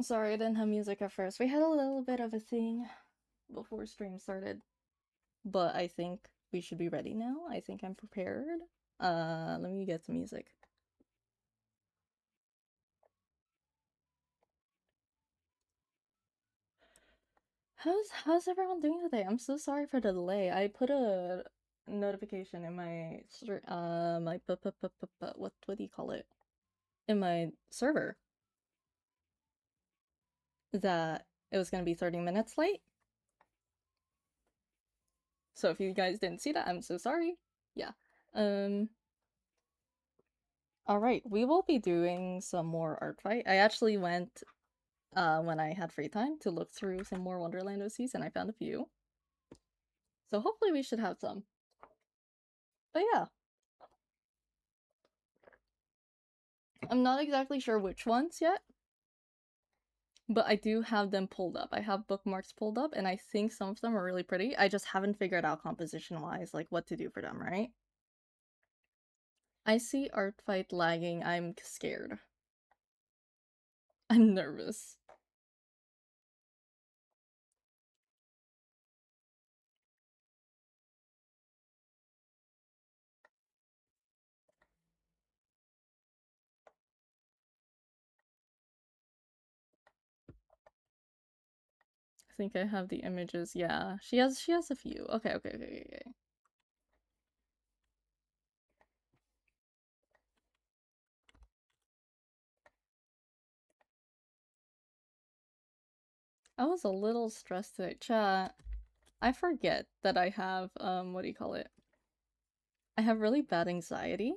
Sorry, I didn't have music at first. We had a little bit of a thing before stream started, but I think we should be ready now. I think I'm prepared. Let me get some music. How's everyone doing today? I'm so sorry for the delay. I put a notification in my what do you call it? In my server that it was gonna be 30 minutes late. So if you guys didn't see that, I'm so sorry. Yeah. Um Alright, we will be doing some more art fight. I actually went when I had free time to look through some more Wonderland OCs and I found a few. So hopefully we should have some. But yeah. I'm not exactly sure which ones yet. But I do have them pulled up. I have bookmarks pulled up and I think some of them are really pretty. I just haven't figured out composition wise like what to do for them, right? I see art fight lagging. I'm scared. I'm nervous. I think I have the images. Yeah, she has a few. Okay. I was a little stressed today, chat. I forget that I have what do you call it? I have really bad anxiety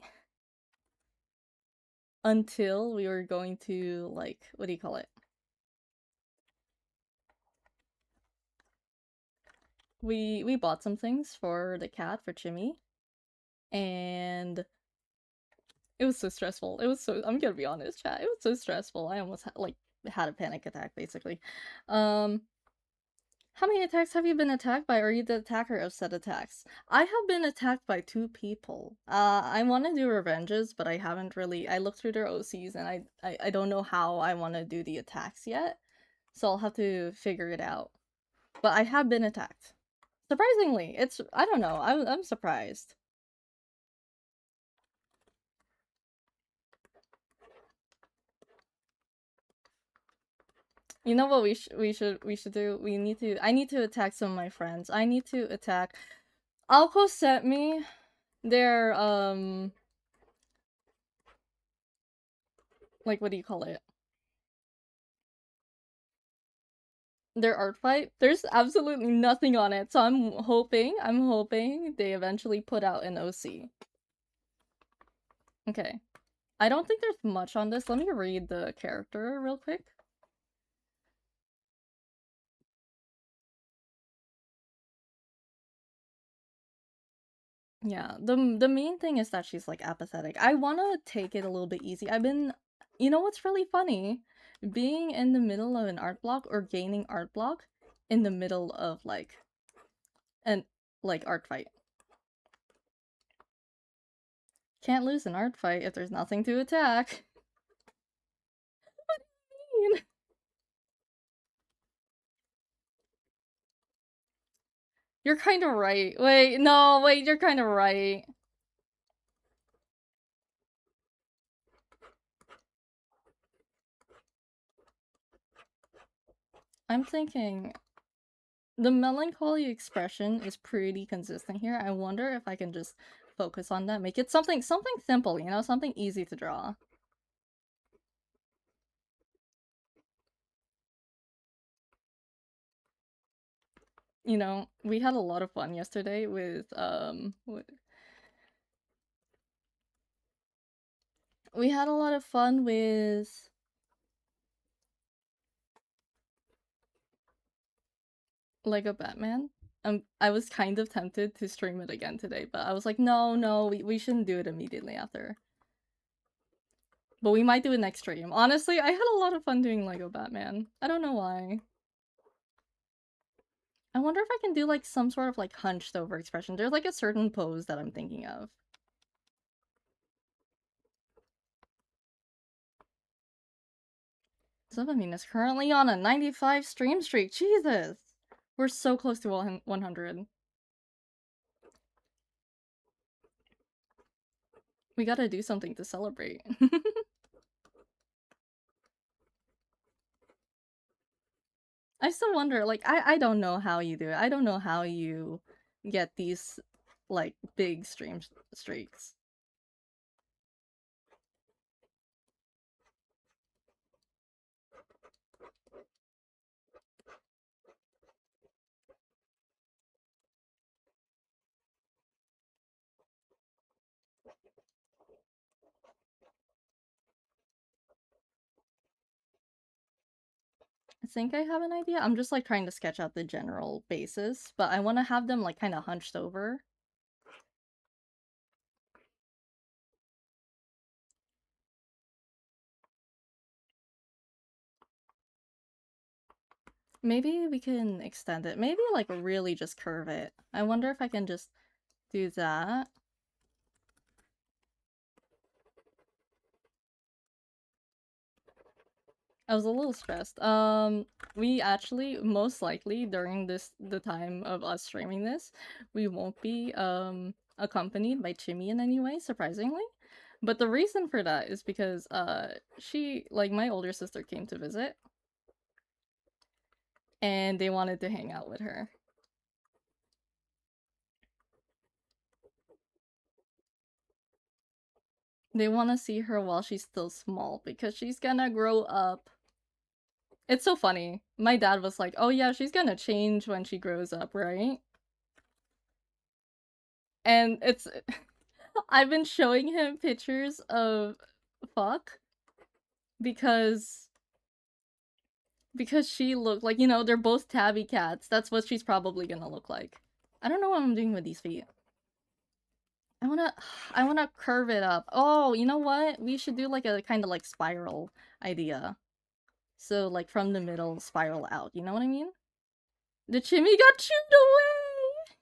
until we were going to like what do you call it? We bought some things for the cat for Chimmy, and it was so stressful. It was so I'm gonna be honest, chat. It was so stressful. I almost had a panic attack basically. Um How many attacks have you been attacked by? Or are you the attacker of said attacks? I have been attacked by 2 people. I want to do revenges, but I haven't really. I looked through their OCs and I don't know how I want to do the attacks yet. So I'll have to figure it out. But I have been attacked. Surprisingly, I don't know. I'm surprised. You know what we should do? I need to attack some of my friends. I need to attack. Alco sent me their like what do you call it? Their art fight. There's absolutely nothing on it, so I'm hoping they eventually put out an OC. Okay. I don't think there's much on this. Let me read the character real quick. Yeah, the main thing is that she's like apathetic. I want to take it a little bit easy. You know what's really funny? Being in the middle of an art block or gaining art block in the middle of like an art fight. Can't lose an art fight if there's nothing to attack. What do you mean? You're kind of right. Wait, no, wait, you're kind of right. I'm thinking the melancholy expression is pretty consistent here. I wonder if I can just focus on that, make it something simple, you know, something easy to draw. You know, we had a lot of fun yesterday with we had a lot of fun with Lego Batman. I was kind of tempted to stream it again today, but I was like, no, we shouldn't do it immediately after. But we might do it next stream. Honestly, I had a lot of fun doing Lego Batman. I don't know why. I wonder if I can do like some sort of like hunched over expression. There's like a certain pose that I'm thinking of. Dopamine is currently on a 95 stream streak. Jesus! We're so close to 100. We gotta do something to celebrate. I still wonder, like, I don't know how you do it. I don't know how you get these, like, big stream streaks. I think I have an idea. I'm just, like, trying to sketch out the general basis, but I want to have them, like, kind of hunched over. Maybe we can extend it. Maybe, like, really just curve it. I wonder if I can just do that. I was a little stressed. We actually, most likely, during the time of us streaming this, we won't be, accompanied by Chimmy in any way, surprisingly. But the reason for that is because, like, my older sister came to visit, and they wanted to hang out with her. They want to see her while she's still small, because she's gonna grow up. It's so funny. My dad was like, oh yeah, she's gonna change when she grows up, right? And it's I've been showing him pictures of Fuck because she looked like, you know, they're both tabby cats. That's what she's probably gonna look like. I don't know what I'm doing with these feet. I wanna I wanna curve it up. Oh, you know what? We should do like a kind of like spiral idea. So like from the middle spiral out, you know what I mean? The chimney got chewed away!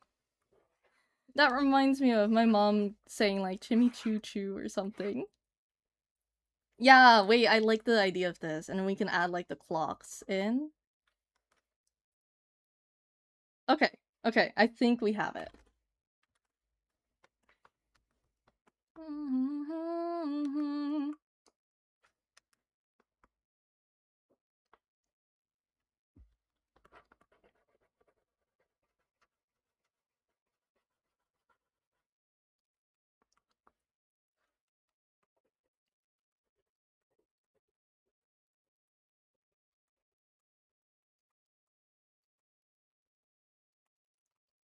That reminds me of my mom saying like chimney choo choo or something. Yeah, wait, I like the idea of this, and then we can add like the clocks in. Okay, okay, I think we have it.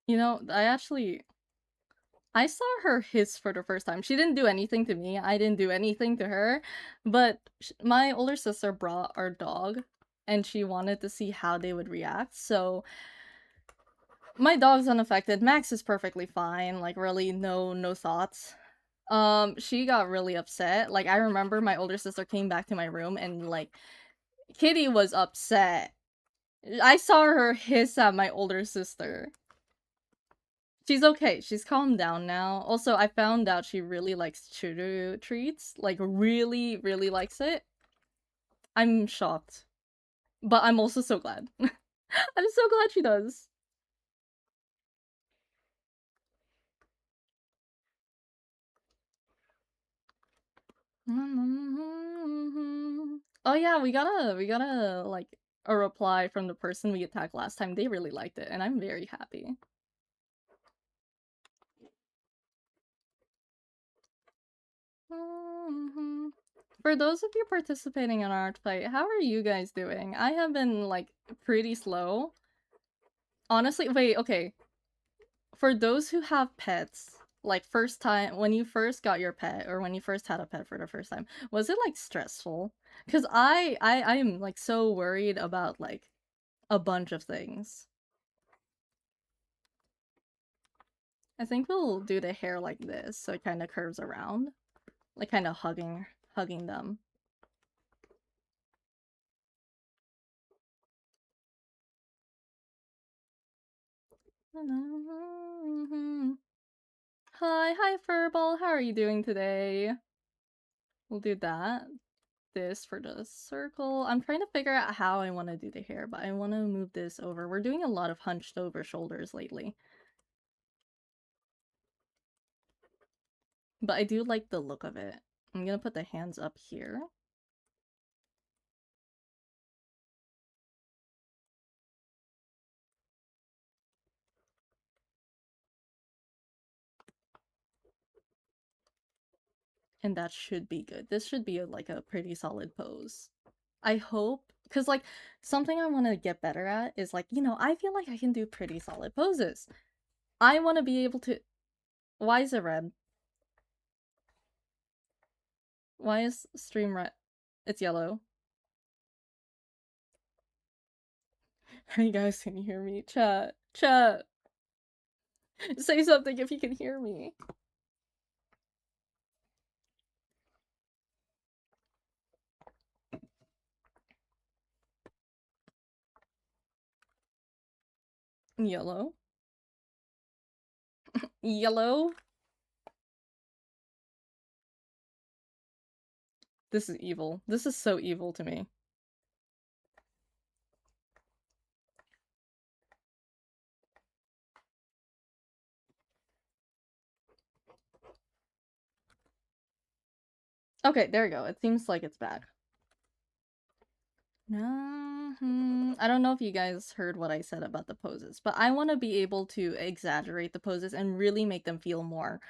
You know, I saw her hiss for the first time. She didn't do anything to me. I didn't do anything to her. But my older sister brought our dog, and she wanted to see how they would react. So my dog's unaffected. Max is perfectly fine. Like really, no thoughts. She got really upset. Like I remember my older sister came back to my room and like Kitty was upset. I saw her hiss at my older sister. She's okay. She's calmed down now. Also, I found out she really likes churu treats. Like, really, really likes it. I'm shocked. But I'm also so glad. I'm so glad she does. Oh yeah, we gotta, like, a reply from the person we attacked last time. They really liked it, and I'm very happy. For those of you participating in our fight, how are you guys doing? I have been, like, pretty slow. Honestly, wait, okay. For those who have pets, like, first time, when you first got your pet, or when you first had a pet for the first time, was it, like, stressful? Because I'm, like, so worried about, like, a bunch of things. I think we'll do the hair like this, so it kind of curves around. Like, kind of hugging them. Hi, Furball, how are you doing today? We'll do that. this for the circle. I'm trying to figure out how I want to do the hair, but I want to move this over. We're doing a lot of hunched over shoulders lately. But I do like the look of it. I'm gonna put the hands up here. And that should be good. This should be like a pretty solid pose. I hope, because like something I want to get better at is like, I feel like I can do pretty solid poses. I want to be able to. Why is it red? Why is stream red? It's yellow. Hey guys, can you hear me? Chat. Chat. Say something if you can hear me. Yellow. Yellow. This is evil. This is so evil to me. Okay, there we go. It seems like it's back. No, I don't know if you guys heard what I said about the poses, but I want to be able to exaggerate the poses and really make them feel more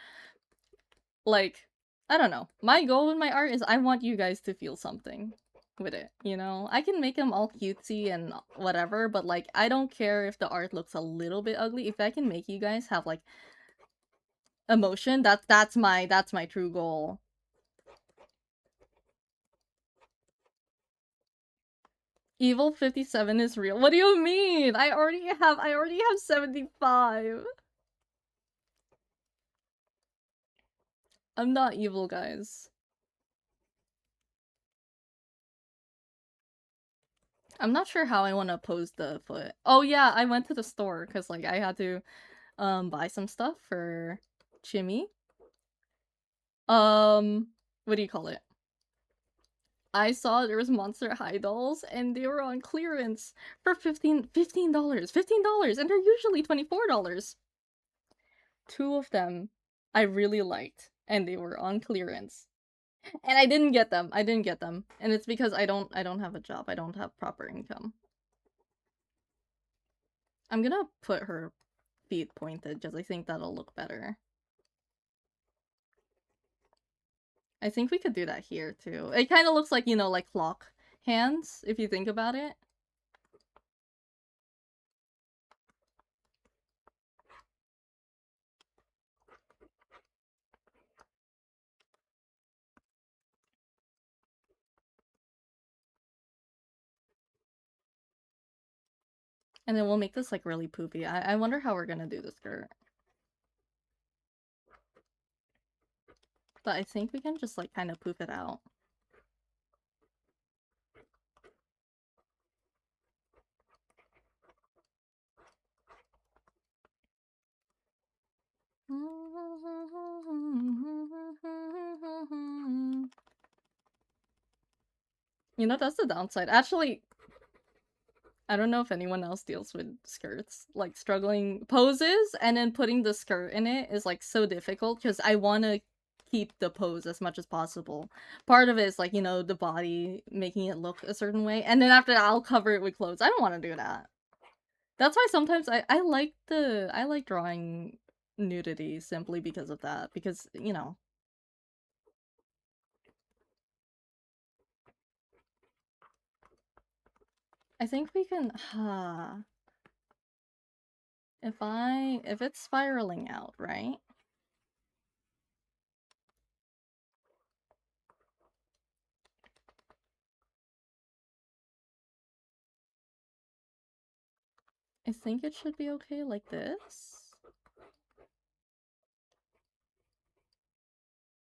like, I don't know. My goal with my art is I want you guys to feel something with it, I can make them all cutesy and whatever, but like I don't care if the art looks a little bit ugly. If I can make you guys have like emotion, that's my true goal. Evil 57 is real. What do you mean? I already have 75. I'm not evil, guys. I'm not sure how I want to pose the foot. Oh yeah, I went to the store because like I had to buy some stuff for Chimmy. What do you call it? I saw there was Monster High dolls and they were on clearance for $15, $15, and they're usually $24. Two of them I really liked and they were on clearance. And I didn't get them. And it's because I don't have a job. I don't have proper income. I'm gonna put her feet pointed because I think that'll look better. I think we could do that here too. It kind of looks like, like clock hands, if you think about it. And then we'll make this like really poopy. I wonder how we're gonna do the skirt. But I think we can just like kind of poof it out. That's the downside. Actually, I don't know if anyone else deals with skirts. Like, struggling poses and then putting the skirt in it is, like, so difficult because I want to keep the pose as much as possible. Part of it is, like, the body, making it look a certain way. And then after that, I'll cover it with clothes. I don't want to do that. That's why sometimes I like drawing nudity simply because of that. Because, I think we can, if it's spiraling out, right? I think it should be okay like this.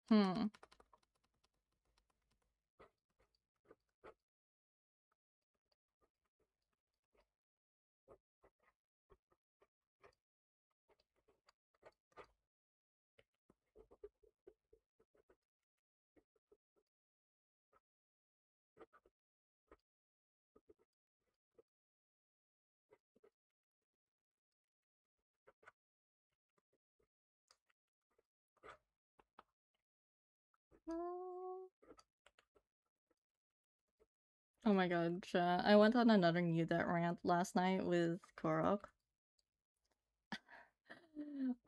Hmm. Oh my god, chat. I went on another new that rant last night with Korok.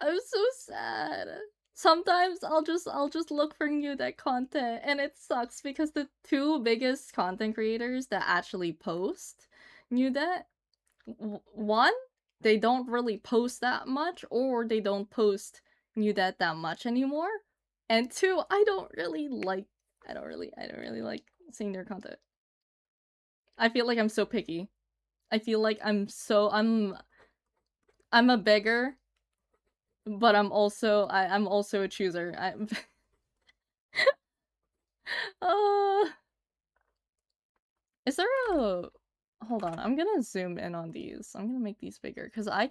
I'm so sad. Sometimes I'll just look for new deck content and it sucks because the two biggest content creators that actually post new deck, one, they don't really post that much, or they don't post new deck that much anymore. And two, I don't really like seeing their content. I feel like I'm so picky. I feel like I'm a beggar, but I'm also a chooser. I'm uh is there a hold on, I'm gonna zoom in on these. I'm gonna make these bigger because I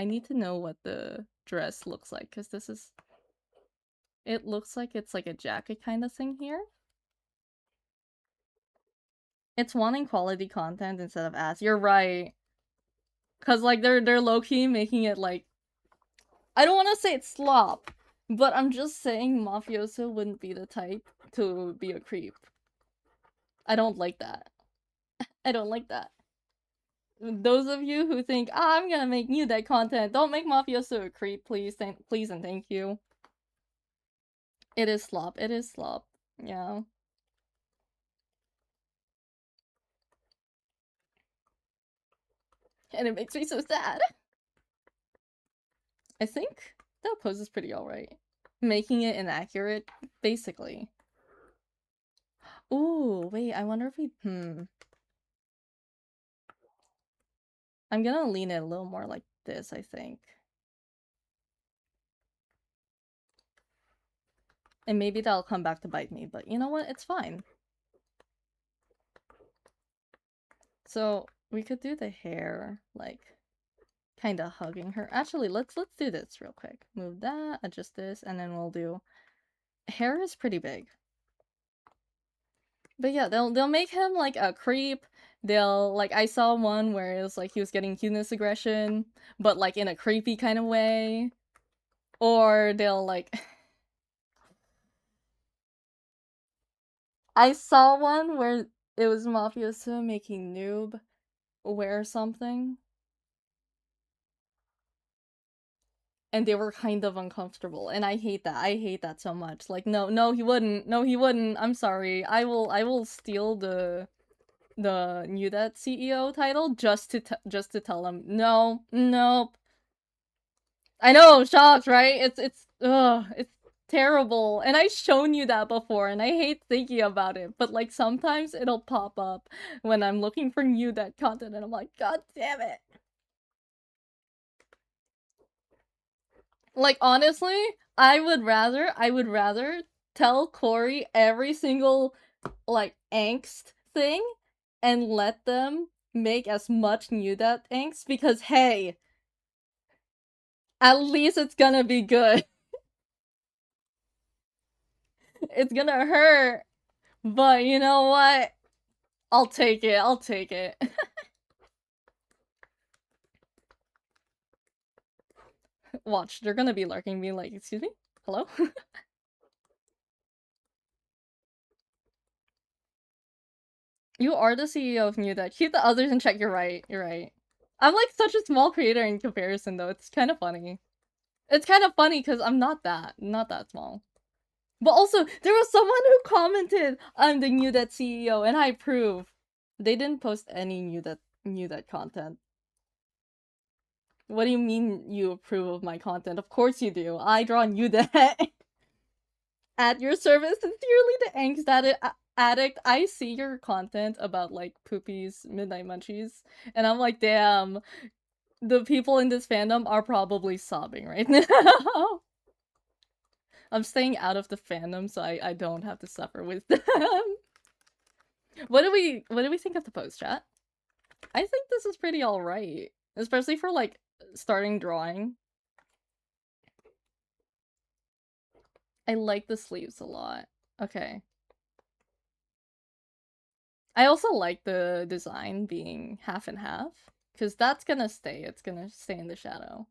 need to know what the dress looks like because it looks like it's like a jacket kind of thing here. It's wanting quality content instead of ads. You're right. Cause like they're low-key making it like I don't wanna say it's slop, but I'm just saying mafioso wouldn't be the type to be a creep. I don't like that. I don't like that. Those of you who think, ah, I'm gonna make new deck content, don't make mafioso a creep, please, please and thank you. It is slop. It is slop. Yeah. And it makes me so sad. I think that pose is pretty alright. Making it inaccurate, basically. Ooh, wait, I wonder if I'm gonna lean it a little more like this, I think. And maybe that'll come back to bite me, but you know what? It's fine. So, we could do the hair, like, kind of hugging her. Actually, let's do this real quick. Move that, adjust this, and then we'll do... Hair is pretty big. But yeah, they'll make him like a creep. They'll like I saw one where it was like he was getting cuteness aggression, but like in a creepy kind of way. Or they'll like I saw one where it was mafioso making noob wear something. And they were kind of uncomfortable. And I hate that. I hate that so much. Like no he wouldn't. No he wouldn't. I'm sorry. I will steal the new that CEO title just to tell him no, nope. I know, shocked, right? It's terrible. And I've shown you that before, and I hate thinking about it. But like sometimes it'll pop up when I'm looking for new that content, and I'm like, God damn it! Like honestly, I would rather tell Corey every single like angst thing, and let them make as much new that angst because hey, at least it's gonna be good. It's gonna hurt, but you know what? I'll take it. I'll take it. Watch, they're gonna be lurking me like, excuse me? Hello? You are the CEO of New Deck. Keep the others in check. You're right. You're right. I'm like such a small creator in comparison though. It's kind of funny. It's kind of funny because I'm not that small. But also, there was someone who commented, I'm the New Deck CEO, and I approve. They didn't post any New Deck content. What do you mean you approve of my content? Of course you do. I draw New Deck. At your service, sincerely, the angst addict. I see your content about like poopies, midnight munchies, and I'm like, damn, the people in this fandom are probably sobbing right now. I'm staying out of the fandom so I don't have to suffer with them. What do we think of the post chat? I think this is pretty alright. Especially for like starting drawing. I like the sleeves a lot. Okay. I also like the design being half and half. Because that's gonna stay. It's gonna stay in the shadow.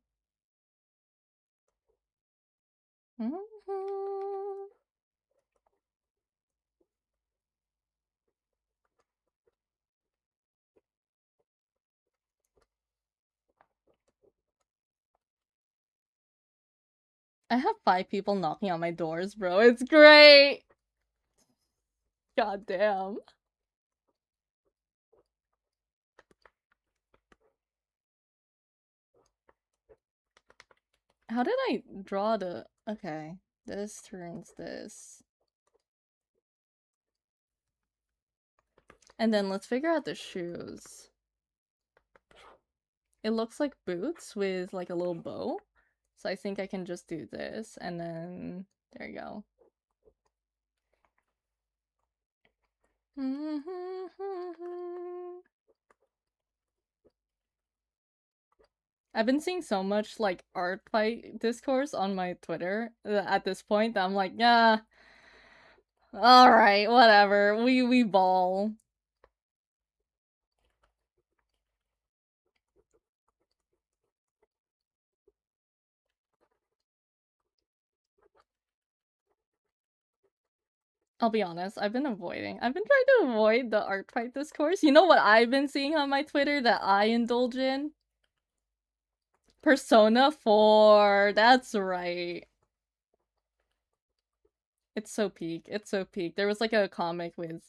I have 5 people knocking on my doors, bro. It's great. God damn. How did I draw the... Okay. This turns this. And then let's figure out the shoes. It looks like boots with like a little bow. So I think I can just do this and then there you go. I've been seeing so much like art fight discourse on my Twitter at this point that I'm like, yeah, all right, whatever. We ball. I'll be honest, I've been trying to avoid the art fight discourse. You know what I've been seeing on my Twitter that I indulge in? Persona 4. That's right. It's so peak. It's so peak. There was like a comic with...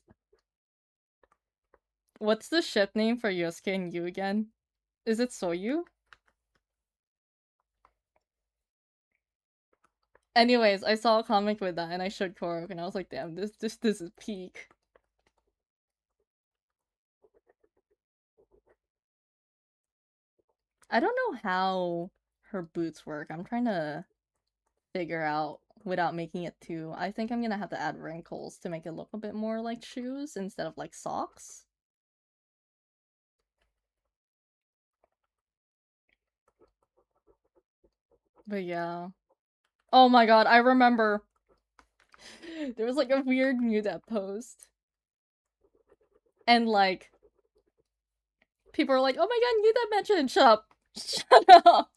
What's the ship name for Yosuke and Yu again? Is it Soyu? Anyways, I saw a comic with that and I showed Korok and I was like, damn, this is peak. I don't know how her boots work. I'm trying to figure out without making it too. I think I'm gonna have to add wrinkles to make it look a bit more like shoes instead of like socks. But yeah. Oh my god, I remember. There was like a weird Mudet post. And like, people are like, oh my god, Mudet mentioned, shut up. Shut up.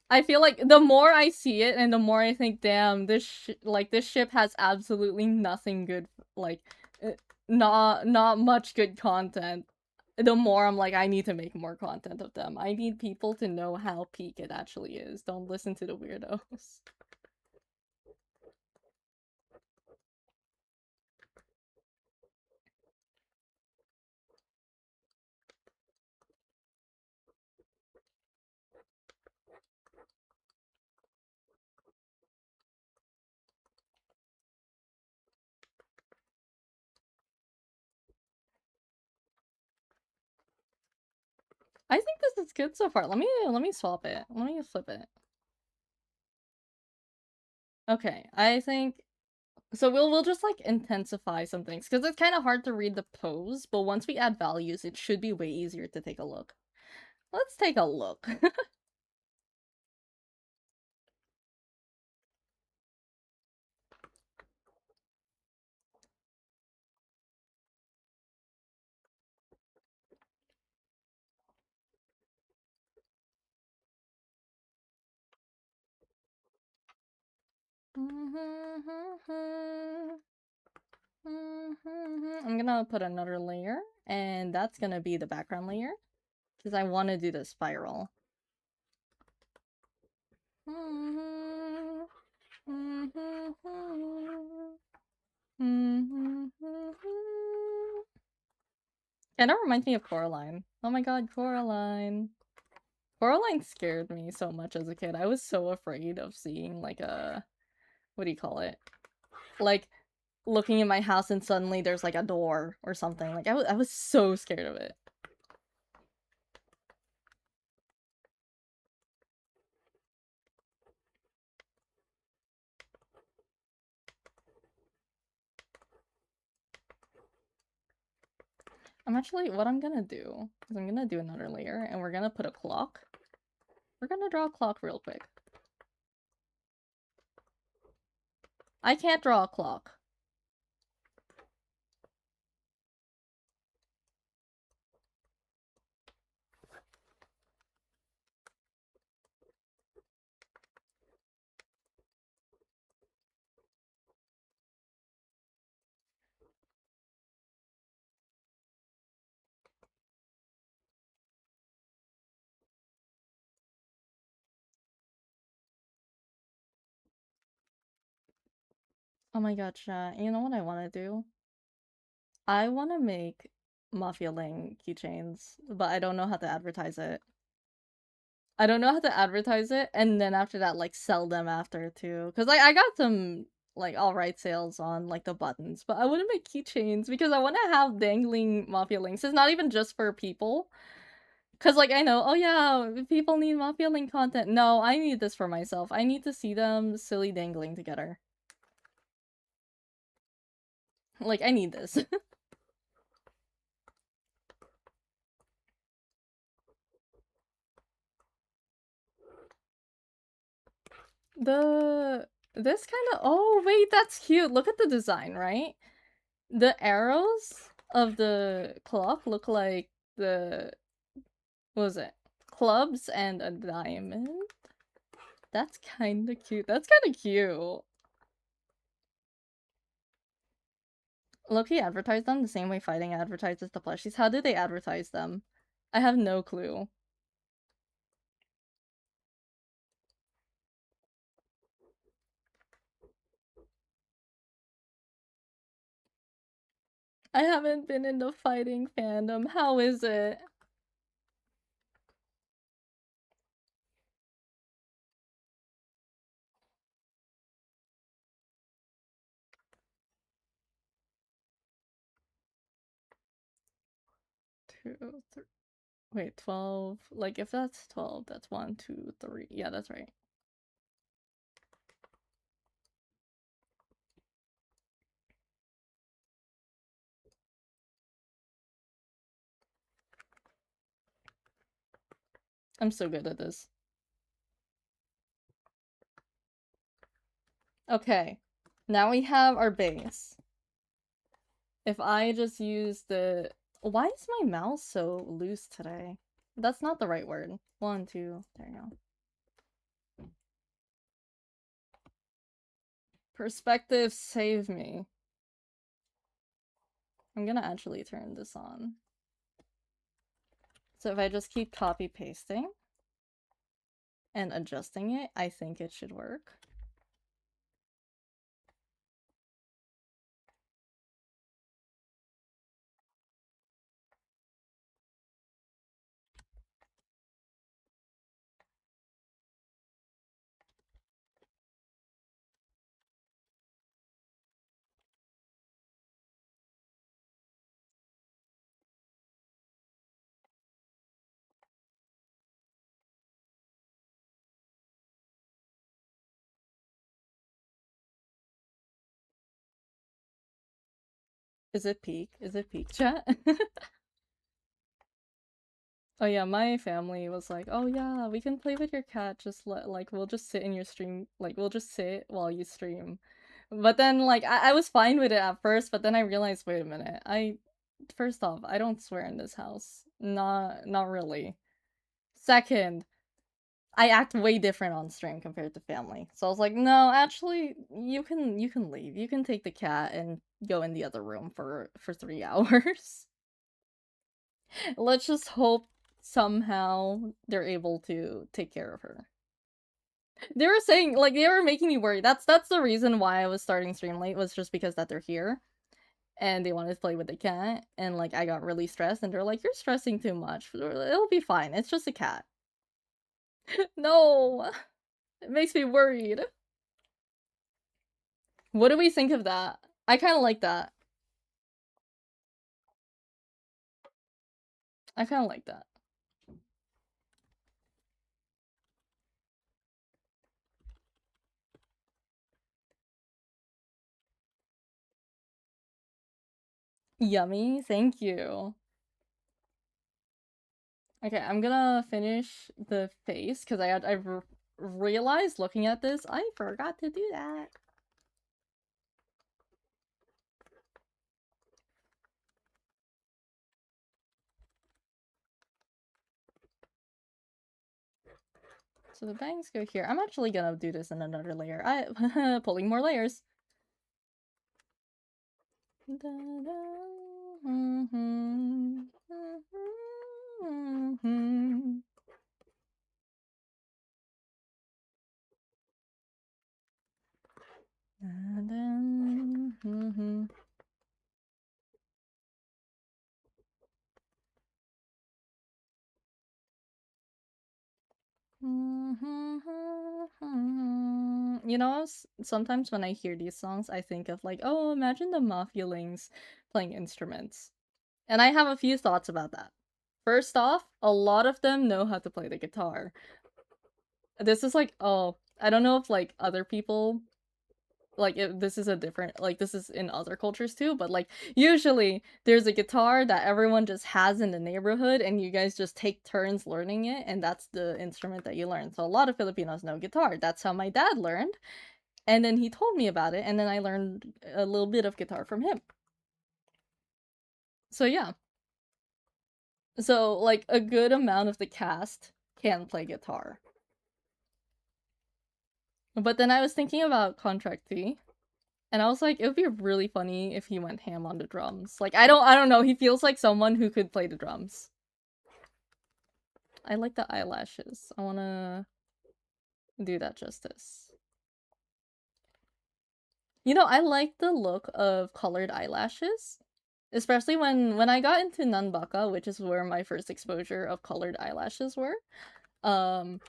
I feel like the more I see it and the more I think, damn, this ship has absolutely nothing good, like, not much good content. The more I'm like, I need to make more content of them. I need people to know how peak it actually is. Don't listen to the weirdos. I think this is good so far. Let me swap it. Let me flip it. Okay, I think so we'll just like intensify some things because it's kind of hard to read the pose, but once we add values, it should be way easier to take a look. Let's take a look. I'm gonna put another layer, and that's gonna be the background layer, because I want to do the spiral. Kind of reminds me of Coraline. Oh my god, Coraline. Coraline scared me so much as a kid. I was so afraid of seeing like a... What do you call it? Like, looking in my house and suddenly there's like a door or something. Like, I was so scared of it. What I'm gonna do is I'm gonna do another layer and we're gonna put a clock. We're gonna draw a clock real quick. I can't draw a clock. Oh my god, chat. You know what I want to do? I want to make Mafia Ling keychains, but I don't know how to advertise it. I don't know how to advertise it, and then after that, like, sell them after too. Cause like I got some like alright sales on like the buttons, but I wouldn't make keychains because I want to have dangling Mafia Links. It's not even just for people. Cause like I know, oh yeah, people need Mafia Link content. No, I need this for myself. I need to see them silly dangling together. Like I need this. This kind of, oh wait, that's cute. Look at the design, right? The arrows of the clock look like the, what was it? Clubs and a diamond. That's kind of cute. That's kind of cute. Loki advertised them the same way fighting advertises the plushies. How do they advertise them? I have no clue. I haven't been in the fighting fandom. How is it? Two, three. Wait, 12. Like, if that's 12, that's 1, 2, 3. Yeah, that's right. I'm so good at this. Okay. Now we have our base. If I just use the... Why is my mouse so loose today? That's not the right word. 1, 2. There you go. Perspective, save me. I'm gonna actually turn this on. So if I just keep copy pasting and adjusting it, I think it should work. Is it peak? Is it peak chat? Oh yeah, my family was like, "Oh yeah, we can play with your cat. Just like we'll just sit in your stream. Like we'll just sit while you stream." But then like I was fine with it at first, but then I realized, wait a minute. First off, I don't swear in this house. Not really. Second, I act way different on stream compared to family. So I was like, "No, actually, you can leave. You can take the cat and go in the other room for 3 hours." Let's just hope somehow they're able to take care of her. They were saying, like, they were making me worry. That's the reason why I was starting stream late, was just because that they're here and they wanted to play with the cat, and like I got really stressed and they're like, "You're stressing too much. It'll be fine. It's just a cat." No. It makes me worried. What do we think of that? I kind of like that. I kind of like that. Yummy. Thank you. Okay, I'm gonna finish the face because I realized looking at this I forgot to do that. So the bangs go here. I'm actually gonna do this in another layer. I pulling more layers. You know, sometimes when I hear these songs, I think of like, oh, imagine the Mafia-lings playing instruments. And I have a few thoughts about that. First off, a lot of them know how to play the guitar. This is like, oh, I don't know if like other people like this is a different like this is in other cultures too, but like usually there's a guitar that everyone just has in the neighborhood and you guys just take turns learning it and that's the instrument that you learn. So a lot of Filipinos know guitar. That's how my dad learned. And then he told me about it and then I learned a little bit of guitar from him. So yeah. So like a good amount of the cast can play guitar. But then I was thinking about Contract T. And I was like, it would be really funny if he went ham on the drums. Like, I don't know. He feels like someone who could play the drums. I like the eyelashes. I want to do that justice. You know, I like the look of colored eyelashes. Especially when I got into Nanbaka, which is where my first exposure of colored eyelashes were. um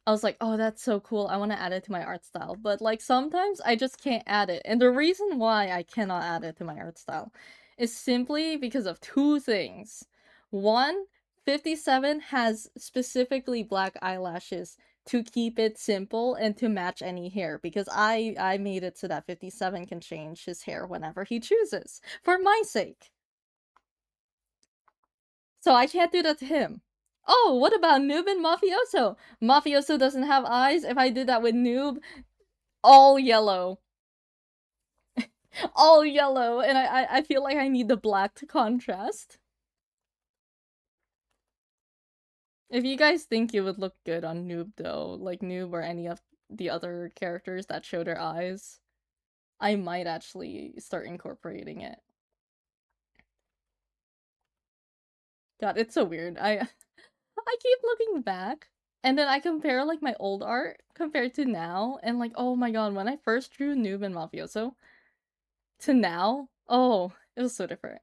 I was like, oh, that's so cool. I want to add it to my art style. But like sometimes I just can't add it. And the reason why I cannot add it to my art style is simply because of two things. One, 57 has specifically black eyelashes to keep it simple and to match any hair because I made it so that 57 can change his hair whenever he chooses for my sake. So I can't do that to him. Oh, what about Noob and Mafioso? Mafioso doesn't have eyes. If I did that with Noob, all yellow. All yellow. And I feel like I need the black to contrast. If you guys think it would look good on Noob though, like Noob or any of the other characters that show their eyes, I might actually start incorporating it. God, it's so weird. I keep looking back and then I compare like my old art compared to now and like oh my god, when I first drew Noob and Mafioso to now, oh, it was so different.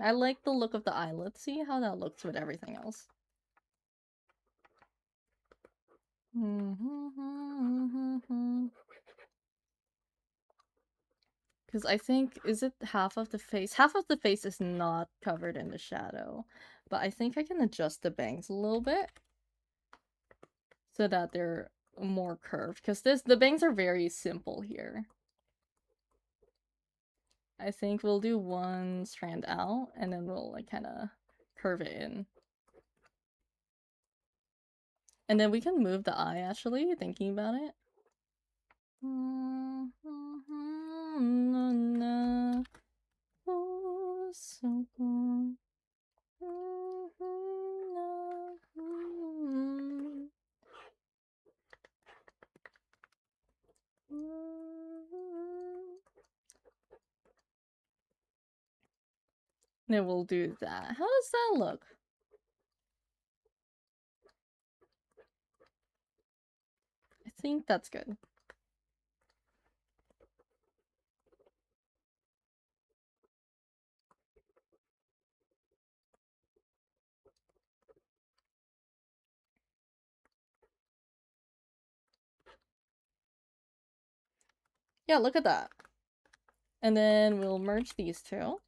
I like the look of the eye. Let's see how that looks with everything else. Because I think, is it half of the face? Half of the face is not covered in the shadow. But I think I can adjust the bangs a little bit so that they're more curved. Because the bangs are very simple here. I think we'll do one strand out and then we'll like kind of curve it in. And then we can move the eye actually, thinking about it. Oh, so cool. Then we'll do that. How does that look? I think that's good. Yeah, look at that. And then we'll merge these two.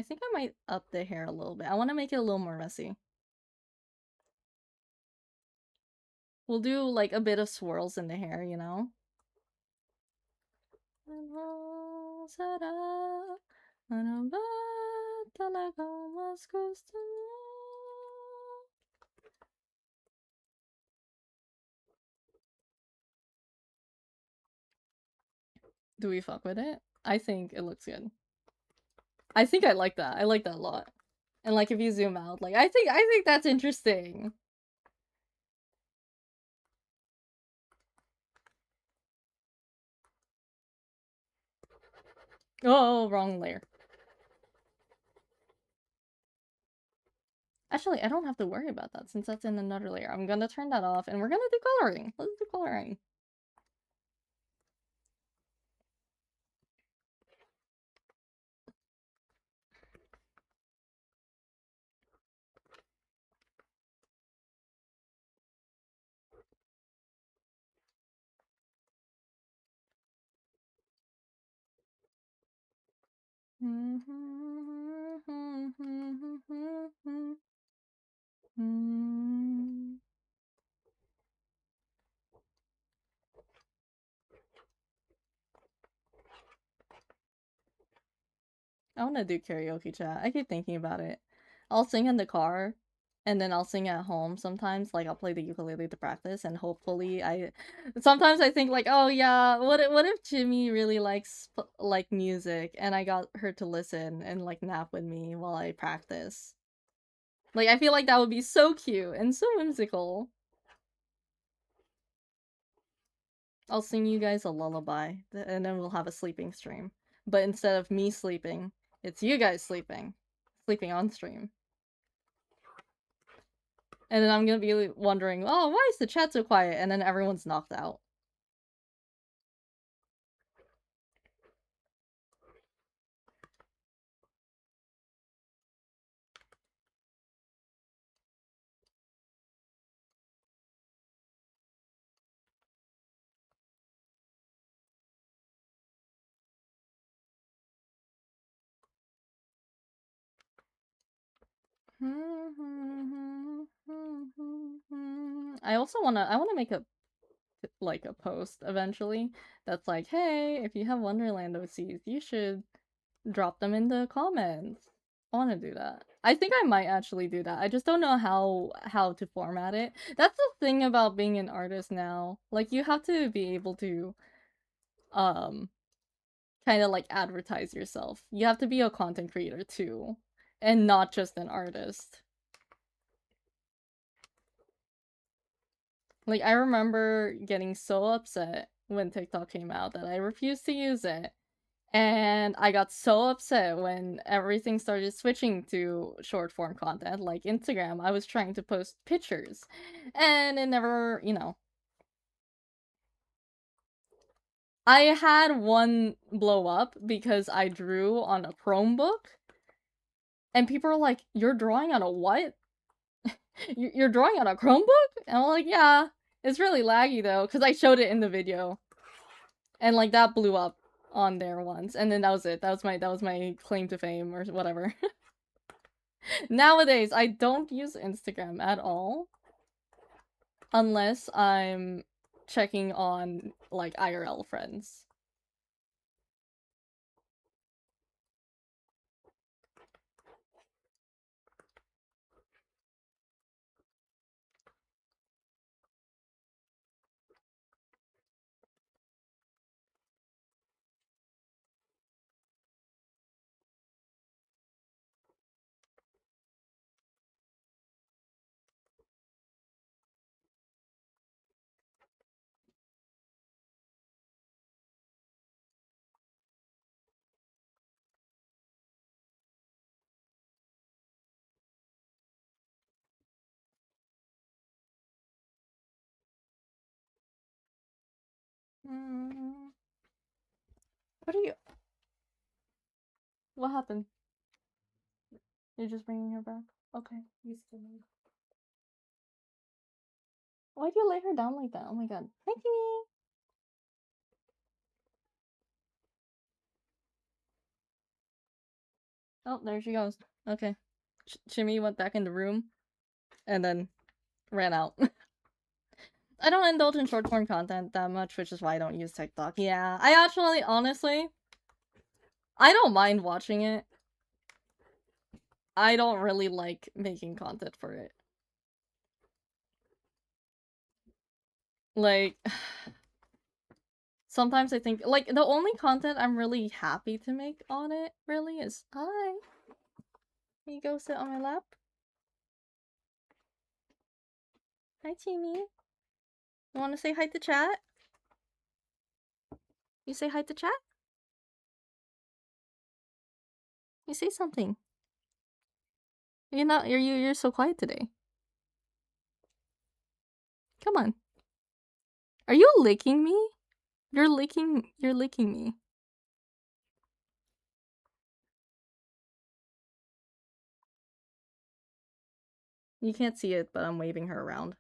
I think I might up the hair a little bit. I want to make it a little more messy. We'll do like a bit of swirls in the hair, you know? Do we fuck with it? I think it looks good. I think I like that. I like that a lot. And like if you zoom out, like I think that's interesting. Oh, wrong layer. Actually, I don't have to worry about that since that's in another layer. I'm gonna turn that off and we're gonna do coloring. Let's do coloring. I want to do karaoke chat. I keep thinking about it. I'll sing in the car and then I'll sing at home sometimes. Like I'll play the ukulele to practice and hopefully I sometimes I think like, "Oh yeah, what if Jimmy really likes like music and I got her to listen and like nap with me while I practice." Like I feel like that would be so cute and so whimsical. I'll sing you guys a lullaby and then we'll have a sleeping stream. But instead of me sleeping, it's you guys sleeping. Sleeping on stream. And then I'm gonna be wondering, oh, why is the chat so quiet? And then everyone's knocked out. I wanna make a like a post eventually that's like, hey, if you have Wonderland OCs, you should drop them in the comments. I want to do that. I think I might actually do that. I just don't know how to format it. That's the thing about being an artist now. Like you have to be able to um kind of like advertise yourself. You have to be a content creator too and not just an artist. Like I remember getting so upset when TikTok came out that I refused to use it. And I got so upset when everything started switching to short form content like Instagram. I was trying to post pictures and it never, you know. I had one blow up because I drew on a Chromebook and people are like, "You're drawing on a what? You're drawing on a Chromebook?" And I'm like, "Yeah, it's really laggy though," because I showed it in the video. And like that blew up on there once. And then that was it. That was my claim to fame or whatever. Nowadays, I don't use Instagram at all. Unless I'm checking on, like, IRL friends. Mm, what are you... What happened? You're just bringing her back? Okay. You still need... Why'd you lay her down like that? Oh my god. Hi, Timmy! Oh, there she goes. Okay. Chimmy went back in the room and then ran out. I don't indulge in short form content that much, which is why I don't use TikTok. Yeah, I actually, honestly, I don't mind watching it. I don't really like making content for it. Like, sometimes I think, like, the only content I'm really happy to make on it, really, is, hi, can you go sit on my lap? Hi, Timmy. You want to say hi to chat? You say hi to chat? You say something. You're so quiet today. Come on. Are you licking me? You're licking me. You can't see it, but I'm waving her around.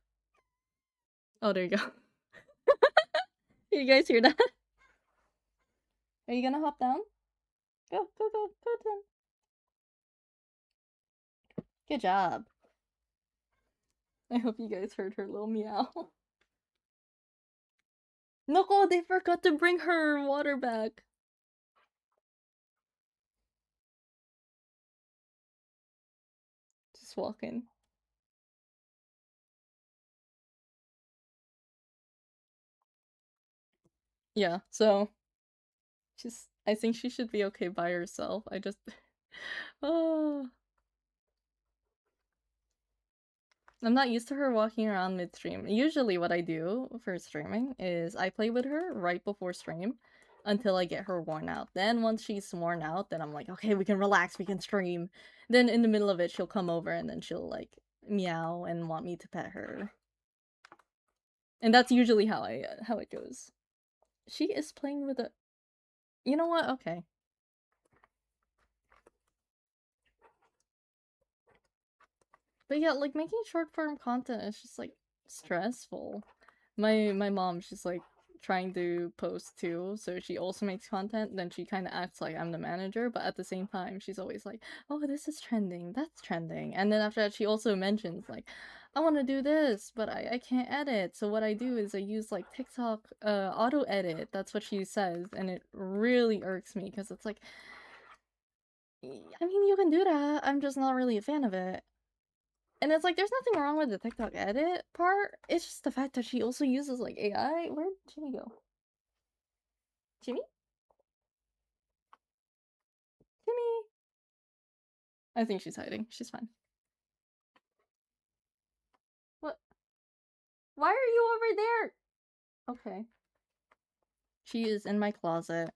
Oh, there you go. You guys hear that? Are you gonna hop down? Go down. Good job. I hope you guys heard her little meow. No, they forgot to bring her water back. Just walking. Yeah, so I think she should be okay by herself. I just oh, I'm not used to her walking around midstream. Usually what I do for streaming is I play with her right before stream until I get her worn out. Then once she's worn out, then I'm like, okay, we can relax, we can stream. Then in the middle of it, she'll come over and then she'll like meow and want me to pet her. And that's usually how it goes. She is playing with a. You know what? Okay. But yeah, like making short form content is just like stressful. My mom, she's like trying to post too, so she also makes content, then she kind of acts like I'm the manager, but at the same time she's always like, oh, this is trending, that's trending, and then after that she also mentions like, I want to do this, but I can't edit, so what I do is I use like TikTok auto edit. That's what she says, and it really irks me because it's like, I mean, you can do that, I'm just not really a fan of it. And it's like, there's nothing wrong with the TikTok edit part. It's just the fact that she also uses like AI. Where'd Jimmy go? Jimmy? Jimmy? I think she's hiding. She's fine. What? Why are you over there? Okay. She is in my closet.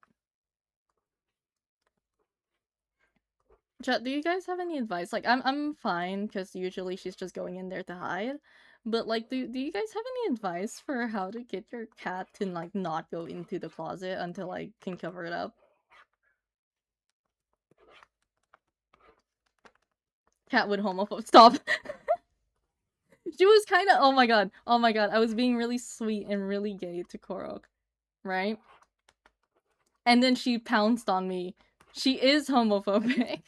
Chat, do you guys have any advice? Like, I'm fine, because usually she's just going in there to hide. But, like, do you guys have any advice for how to get your cat to, like, not go into the closet until I can cover it up? Cat would homophobe. Stop! She was kind of, oh my god, I was being really sweet and really gay to Korok, right? And then she pounced on me. She is homophobic.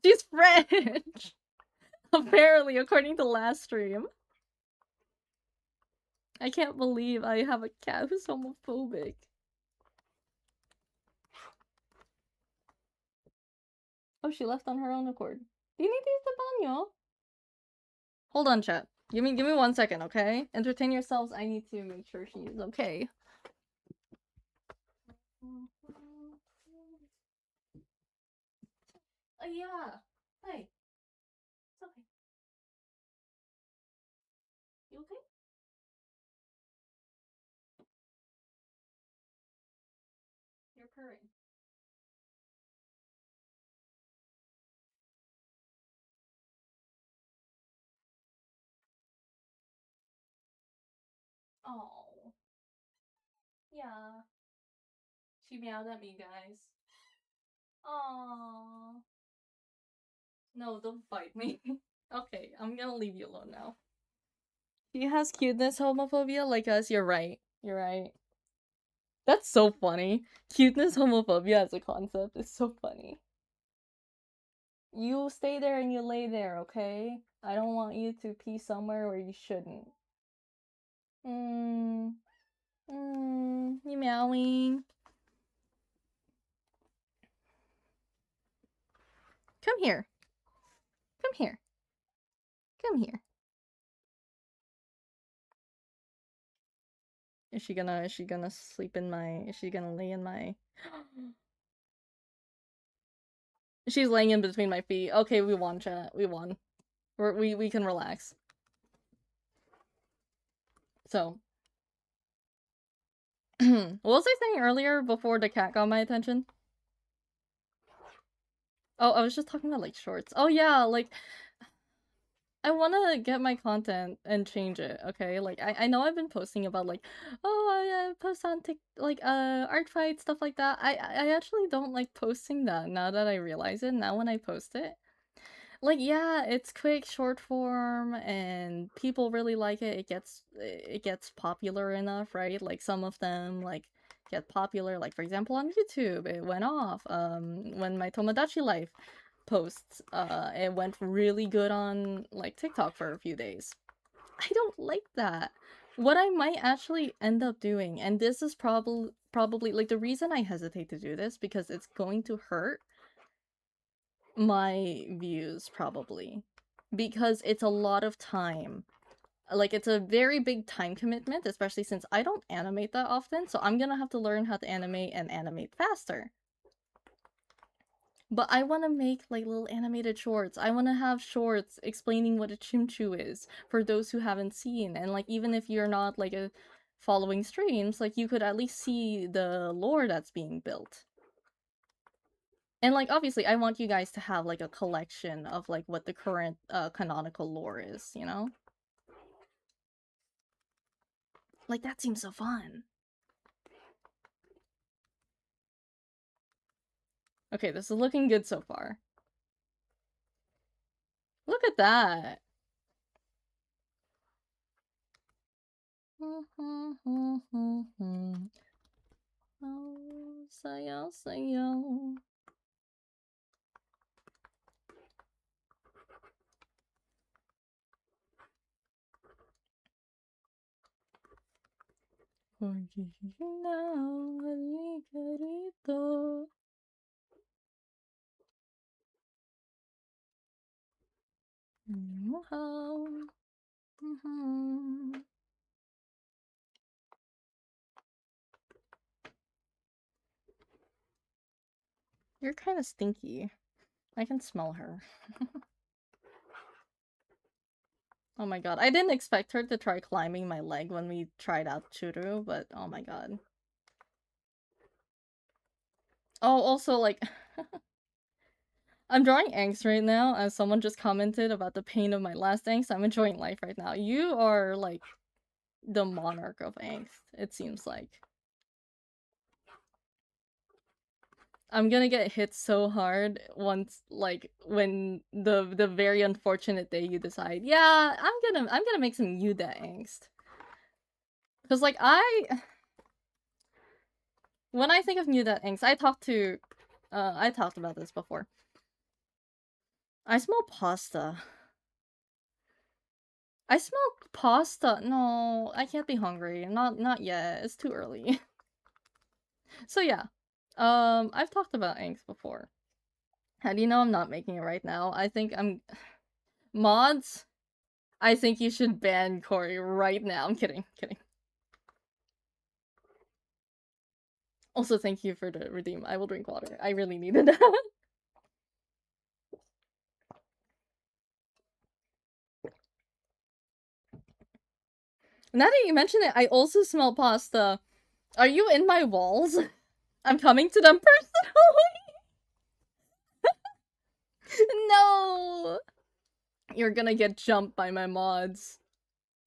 She's French! Apparently, according to last stream. I can't believe I have a cat who's homophobic. Oh, she left on her own accord. Do you need to use the baño? Hold on, chat. Give me 1 second, okay? Entertain yourselves. I need to make sure she's okay. Yeah. Hey. It's okay. You okay? You're purring. Oh. Yeah. She meowed at me, guys. Aww. No, don't bite me. Okay, I'm gonna leave you alone now. She has cuteness homophobia like us. You're right. You're right. That's so funny. Cuteness homophobia as a concept is so funny. You stay there and you lay there, okay? I don't want you to pee somewhere where you shouldn't. You meowing. Come here. Come here. Come here. Is she gonna sleep in my, is she gonna lay in my... She's laying in between my feet. Okay, we won, chat. We won. We can relax. So, what was I saying earlier before the cat got my attention? Oh, I was just talking about, like, shorts. Oh yeah, like, I want to get my content and change it, okay? Like, I know I've been posting about, like, oh, I post on artfight, stuff like that. I actually don't like posting that now that I realize it. Now when I post it, like, yeah, it's quick, short form, and people really like it. It gets popular enough, right? Like, some of them, like, get popular. Like, for example, on YouTube, it went off. When my Tomodachi Life posts, it went really good on, like, TikTok for a few days. I don't like that. What I might actually end up doing, and this is probably, like, the reason I hesitate to do this, because it's going to hurt my views, probably. Because it's a lot of time. Like, it's a very big time commitment, especially since I don't animate that often, so I'm gonna have to learn how to animate and animate faster. But I want to make, like, little animated shorts. I want to have shorts explaining what a chimchu is for those who haven't seen. And, like, even if you're not, like, following streams, like, you could at least see the lore that's being built. And, like, obviously, I want you guys to have, like, a collection of, like, what the current canonical lore is, you know? Like, that seems so fun. Okay, this is looking good so far. Look at that! Oh, sayo, sayo. You're kind of stinky. I can smell her. Oh my god, I didn't expect her to try climbing my leg when we tried out Churu, but oh my god. Oh, also, like, I'm drawing angst right now, as someone just commented about the pain of my last angst. I'm enjoying life right now. You are, like, the monarch of angst, it seems like. I'm gonna get hit so hard once, like, when the very unfortunate day you decide, yeah, I'm gonna make some Yuda angst. Cause, like, when I think of Yuda angst, I talked about this before. I smell pasta. I smell pasta. No, I can't be hungry. Not yet. It's too early. So yeah. I've talked about angst before. How do you know I'm not making it right now? I think I'm... Mods? I think you should ban Corey right now. I'm kidding. Kidding. Also, thank you for the redeem. I will drink water. I really needed that. Now that you mention it, I also smell pasta. Are you in my walls? I'm coming to them personally. No! You're gonna get jumped by my mods.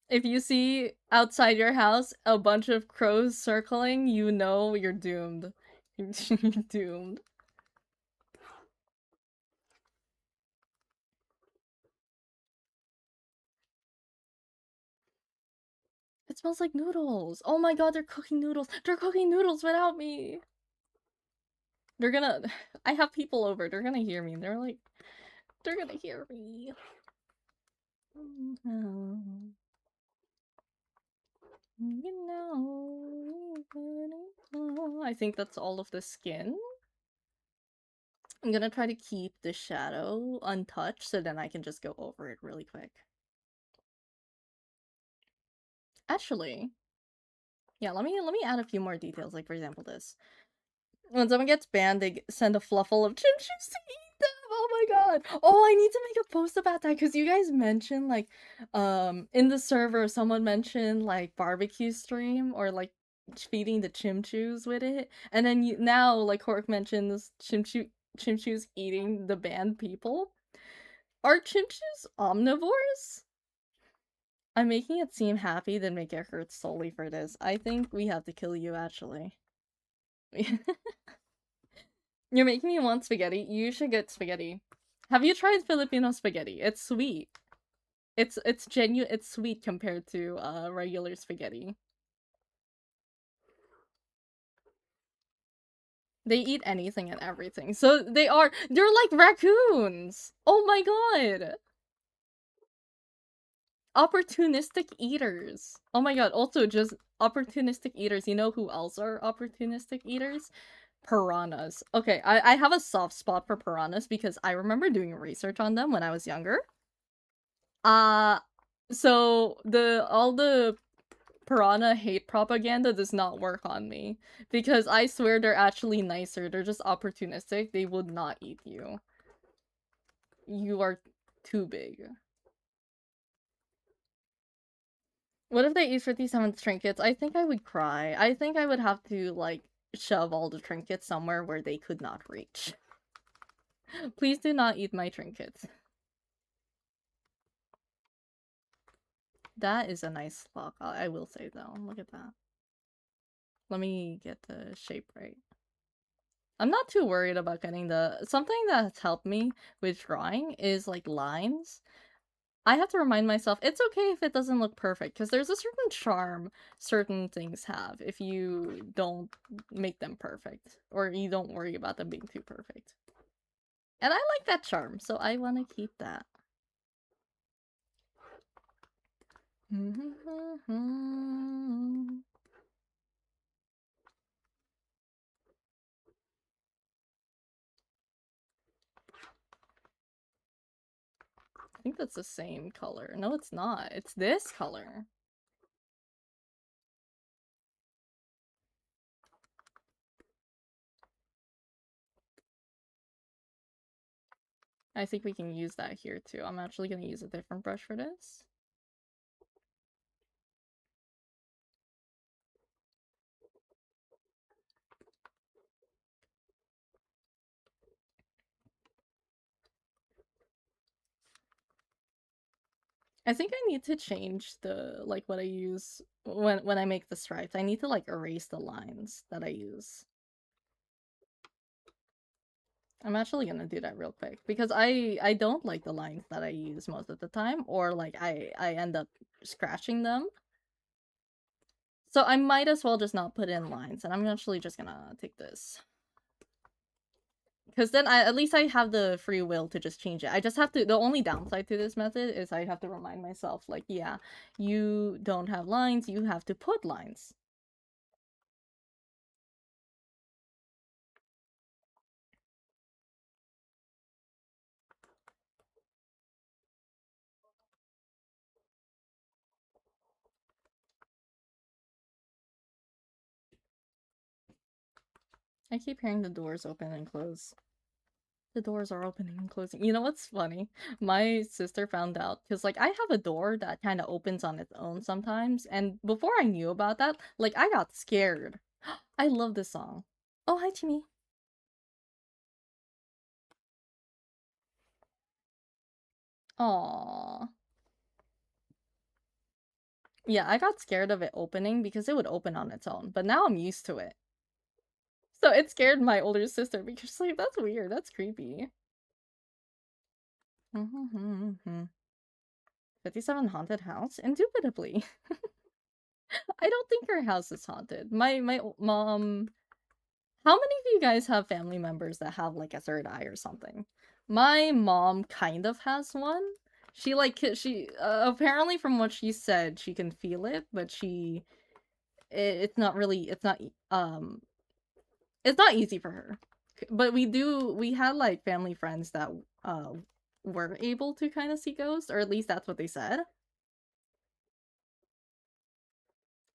If you see outside your house a bunch of crows circling, you know you're doomed. You're doomed. It smells like noodles. Oh my god, they're cooking noodles. They're cooking noodles without me. They're gonna... I have people over. They're gonna hear me. They're like... They're gonna hear me. I think that's all of the skin. I'm gonna try to keep the shadow untouched so then I can just go over it really quick. Actually, yeah, let me add a few more details, like for example this. When someone gets banned, they send a fluffle of chim chims to eat them. Oh my god. Oh, I need to make a post about that because you guys mentioned like, in the server, someone mentioned like barbecue stream or like feeding the chimchus with it, and then now like Hork mentions chimchus eating the banned people. Are chimchus omnivores? I'm making it seem happy, then make it hurt solely for this. I think we have to kill you, actually. You're making me want spaghetti. You should get spaghetti. Have you tried Filipino spaghetti? It's sweet. It's genuine. It's sweet compared to regular spaghetti. They eat anything and everything. So they're like raccoons. Oh my god. Opportunistic eaters. Oh my god. Also, just opportunistic eaters. You know who else are opportunistic eaters? Piranhas. Okay, I have a soft spot for piranhas because I remember doing research on them when I was younger. Uh, so all the piranha hate propaganda does not work on me because I swear they're actually nicer. They're just opportunistic. They would not eat you. You are too big. What if they eat 57 trinkets? I think I would cry. I think I would have to, like, shove all the trinkets somewhere where they could not reach. Please do not eat my trinkets. That is a nice lock, I will say though. Look at that. Let me get the shape right. I'm not too worried about getting something that's helped me with drawing is like lines. I have to remind myself it's okay if it doesn't look perfect because there's a certain charm certain things have if you don't make them perfect or you don't worry about them being too perfect. And I like that charm, so I want to keep that. I think that's the same color. No, it's not. It's this color. I think we can use that here too. I'm actually going to use a different brush for this. I think I need to change like what I use when I make the stripes. I need to like erase the lines that I use. I'm actually gonna do that real quick because I don't like the lines that I use most of the time, or like I end up scratching them. So I might as well just not put in lines, and I'm actually just gonna take this. Because then at least I have the free will to just change it. I just have to, the only downside to this method is I have to remind myself, like, yeah, you don't have lines, you have to put lines. I keep hearing the doors open and close. The doors are opening and closing. You know what's funny? My sister found out because like I have a door that kind of opens on its own sometimes, and before I knew about that, like I got scared. I love this song. Oh, hi Jimmy. Aww. Yeah, I got scared of it opening because it would open on its own, but now I'm used to it. So it scared my older sister because she's like, that's weird, that's creepy. 57 haunted house? Indubitably. I don't think her house is haunted. My mom. How many of you guys have family members that have like a third eye or something? My mom kind of has one. She apparently from what she said, she can feel it, but it's not really it's not easy for her. But we had like family friends that uh were able to kind of see ghosts, or at least that's what they said.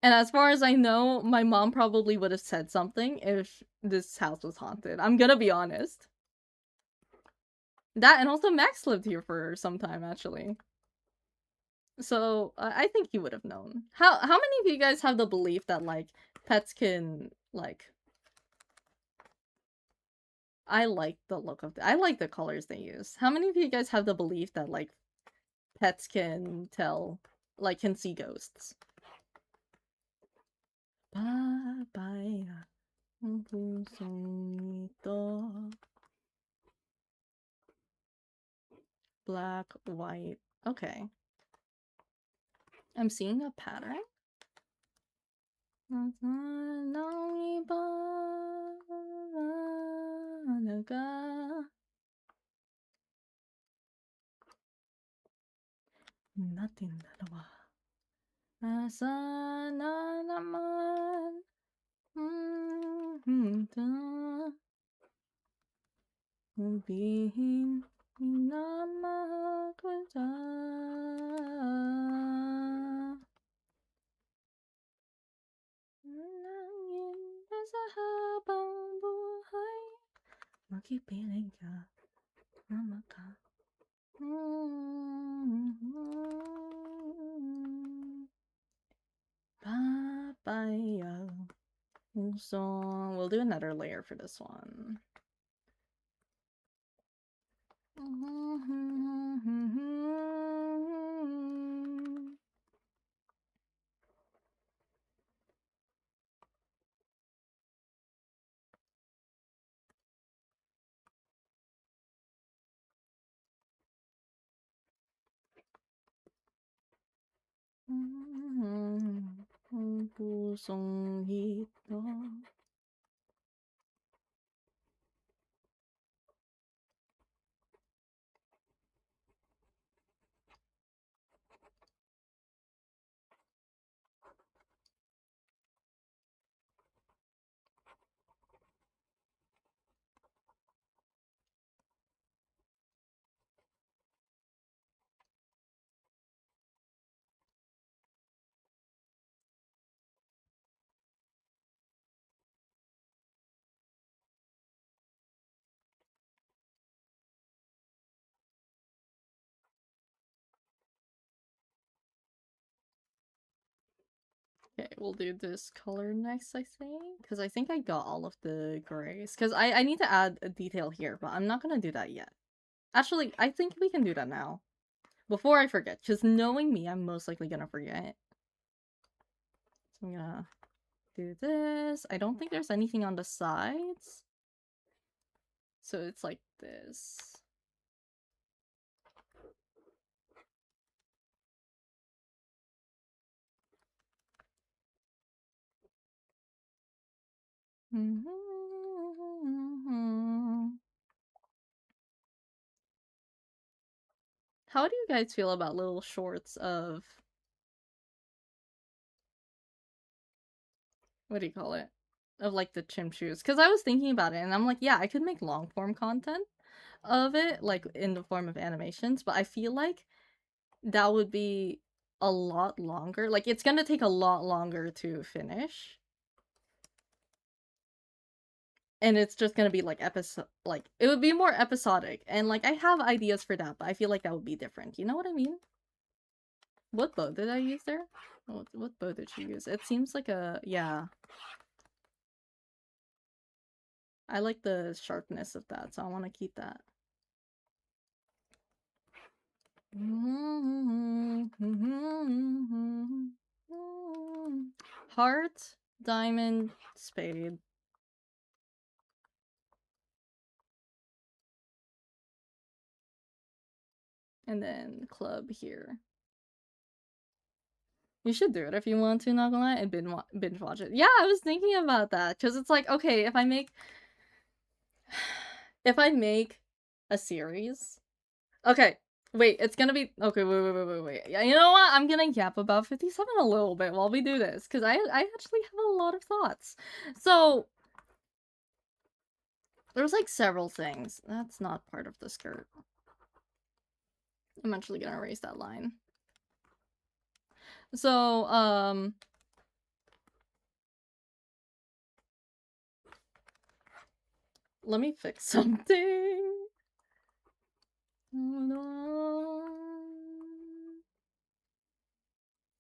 And as far as I know, my mom probably would have said something if this house was haunted. I'm gonna be honest. That, and also Max lived here for some time actually. So I think he would have known. How many of you guys have the belief that like pets can like? I like the look of I like the colors they use. How many of you guys have the belief that like pets can tell, like can see ghosts? Papaya, black, white. Okay. I'm seeing a pattern. Natin dalawa. Nasa na naman. Sabihin minamahal kita. Nangin na sa habang buhay, makipiling ka na maka. Papaya. So we'll do another layer for this one. Ang pusong hito. Okay, we'll do this color next, I think. Because I think I got all of the grays. Because I need to add a detail here, but I'm not gonna do that yet. Actually, I think we can do that now. Before I forget, because knowing me, I'm most likely gonna forget. So I'm gonna do this. I don't think there's anything on the sides. So it's like this. How do you guys feel about little shorts of... what do you call it? Of like the chim shoes? Because I was thinking about it and I'm like, yeah, I could make long form content of it, like in the form of animations, but I feel like that would be a lot longer. Like it's gonna take a lot longer to finish. And it's just gonna be like it would be more episodic. And like I have ideas for that, but I feel like that would be different. You know what I mean? What bow did I use there? What bow did you use? It seems like a... yeah. I like the sharpness of that, so I want to keep that. Heart, diamond, spade. And then club here. You should do it if you want to, not gonna lie, and binge watch it. Yeah, I was thinking about that, because it's like, okay, if I make a series. Okay, wait, it's gonna be okay. Wait. Yeah, you know what? I'm gonna yap about 57 a little bit while we do this because I actually have a lot of thoughts. So there's like several things. That's not part of the skirt. I'm actually gonna erase that line. So let me fix something.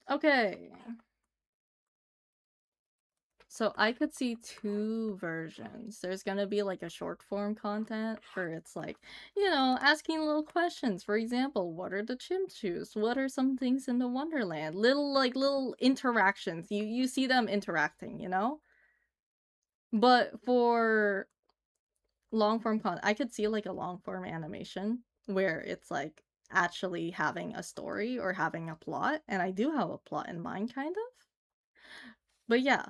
Okay. So I could see two versions. There's gonna be like a short form content where it's like, you know, asking little questions. For example, what are the chimp shoes? What are some things in the Wonderland? Little interactions. You see them interacting, you know? But for long form content, I could see like a long form animation where it's like actually having a story or having a plot, and I do have a plot in mind kind of. But yeah,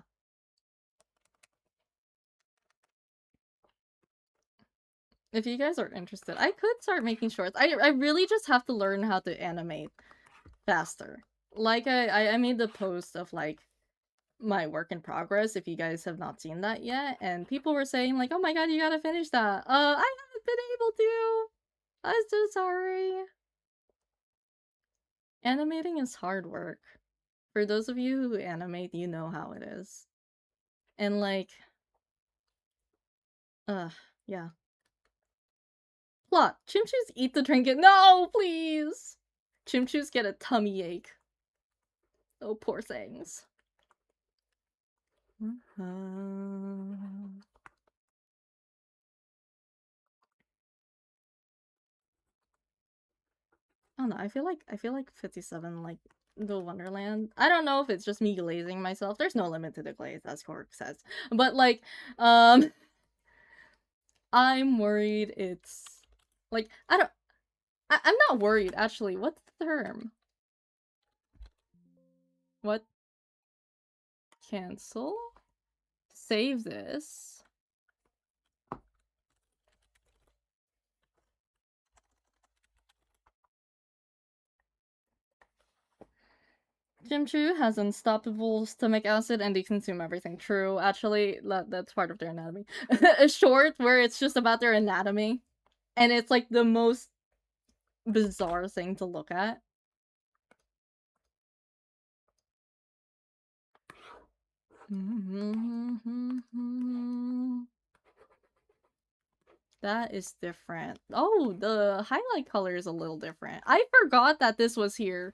if you guys are interested, I could start making shorts. I really just have to learn how to animate faster. Like I made the post of like my work in progress if you guys have not seen that yet, and people were saying like, "Oh my god, you gotta finish that." I haven't been able to. I'm so sorry. Animating is hard work. For those of you who animate, you know how it is. And like, yeah. Plot. Chimchus eat the trinket. No, please! Chimchus get a tummy ache. Oh, poor things. I don't know. I feel like 57, like the Wonderland. I don't know if it's just me glazing myself. There's no limit to the glaze, as Cork says. But like, I'm worried it's like I'm not worried actually. What's the term? What? Cancel? Save this. Jimchu has unstoppable stomach acid and they consume everything. True, actually, that's part of their anatomy. A short where it's just about their anatomy, and it's like the most bizarre thing to look at. That is different. Oh, the highlight color is a little different. I forgot that this was here.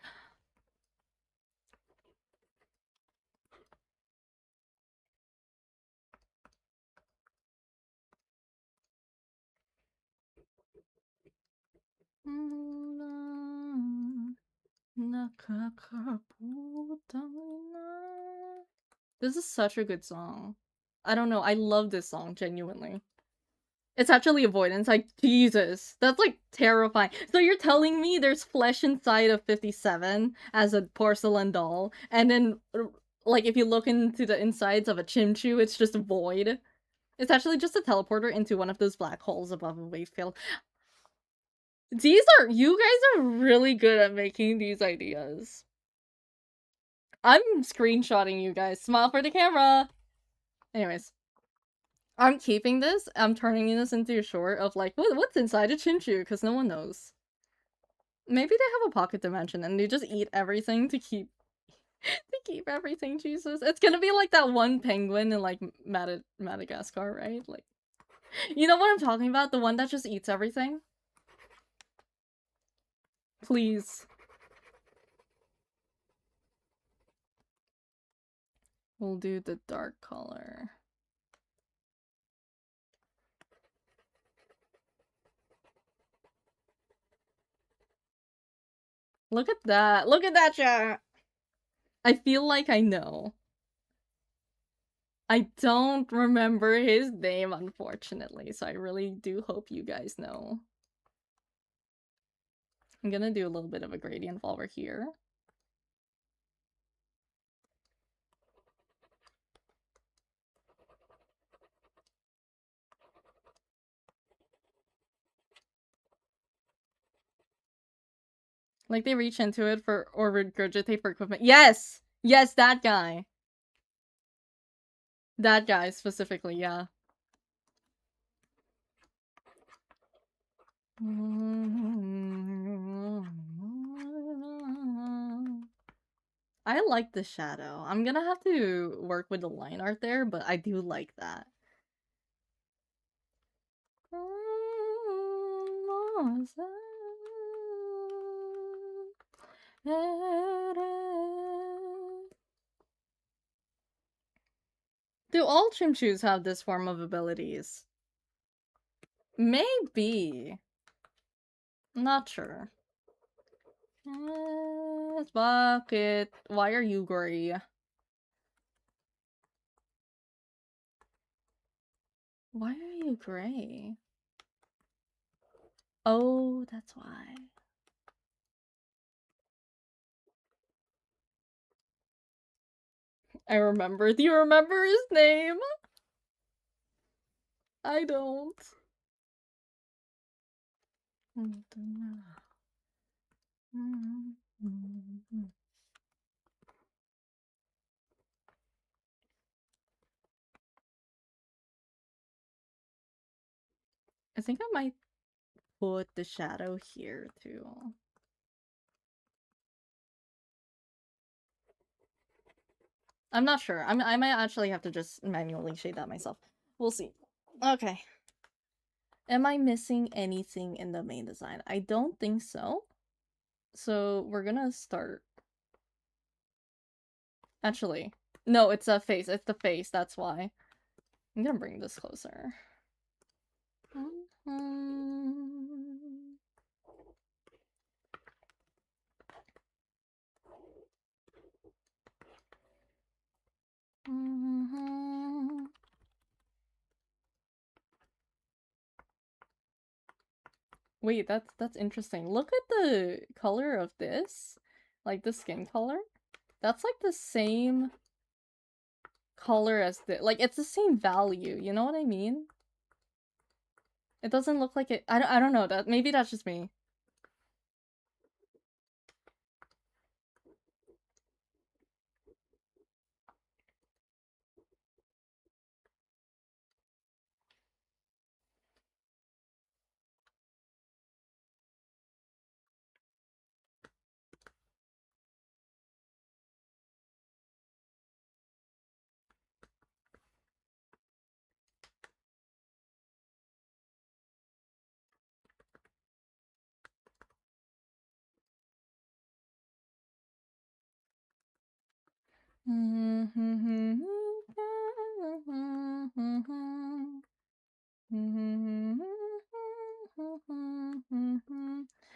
This is such a good song. I don't know. I love this song, genuinely. It's actually avoidance. Like, Jesus. That's, like, terrifying. So you're telling me there's flesh inside of 57 as a porcelain doll, and then, like, if you look into the insides of a Chimchu, it's just void? It's actually just a teleporter into one of those black holes above a wave field. You guys are really good at making these ideas. I'm screenshotting you guys. Smile for the camera! Anyways. I'm keeping this. I'm turning this into a short of like, what's inside a Chinchu? Because no one knows. Maybe they have a pocket dimension and they just eat everything to keep everything. Jesus, it's gonna be like that one penguin in like Madagascar, right? Like, you know what I'm talking about? The one that just eats everything. Please. We'll do the dark color. Look at that. Look at that, chat. I feel like I know. I don't remember his name, unfortunately, so I really do hope you guys know. I'm gonna do a little bit of a gradient while we're here. Like they reach into it for or regurgitate for equipment. Yes! Yes, that guy. That guy specifically, yeah. I like the shadow. I'm gonna have to work with the line art there, but I do like that. Do all Chimchus have this form of abilities? Maybe. Not sure. Bucket. Why are you gray? Why are you gray? Oh, that's why. I remember. Do you remember his name? I don't. I think I might put the shadow here too. I'm not sure. I might actually have to just manually shade that myself. We'll see. Okay. Am I missing anything in the main design? I don't think so. So we're gonna start. Actually, no, it's a face. It's the face. That's why. I'm gonna bring this closer. Wait, that's interesting. Look at the color of this. Like the skin color. That's like the same color as the like it's the same value, you know what I mean? It doesn't look like it. I don't know, that maybe that's just me.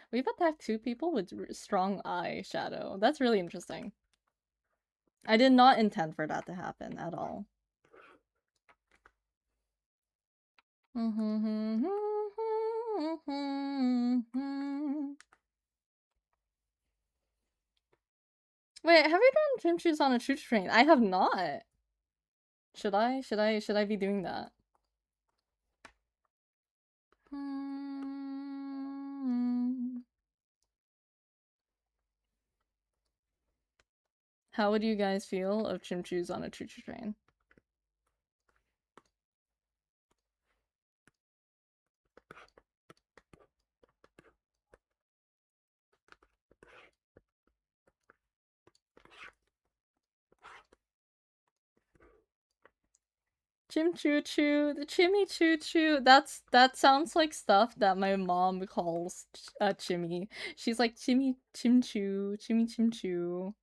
We've attacked 2 people with strong eye shadow. That's really interesting. I did not intend for that to happen at all. Wait, have you done Chimchus on a choo train? I have not. Should I? Should I be doing that? How would you guys feel of Chimchus on a choo-choo train? Chim choo choo, the chimmy choo choo. That sounds like stuff that my mom calls chimmy. She's like chimmy chim choo, chimmy chim choo.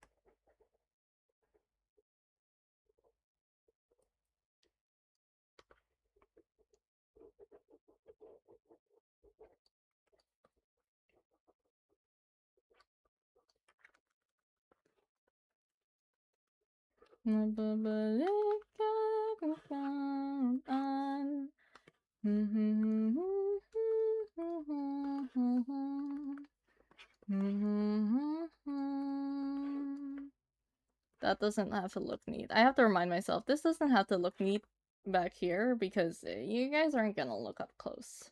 That doesn't have to look neat. I have to remind myself, this doesn't have to look neat back here because you guys aren't gonna look up close.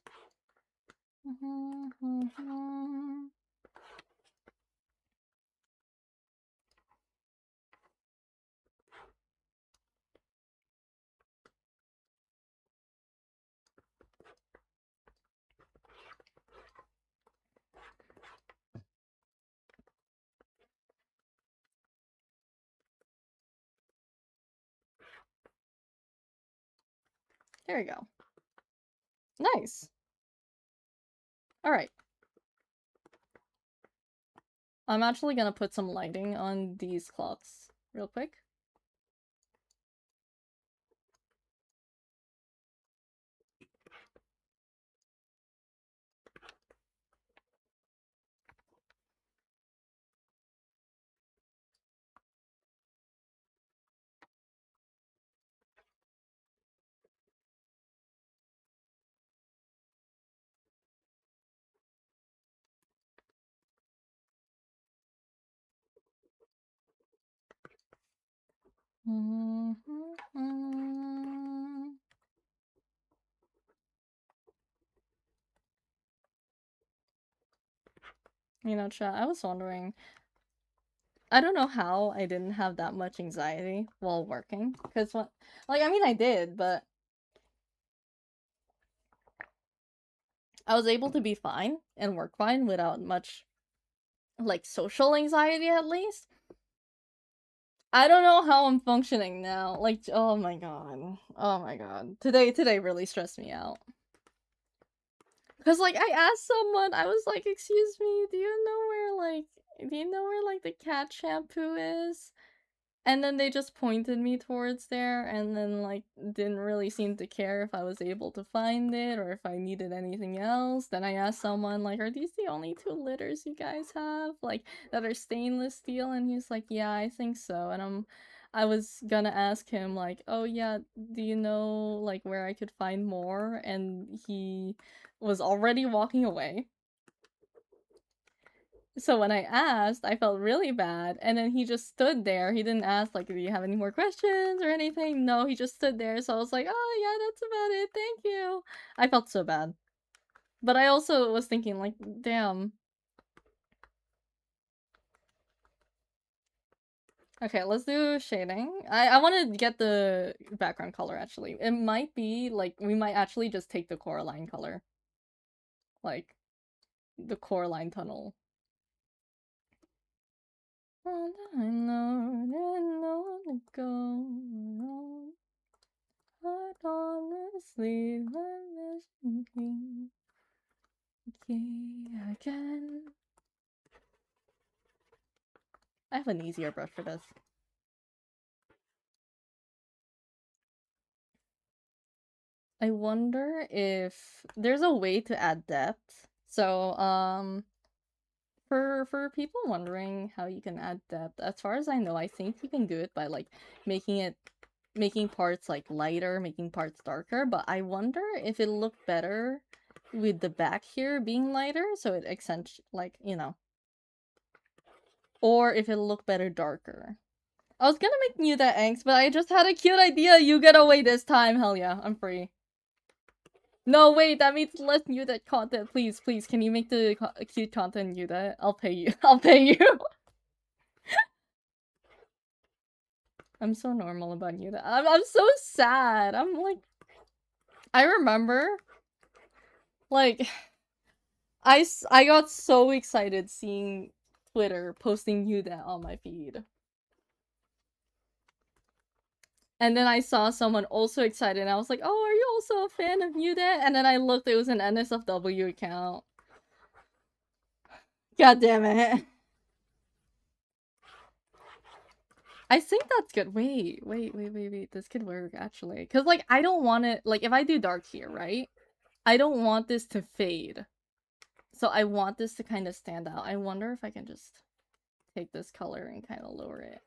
There we go. Nice. Alright. I'm actually gonna put some lighting on these cloths real quick. You know, chat, I was wondering, I don't know how I didn't have that much anxiety while working, because what, like, I mean, I did, but I was able to be fine and work fine without much, like, social anxiety at least. I don't know how I'm functioning now. Like, oh my god. Oh my god. Today really stressed me out. Cause like I asked someone, I was like, "Excuse me, do you know where like the cat shampoo is?" And then they just pointed me towards there and then like didn't really seem to care if I was able to find it or if I needed anything else. Then I asked someone like, "Are these the only 2 litters you guys have? Like that are stainless steel?" And he's like, "Yeah, I think so." And I was gonna ask him like, "Oh yeah, do you know like where I could find more?" And he was already walking away. So when I asked, I felt really bad, and then he just stood there. He didn't ask, like, "Do you have any more questions or anything?" No, he just stood there, so I was like, "Oh, yeah, that's about it, thank you." I felt so bad. But I also was thinking, like, damn. Okay, let's do shading. I want to get the background color, actually. It might be, like, we might actually just take the Coraline color. Like, the Coraline tunnel. And I know, didn't know to go. But honestly, when there's something again. I have an easier brush for this. I wonder if there's a way to add depth. So, for people wondering how you can add depth, as far as I know, I think you can do it by like making parts like lighter, making parts darker, but I wonder if it looked better with the back here being lighter, so it accents like, you know, or if it looked better darker. I was gonna make you that angst, but I just had a cute idea. You get away this time. Hell yeah, I'm free. No, wait, that means less new that content. Please, please, can you make the cute content new that? I'll pay you. I'll pay you. I'm so normal about you that. I'm so sad. I'm like, I remember, like, I got so excited seeing Twitter posting you that on my feed. And then I saw someone also excited, and I was like, "Oh, are you also a fan of Mudet?" And then I looked; it was an NSFW account. God damn it! I think that's good. Wait. This could work actually, cause like I don't want it. Like if I do dark here, right? I don't want this to fade, so I want this to kind of stand out. I wonder if I can just take this color and kind of lower it.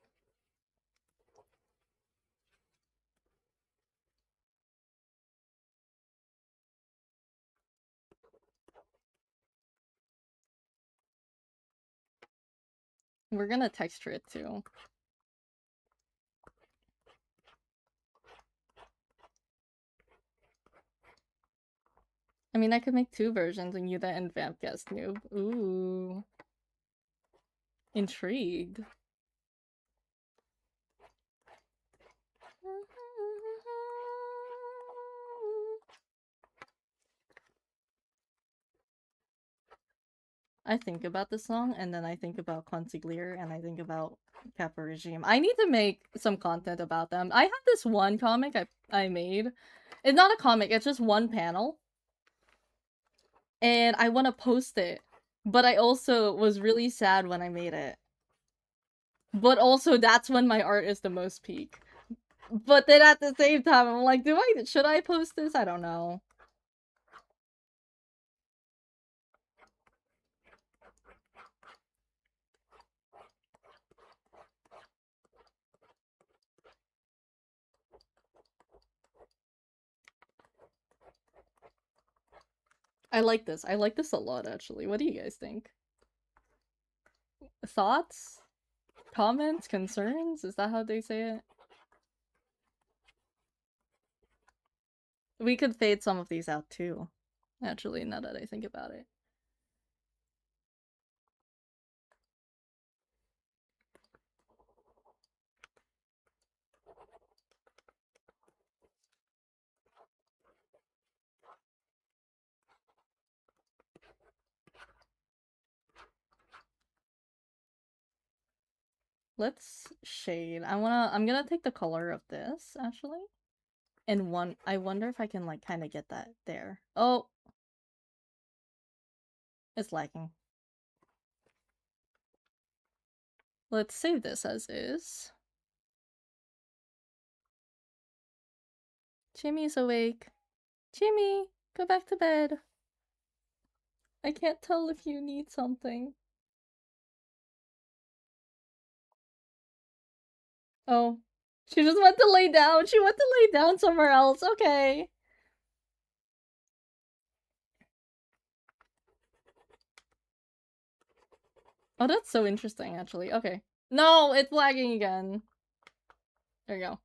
We're gonna texture it too. I mean, I could make 2 versions and you that and Vamp Guest Noob. Ooh. Intrigued. I think about this song, and then I think about Consigliere, and I think about Kappa Regime. I need to make some content about them. I have this one comic I made. It's not a comic, it's just one panel. And I want to post it. But I also was really sad when I made it. But also, that's when my art is the most peak. But then at the same time, I'm like, should I post this? I don't know. I like this. I like this a lot, actually. What do you guys think? Thoughts? Comments? Concerns? Is that how they say it? We could fade some of these out, too. Actually, now that I think about it. Let's shade. I'm gonna take the color of this, actually. And I wonder if I can, like, kind of get that there. Oh! It's lagging. Let's save this as is. Jimmy's awake. Jimmy, go back to bed. I can't tell if you need something. Oh. She just went to lay down. She went to lay down somewhere else. Okay. Oh, that's so interesting, actually. Okay. No, it's lagging again. There you go.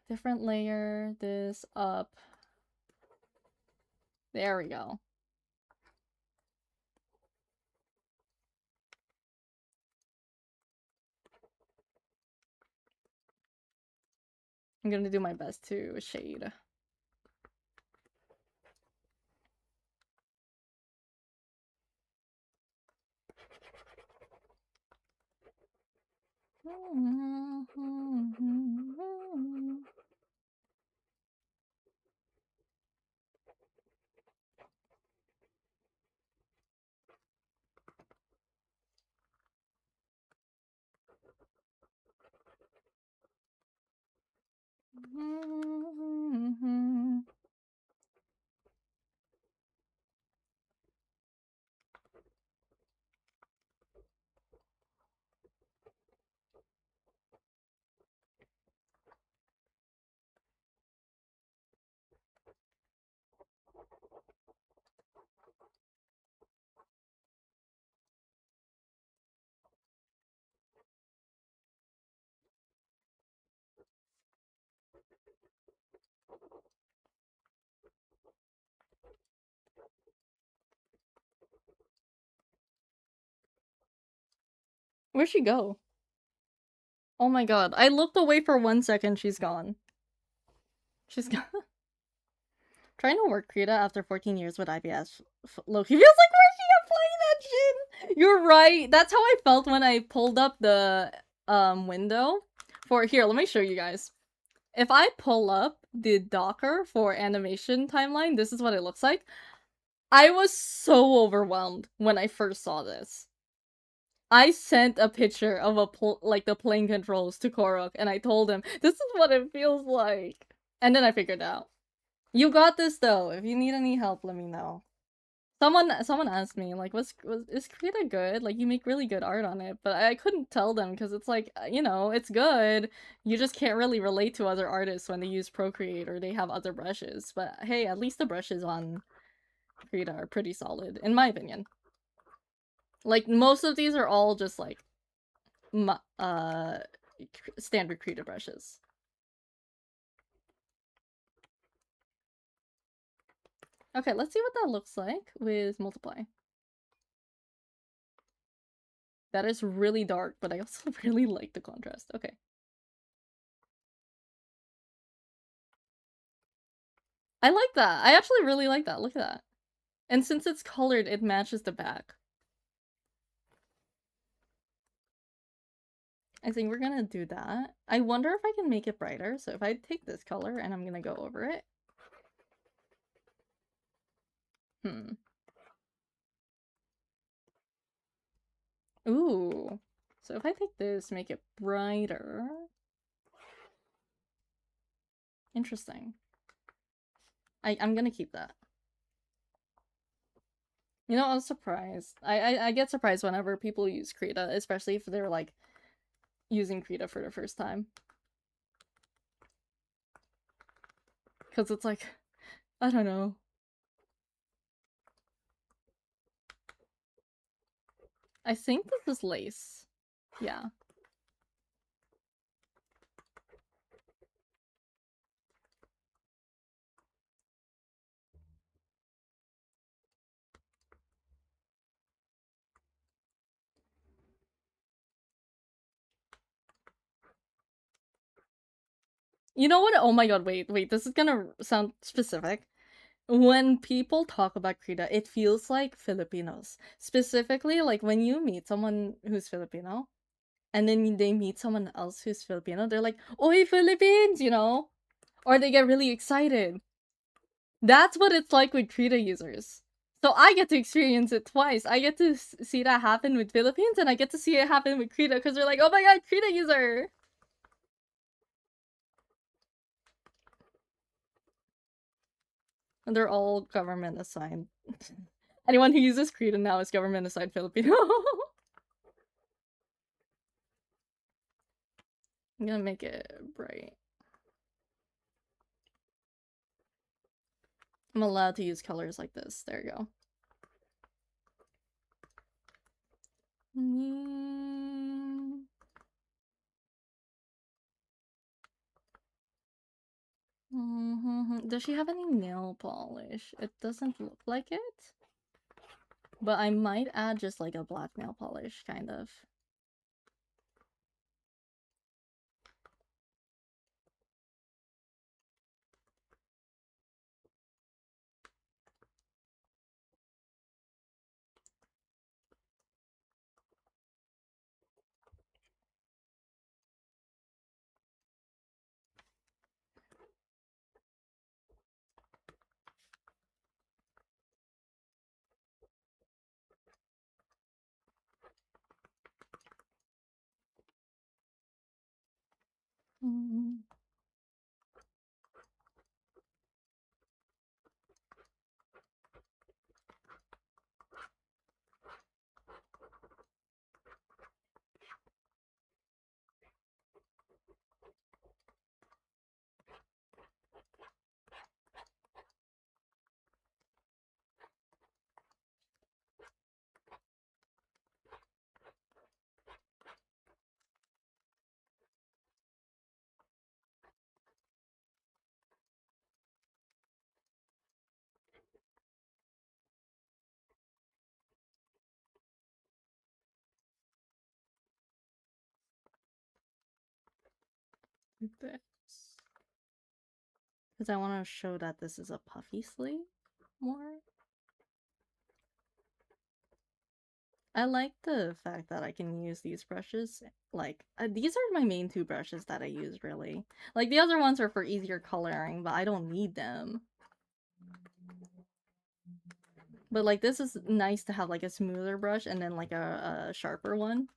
Different layer. This up. There we go. I'm gonna do my best to shade. Where'd she go? Oh my god. I looked away for 1 second, she's gone. She's gone. Trying to work Krita after 14 years with IBS. Loki feels like working and playing that shit! You're right. That's how I felt when I pulled up the window. Here, let me show you guys. If I pull up the Docker for animation timeline, this is what it looks like. I was so overwhelmed when I first saw this. I sent a picture of the plane controls to Korok, and I told him, this is what it feels like. And then I figured out. You got this, though. If you need any help, let me know. Someone asked me, like, is Krita good? Like, you make really good art on it, but I couldn't tell them because it's like, you know, it's good. You just can't really relate to other artists when they use Procreate or they have other brushes. But hey, at least the brushes on Krita are pretty solid, in my opinion. Like, most of these are all just, like, standard Krita brushes. Okay, let's see what that looks like with Multiply. That is really dark, but I also really like the contrast. Okay. I like that. I actually really like that. Look at that. And since it's colored, it matches the back. I think we're gonna do that. I wonder if I can make it brighter. So if I take this color and I'm gonna go over it. Ooh. So if I take this, make it brighter. Interesting. I'm gonna keep that. You know, I was surprised. I get surprised whenever people use Krita, especially if they're like using Krita for the first time. Because it's like, I don't know. I think this is lace. Yeah. You know what? Oh my god, wait. This is gonna sound specific. When people talk about Krita, it feels like Filipinos. Specifically, like when you meet someone who's Filipino, and then they meet someone else who's Filipino, they're like, "Oi, Philippines!" You know? Or they get really excited. That's what it's like with Krita users. So I get to experience it twice. I get to see that happen with Philippines, and I get to see it happen with Krita because they're like, "Oh my god, Krita user!" And they're all government assigned. Anyone who uses Krita now is government assigned Filipino. I'm gonna make it bright. I'm allowed to use colors like this. There you go. Does she have any nail polish? It doesn't look like it. But I might add just like a black nail polish, kind of. This. Because I want to show that this is a puffy sleeve more. I like the fact that I can use these brushes. Like, these are my main two brushes that I use, really. Like, the other ones are for easier coloring, but I don't need them. But, like, this is nice to have, like, a smoother brush and then, like, a sharper one.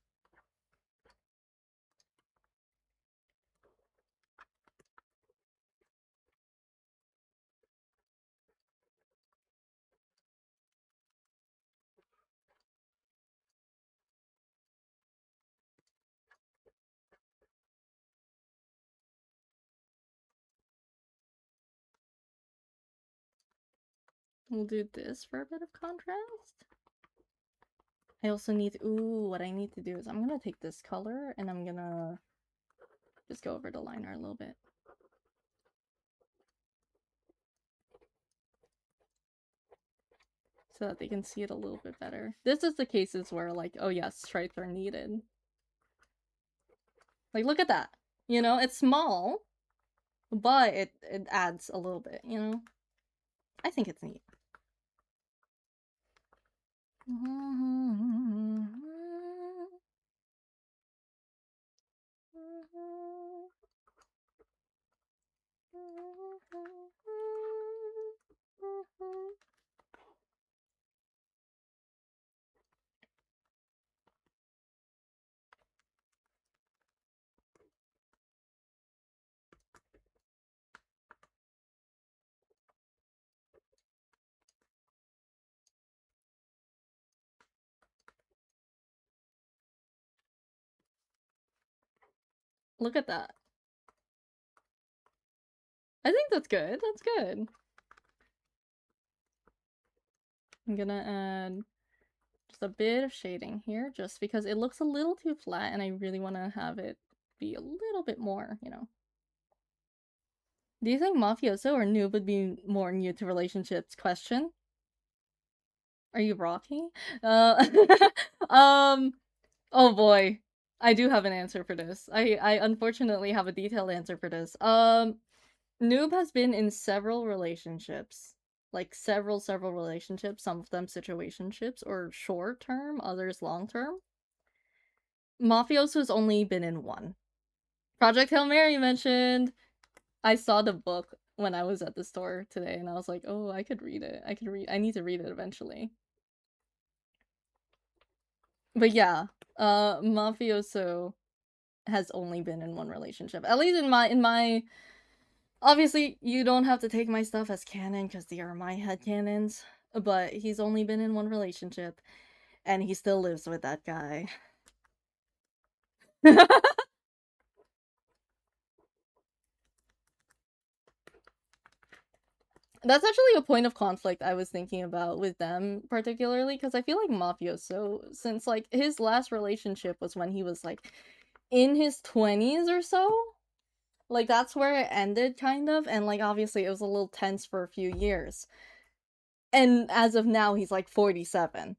We'll do this for a bit of contrast. I also need, ooh, what I need to do is I'm gonna take this color and I'm gonna just go over the liner a little bit. So that they can see it a little bit better. This is the cases where, like, oh yes, stripes are needed. Like, look at that. You know, it's small, but it adds a little bit, you know? I think it's neat. Look at that. I think that's good. That's good. I'm gonna add just a bit of shading here, just because it looks a little too flat and I really want to have it be a little bit more, you know. Do you think mafioso or noob would be more new to relationships? Question. Are you Rocky? Uh, oh boy. I do have an answer for this. I unfortunately have a detailed answer for this. Noob has been in several relationships. Like several relationships, some of them situationships or short term, others long term. Mafioso's only been in one. Project Hail Mary mentioned. I saw the book when I was at the store today and I was like, oh, I could read it. I need to read it eventually. But yeah, Mafioso has only been in one relationship. At least in my obviously you don't have to take my stuff as canon because they are my headcanons, but he's only been in one relationship and he still lives with that guy. That's actually a point of conflict I was thinking about with them particularly because I feel like Mafioso, since like his last relationship was when he was like in his 20s or so, like that's where it ended kind of, and like obviously it was a little tense for a few years. And as of now he's like 47.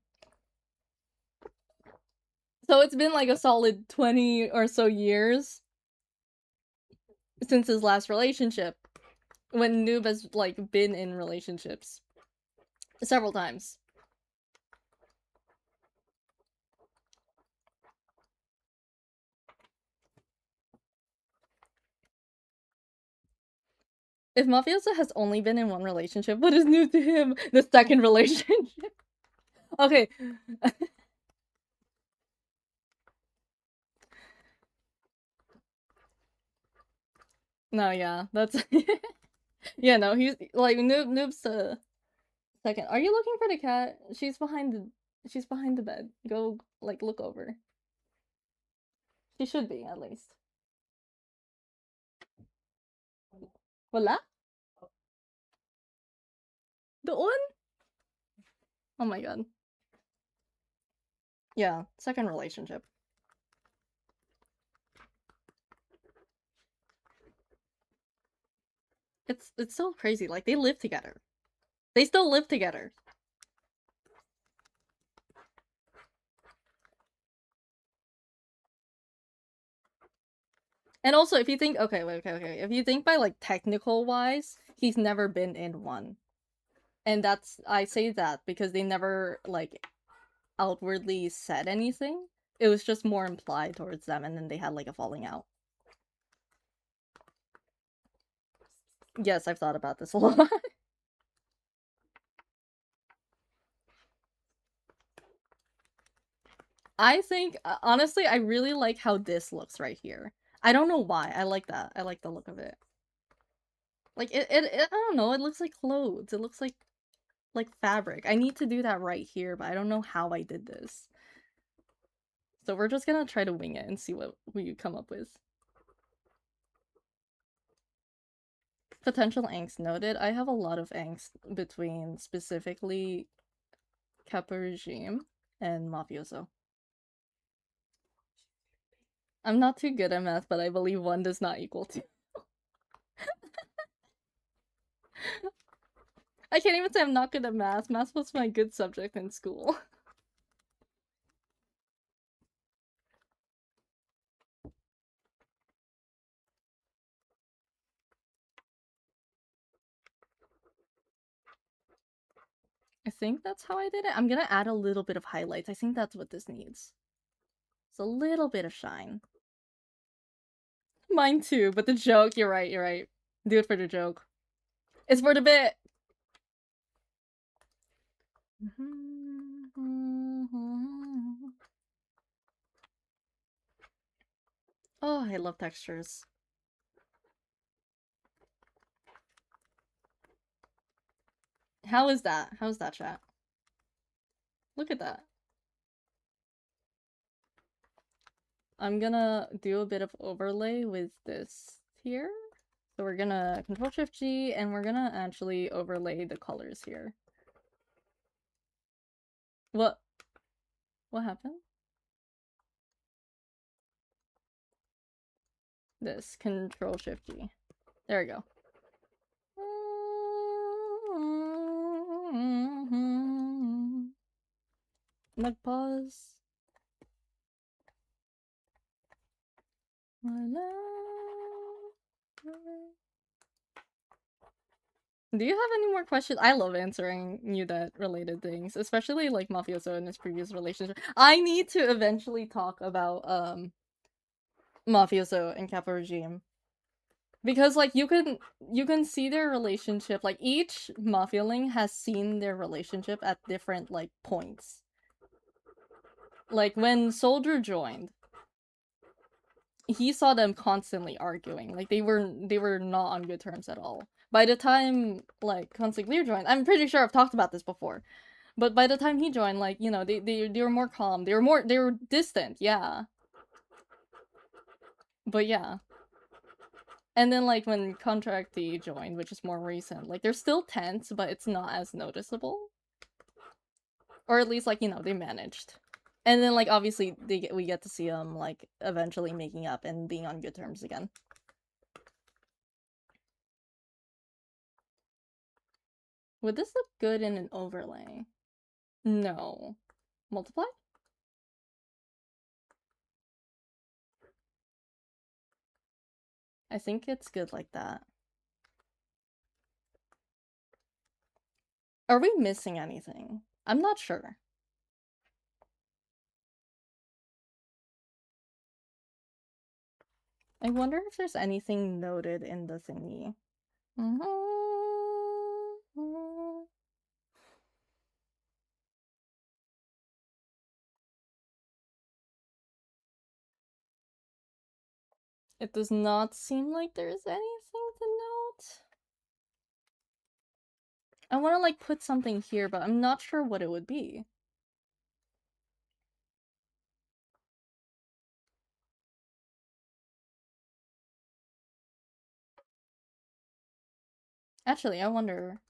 So it's been like a solid 20 or so years since his last relationship, when Noob has like been in relationships several times. If Mafioso has only been in one relationship, what is new to him? The second relationship. Okay. No, yeah, that's yeah. No, he's like Noob's second. Are you looking for the cat? She's behind the bed. Go like look over. She should be at least. Voila. The one. Oh my god. Yeah, second relationship. It's so crazy. Like they live together. They still live together. And also, if you think, okay. If you think by like technical wise, he's never been in one, and that's I say that because they never like outwardly said anything. It was just more implied towards them, and then they had like a falling out. Yes, I've thought about this a lot. I think honestly, I really like how this looks right here. I don't know why. I like that. I like the look of it. Like I don't know. It looks like clothes. It looks like fabric. I need to do that right here, but I don't know how I did this. So we're just gonna try to wing it and see what we come up with. Potential angst noted. I have a lot of angst between specifically Kappa Regime and Mafioso. I'm not too good at math, but I believe 1 does not equal 2. I can't even say I'm not good at math. Math was my good subject in school. I think that's how I did it. I'm gonna add a little bit of highlights. I think that's what this needs. It's a little bit of shine. Mine too, but the joke, you're right. Do it for the joke. It's for the bit. Oh, I love textures. How is that? How's that, chat? Look at that. I'm gonna do a bit of overlay with this here. So we're gonna Control-Shift-G, and we're gonna actually overlay the colors here. What happened? This, Control-Shift-G. There we go. Like, pause. Do you have any more questions? I love answering you that related things, especially like Mafioso in his previous relationship. I need to eventually talk about Mafioso and Capo Regime. Because like you can see their relationship, like each Mafialing has seen their relationship at different like points. Like when Soldier joined, he saw them constantly arguing. Like they were not on good terms at all. By the time like Consigliere joined, I'm pretty sure I've talked about this before. But by the time he joined, like, you know, they were more calm. They were distant, yeah. But yeah. And then like when Contractee joined, which is more recent, like they're still tense, but it's not as noticeable. Or at least like, you know, they managed. And then like obviously we get to see them like eventually making up and being on good terms again. Would this look good in an overlay? No. Multiply? I think it's good like that. Are we missing anything? I'm not sure. I wonder if there's anything noted in the thingy. It does not seem like there's anything to note. I want to like put something here, but I'm not sure what it would be. Actually, I wonder.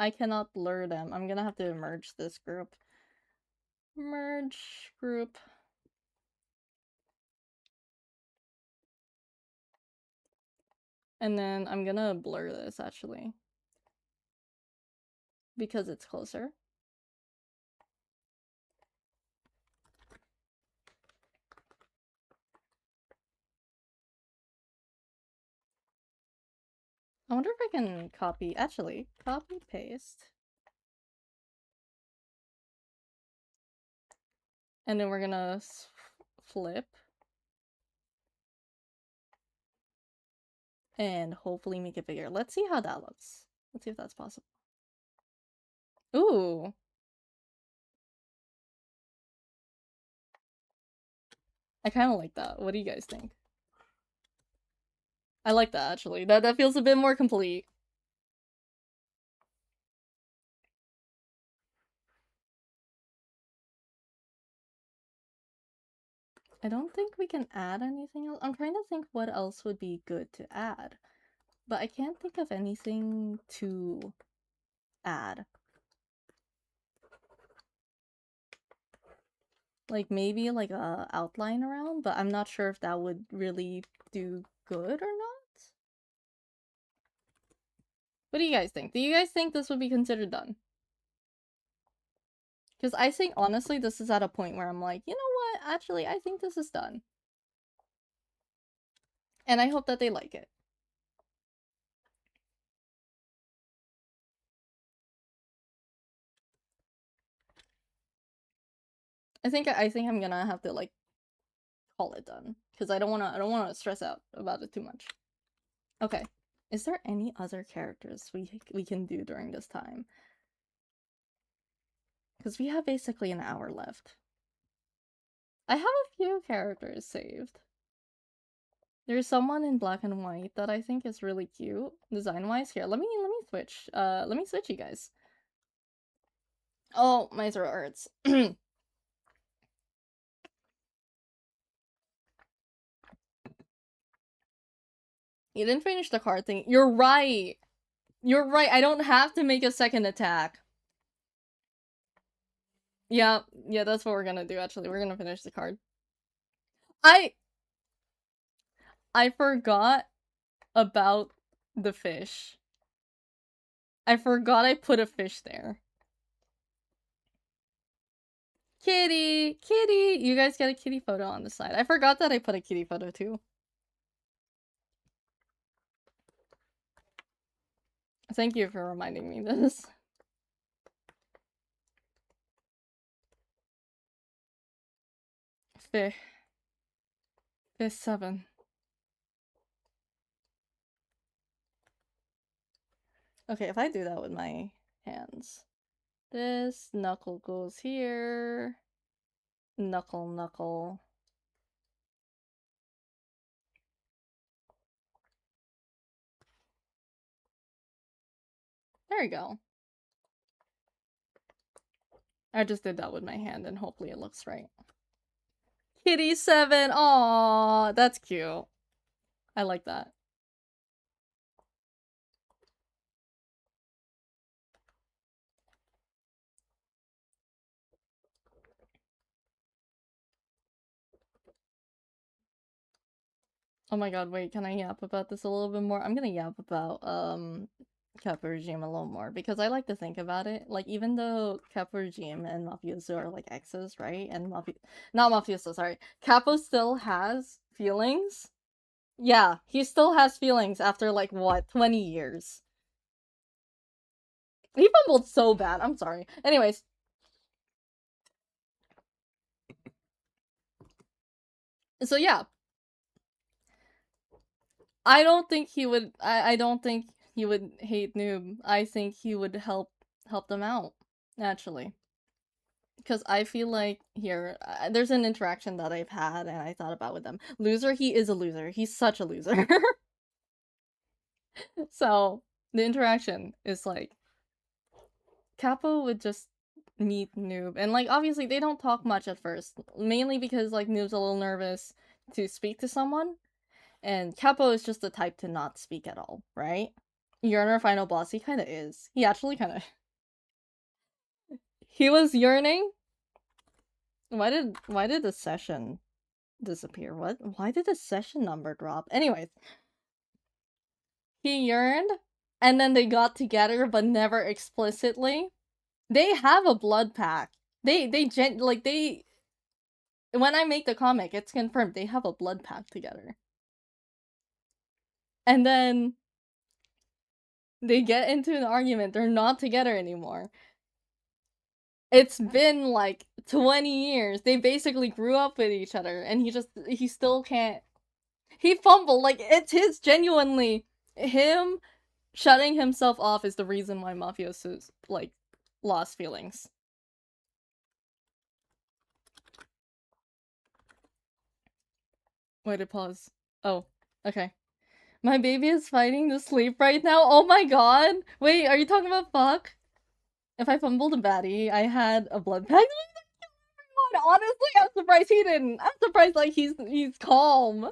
I cannot blur them. I'm gonna have to merge this group. Merge group. And then I'm gonna blur this actually. Because it's closer. I wonder if I can copy, actually, copy paste. And then we're gonna flip. And hopefully make it bigger. Let's see how that looks. Let's see if that's possible. Ooh. I kind of like that. What do you guys think? I like that, actually. That feels a bit more complete. I don't think we can add anything else. I'm trying to think what else would be good to add. But I can't think of anything to add. Like, maybe, like, a outline around, but I'm not sure if that would really do good or not. What do you guys think? Do you guys think this would be considered done? Because I think, honestly, this is at a point where I'm like, you know what? Actually, I think this is done. And I hope that they like it. I think I'm gonna have to, like, call it done. Because I don't wanna stress out about it too much. Okay. Is there any other characters we can do during this time? Because we have basically an hour left. I have a few characters saved. There's someone in black and white that I think is really cute design-wise. Here, let me switch. Let me switch you guys. Oh, my throat hurts. You didn't finish the card thing. You're right. You're right. I don't have to make a second attack. Yeah, that's what we're gonna do, actually. We're gonna finish the card. I forgot about the fish. I forgot I put a fish there. Kitty! Kitty! You guys get a kitty photo on the side. I forgot that I put a kitty photo too. Thank you for reminding me this. Fish. Fish 7. Okay, if I do that with my hands. This knuckle goes here. Knuckle, knuckle. There you go. I just did that with my hand and hopefully it looks right. Kitty 7! Aww, that's cute. I like that. Oh my god, wait, can I yap about this a little bit more? I'm gonna yap about, Kappa Regime a little more, because I like to think about it. Like, even though Kappa Regime and Mafioso are, like, exes, right? And not Mafioso, sorry. Capo still has feelings. Yeah, he still has feelings after, like, what, 20 years? He fumbled so bad, I'm sorry. Anyways. So yeah. I don't think he would, I don't think he would hate Noob. I think he would help them out, naturally. Because I feel like here, there's an interaction that I've had and I thought about with them. Loser, he is a loser. He's such a loser. So, the interaction is like, Capo would just meet Noob. And like, obviously, they don't talk much at first. Mainly because like, Noob's a little nervous to speak to someone. And Capo is just the type to not speak at all, right? You're our final boss. He kind of is. He actually kind of... He was yearning. Why did the session disappear? Why did the session number drop? Anyways, he yearned, and then they got together, but never explicitly. They have a blood pact. When I make the comic, it's confirmed they have a blood pact together. And then they get into an argument. They're not together anymore. It's been like 20 years. They basically grew up with each other, and he still can't. He fumbled. Like, it's his genuinely. Him shutting himself off is the reason why Mafioso's, like, lost feelings. Wait to pause. Oh, okay. My baby is fighting to sleep right now. Oh my god. Wait, are you talking about fuck? If I fumbled a baddie, I had a blood pact. Honestly, I'm surprised he didn't. I'm surprised, like, he's calm.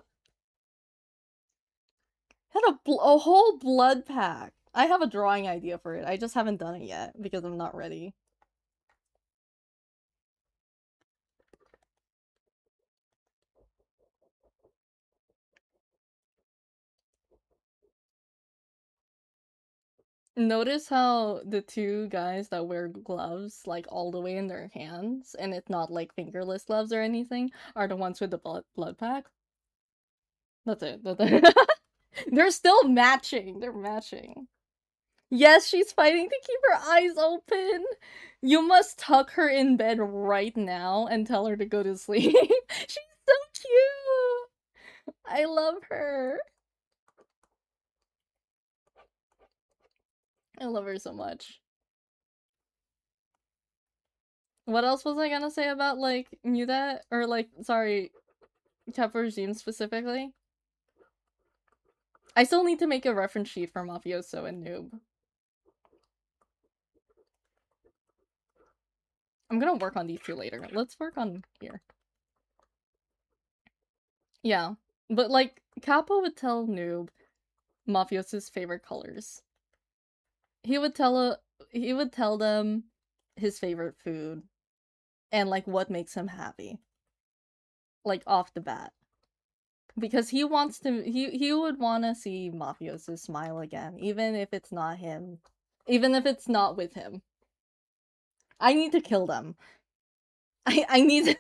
Had a whole blood pack. I have a drawing idea for it. I just haven't done it yet because I'm not ready. Notice how the two guys that wear gloves, like, all the way in their hands, and it's not, like, fingerless gloves or anything, are the ones with the blood pack? That's it. They're still matching. They're matching. Yes, she's fighting to keep her eyes open. You must tuck her in bed right now and tell her to go to sleep. She's so cute. I love her. I love her so much. What else was I gonna say about like Mudet or like sorry, Capo Regime specifically? I still need to make a reference sheet for Mafioso and Noob. I'm gonna work on these two later. Let's work on here. Yeah, but like Capo would tell Noob Mafioso's favorite colors. He would tell them his favorite food and like what makes him happy. Like off the bat. Because he would want to see Mafioso smile again, even if it's not him. Even if it's not with him. I need to kill them. I need to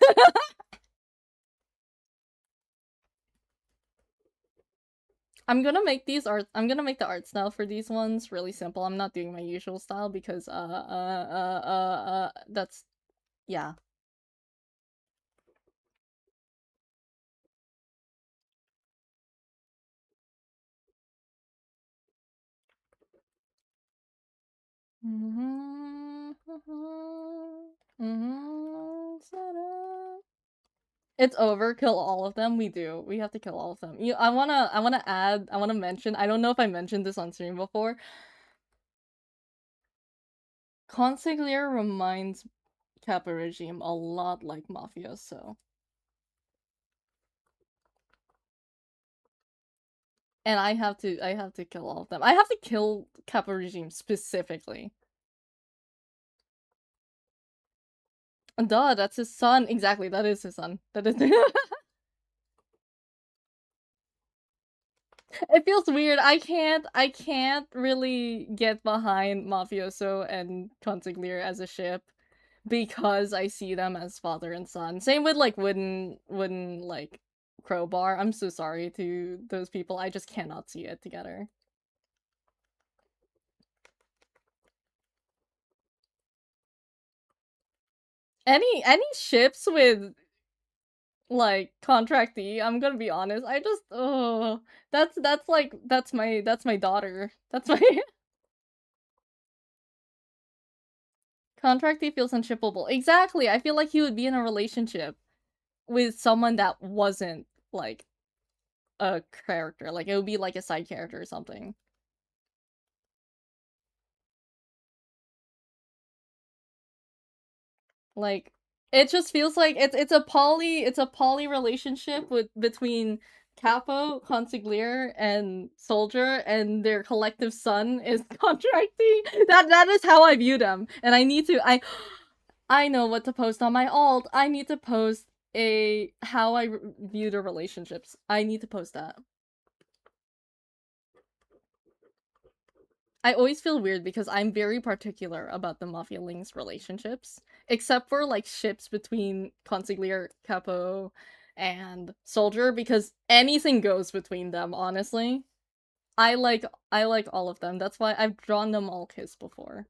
I'm gonna make the art style for these ones really simple. I'm not doing my usual style because that's yeah. It's over. Kill all of them. We do. We have to kill all of them. I wanna mention, I don't know if I mentioned this on stream before. Consigliere reminds Kappa regime a lot like Mafioso. And I have to kill all of them. I have to kill Kappa regime specifically. Duh, that's his son. Exactly, that is his son. That is It feels weird. I can't really get behind Mafioso and Consigliere as a ship because I see them as father and son. Same with like wooden like Crowbar. I'm so sorry to those people. I just cannot see it together. Any ships with like contractee, I'm gonna be honest. I just oh that's like that's my daughter. That's my contractee feels unshippable. Exactly. I feel like he would be in a relationship with someone that wasn't like a character. Like it would be like a side character or something. Like it just feels like it's a poly relationship with between Capo, Consigliere, and Soldier, and their collective son is contracting. That is how I view them, and I know what to post on my alt. I need to post a how I view the relationships. I need to post that. I always feel weird because I'm very particular about the Mafia Links relationships, except for like ships between Consigliere, Capo, and Soldier, because anything goes between them, honestly. I like all of them. That's why I've drawn them all kiss before.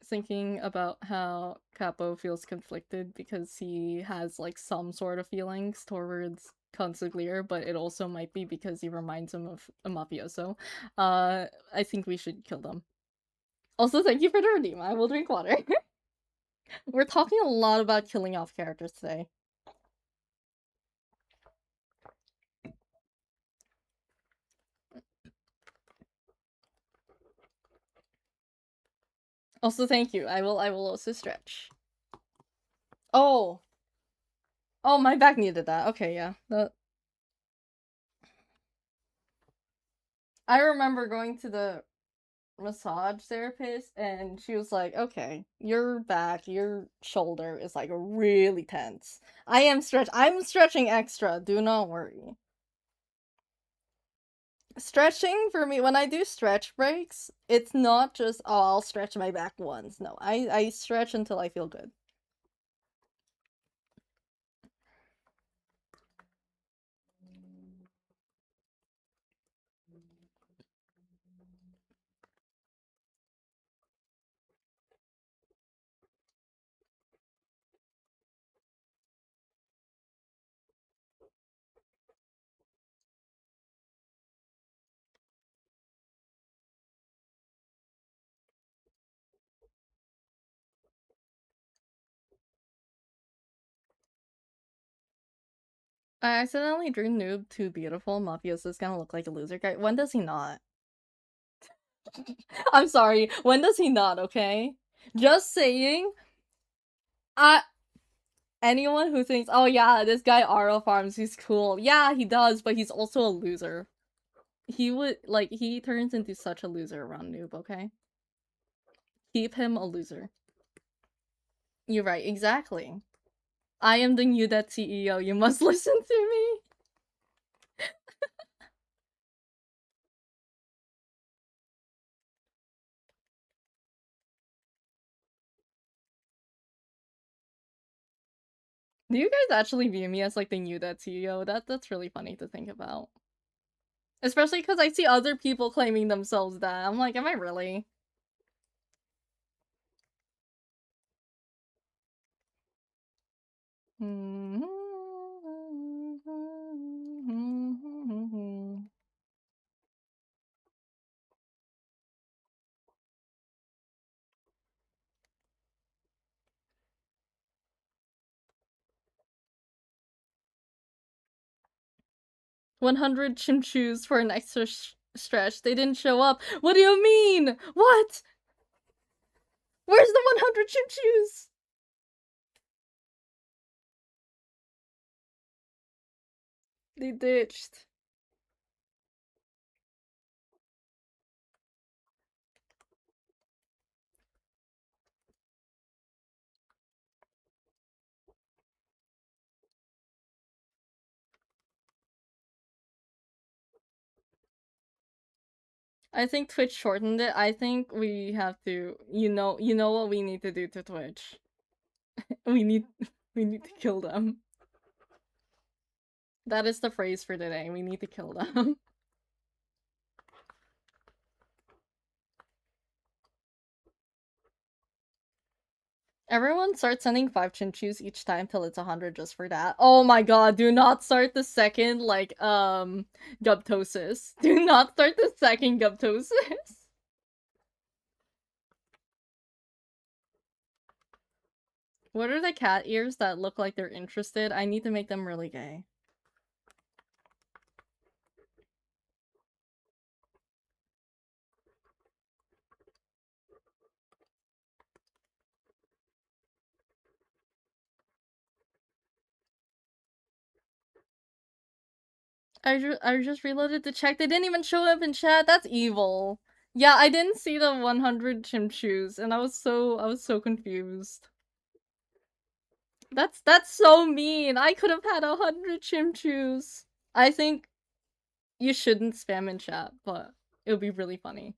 Thinking about how Capo feels conflicted because he has like some sort of feelings towards Consigliere, but it also might be because he reminds him of a mafioso. I think we should kill them. Also, thank you for the redeem. I will drink water. We're talking a lot about killing off characters today. Also, thank you. I will also stretch. Oh. Oh, my back needed that. Okay, yeah. I remember going to the massage therapist and she was like, okay, your back, your shoulder is like really tense. I'm stretching extra, do not worry. Stretching for me, when I do stretch breaks, it's not just, oh, I'll stretch my back once. No, I stretch until I feel good. I accidentally drew Noob too beautiful. Mafioso is gonna look like a loser guy. When does he not? I'm sorry. When does he not, okay? Just saying. I Anyone who thinks, oh yeah, this guy Aro farms, he's cool. Yeah, he does, but he's also a loser. He turns into such a loser around Noob, okay? Keep him a loser. You're right, exactly. I am the new that CEO, you must listen to me. Do you guys actually view me as like the new that CEO? That's really funny to think about. Especially because I see other people claiming themselves that. I'm like, am I really? Mm-hmm. 100 chimchus for an extra stretch. They didn't show up. What do you mean? What? Where's the 100 chimchus? They ditched. I think Twitch shortened it. I think we have to, you know what we need to do to Twitch. we need, we need to kill them. That is the phrase for today. We need to kill them. Everyone start sending 5 chinchus each time till it's 100 just for that. Oh my god, do not start the second, Guptosis. Do not start the second Guptosis. What are the cat ears that look like they're interested? I need to make them really gay. I just reloaded to check. They didn't even show up in chat. That's evil. Yeah, I didn't see the 100 chimchus, and I was so confused. That's so mean. I could have had 100 chimchus. I think you shouldn't spam in chat, but it would be really funny.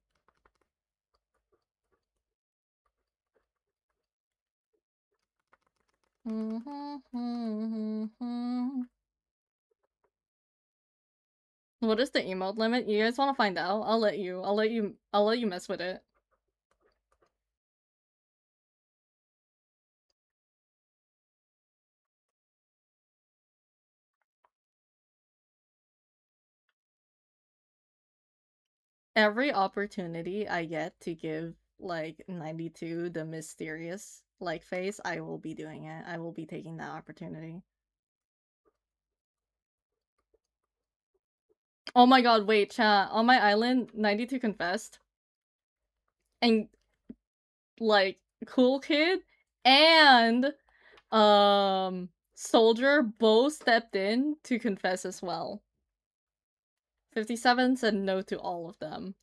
What is the emote limit? You guys want to find out? I'll let you mess with it. Every opportunity I get to give like 92 the mysterious like face, I will be doing it. I will be taking that opportunity. Oh my god, wait, chat. On my island, 92 confessed. And like Cool Kid and Soldier both stepped in to confess as well. 57 said no to all of them.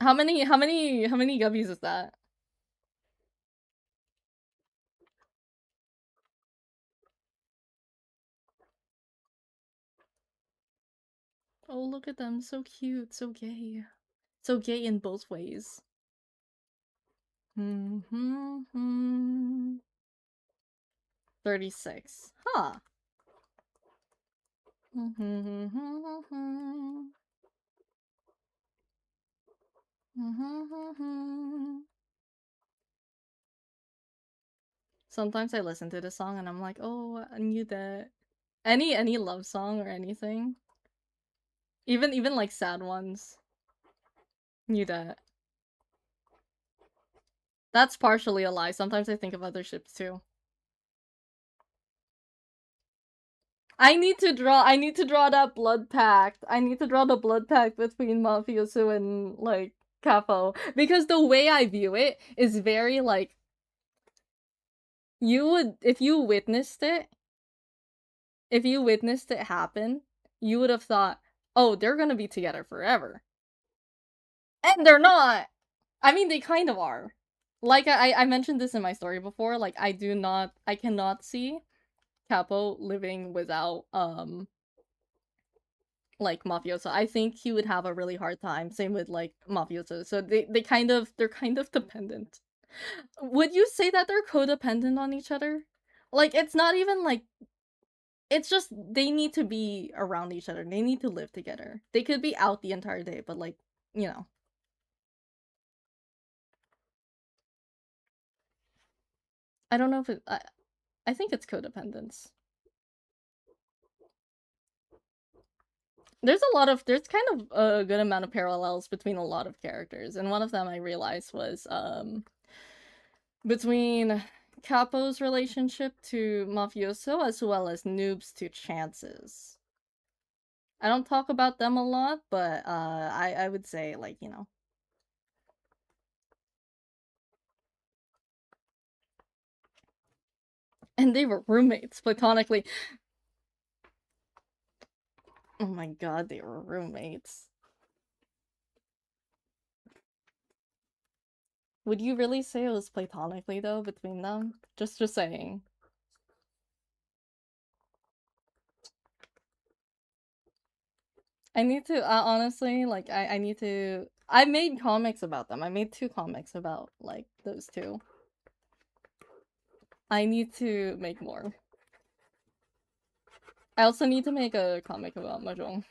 How many guppies is that? Oh, look at them. So cute, so gay. So gay in both ways. 36. Huh. Sometimes I listen to this song and I'm like, oh, I knew that. Any love song or anything. Even like sad ones. Knew that. That's partially a lie. Sometimes I think of other ships too. I need to draw that blood pact. I need to draw the blood pact between Mafioso and like Capo. Because the way I view it is very like you would if you witnessed it happen, you would have thought, oh, they're gonna be together forever. And they're not. I mean they kind of are. Like I mentioned this in my story before, like I cannot see Capo living without like Mafioso. I think he would have a really hard time. Same with like Mafioso. So they're kind of dependent. Would you say that they're codependent on each other? Like it's not even like it's just they need to be around each other. They need to live together. They could be out the entire day, but like, you know. I don't know if I think it's codependence. There's kind of a good amount of parallels between a lot of characters, and one of them I realized was between Capo's relationship to Mafioso as well as Noob's to Chance's. I don't talk about them a lot, but I would say like, you know. And they were roommates platonically. Oh my god, they were roommates. Would you really say it was platonically though between them? Just saying. I need to honestly like I need to I made comics about them. I made 2 comics about like those two. I need to make more. I also need to make a comic about Mahjong.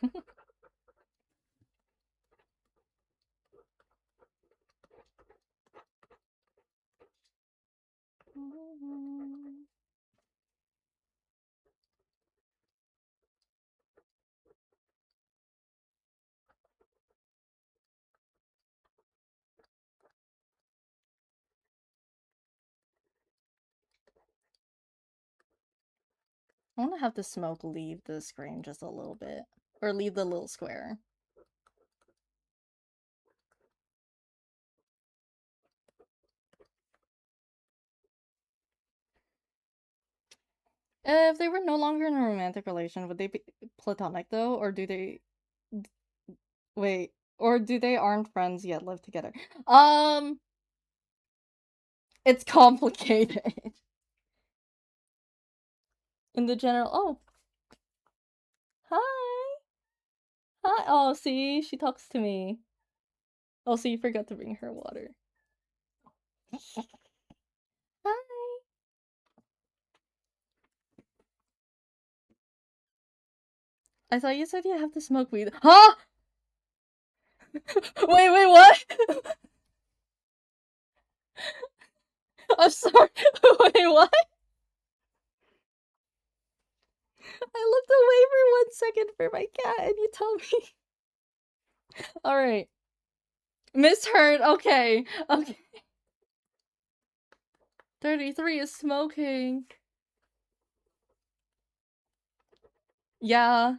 I want to have the smoke leave the screen just a little bit. Or leave the little square. If they were no longer in a romantic relation, would they be platonic though? Or do they... Wait. Or do they aren't friends yet live together? It's complicated. In the general... Oh. Hi! Hi! Oh, see? She talks to me. Oh, so you forgot to bring her water. Hi! I thought you said you have to smoke weed. Huh?! Wait, what? I'm sorry. Wait, what? I looked away for 1 second for my cat and you tell me. Alright. Misheard. Okay. 33 is smoking. Yeah.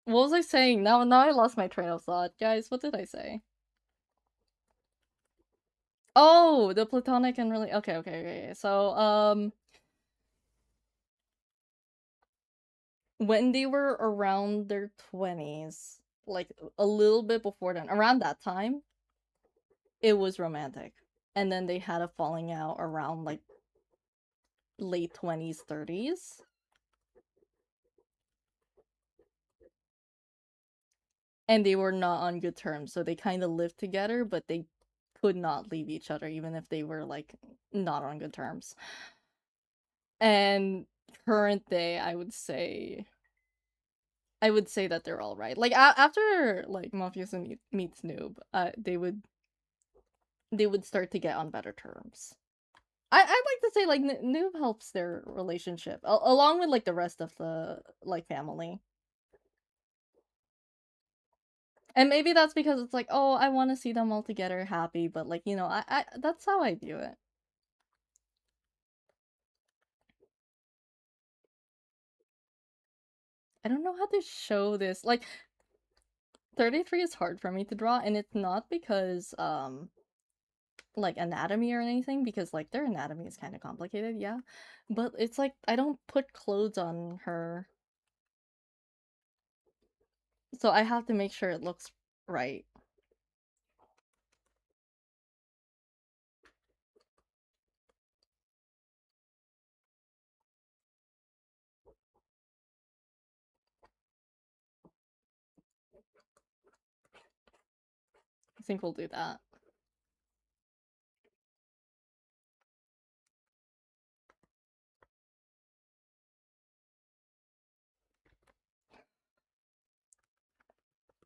What was I saying? Now I lost my train of thought. Guys, what did I say? Oh, the platonic and really okay. So, when they were around their 20s, like a little bit before then, around that time, it was romantic. And then they had a falling out around like late 20s, 30s. And they were not on good terms, so they kind of lived together, but they could not leave each other even if they were like not on good terms. And current day, I would say that they're all right. Like after like Mafioso meets Noob, they would start to get on better terms. I'd like to say like Noob helps their relationship along with like the rest of the like family. And maybe that's because it's like, oh, I want to see them all together happy, but like, you know, I that's how I view it. I don't know how to show this. Like 33 is hard for me to draw, and it's not because like anatomy or anything, because like their anatomy is kind of complicated, yeah. But it's like I don't put clothes on her, so I have to make sure it looks right. I think we'll do that.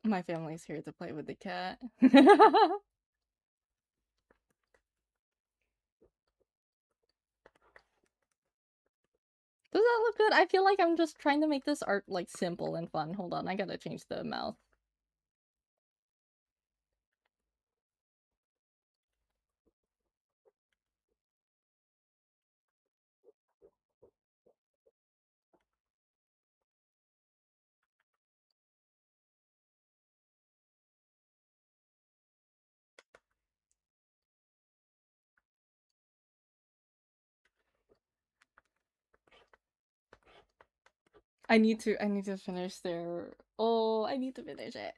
My family's here to play with the cat. Does that look good? I feel like I'm just trying to make this art like simple and fun. Hold on, I gotta change the mouth. I need to finish their. Oh, I need to finish it.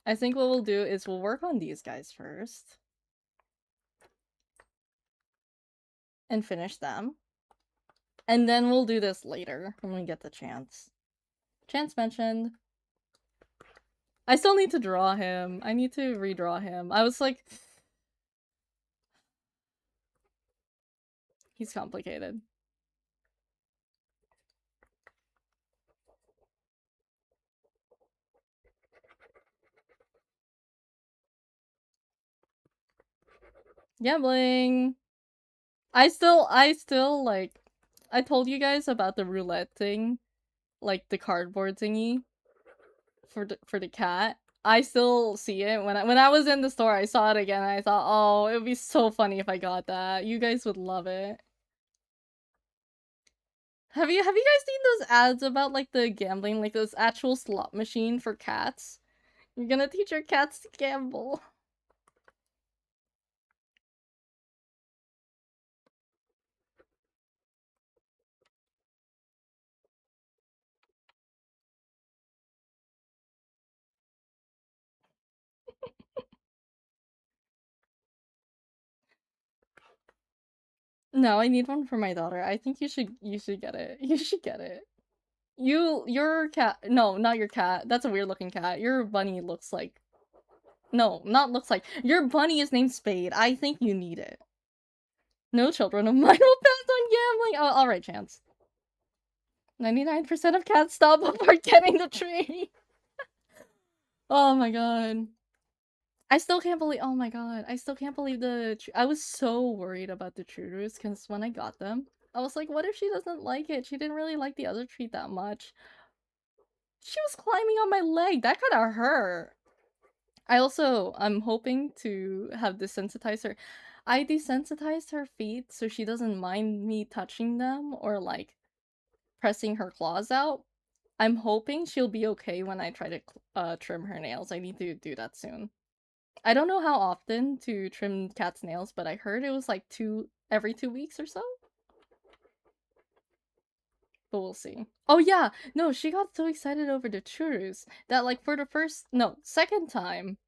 I think what we'll do is we'll work on these guys first and finish them. And then we'll do this later when we get the chance. Chance mentioned. I still need to draw him. I need to redraw him. I was like, he's complicated. Gambling. I still like, I told you guys about the roulette thing, like the cardboard thingy for the cat. I still see it when I was in the store. I saw it again. And I thought, oh, it would be so funny if I got that. You guys would love it. Have you guys seen those ads about like the gambling, like those actual slot machine for cats? You're gonna teach your cats to gamble. No, I need one for my daughter. I think you should get it. You should get it. Your cat, no, not your cat. That's a weird looking cat. Your bunny looks like, no, not looks like. Your bunny is named Spade. I think you need it. No children of mine will pass on gambling. Oh, all right, Chance. 99% of cats stop before getting the tree. Oh my god. I still can't believe. Oh my god. I still can't believe I was so worried about the Truders because when I got them, I was like, what if she doesn't like it? She didn't really like the other treat that much. She was climbing on my leg. That kind of hurt. I'm hoping to have desensitized her. I desensitized her feet so she doesn't mind me touching them or like pressing her claws out. I'm hoping she'll be okay when I try to trim her nails. I need to do that soon. I don't know how often to trim cat's nails, but I heard it was like every 2 weeks or so. But we'll see. Oh yeah, no, she got so excited over the churros that like for the second time,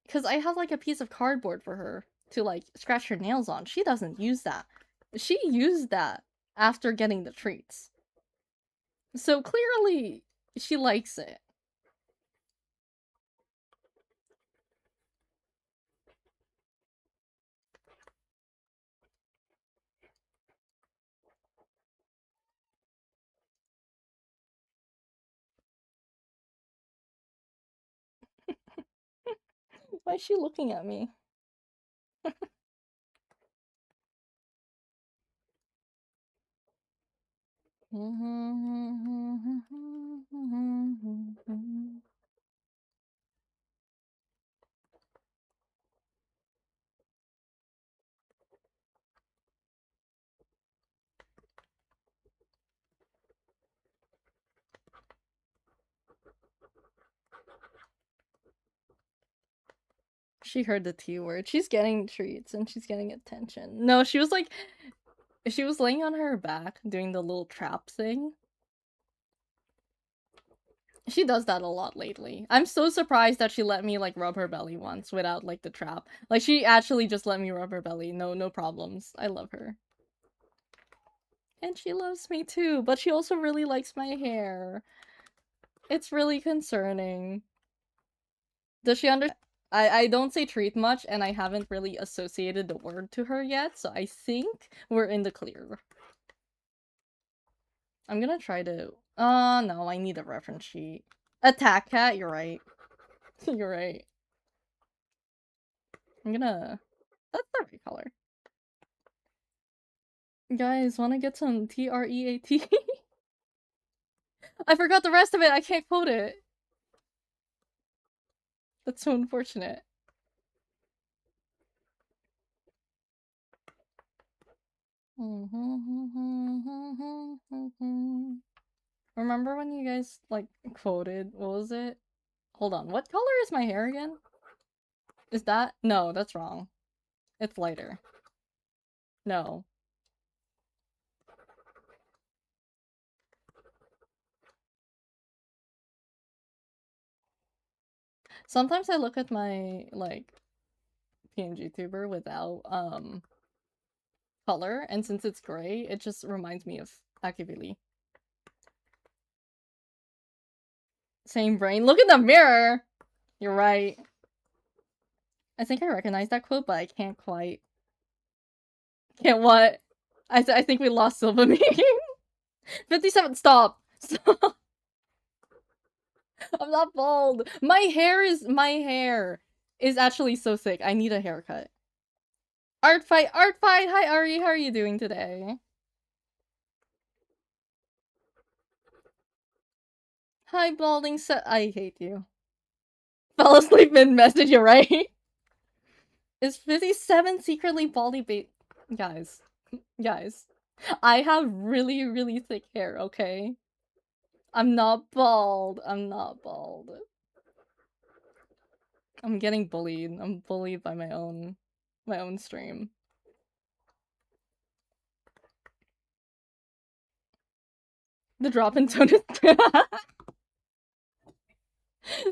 because I have like a piece of cardboard for her to like scratch her nails on. She doesn't use that. She used that after getting the treats. So clearly she likes it. Why is she looking at me? She heard the T word. She's getting treats and she's getting attention. No, she was like, she was laying on her back doing the little trap thing. She does that a lot lately. I'm so surprised that she let me like rub her belly once without like the trap. Like she actually just let me rub her belly. No problems. I love her. And she loves me too, but she also really likes my hair. It's really concerning. Does she understand? I don't say treat much, and I haven't really associated the word to her yet, so I think we're in the clear. I'm gonna try to... no, I need a reference sheet. Attack cat, you're right. You're right. I'm gonna... That's the right color. Guys, wanna get some TREAT? I forgot the rest of it, I can't quote it. That's so unfortunate. Remember when you guys, like, quoted, what was it? Hold on, what color is my hair again? Is that? No, that's wrong. It's lighter. No. Sometimes I look at my, like, PNG tuber without, color, and since it's gray, it just reminds me of Akibili. Same brain. Look in the mirror! You're right. I think I recognize that quote, but I can't quite... Can't what? I think we lost Silva meeting. 57, stop! Stop! I'm not bald! My hair is actually so thick. I need a haircut. Artfight! Hi Ari, how are you doing today? Hi balding I hate you. Fell asleep mid-message, you're right. Is 57 secretly baldy Guys. Guys. I have really thick hair, okay? I'm not bald. I'm not bald. I'm getting bullied. I'm bullied by my own stream. The drop in tone is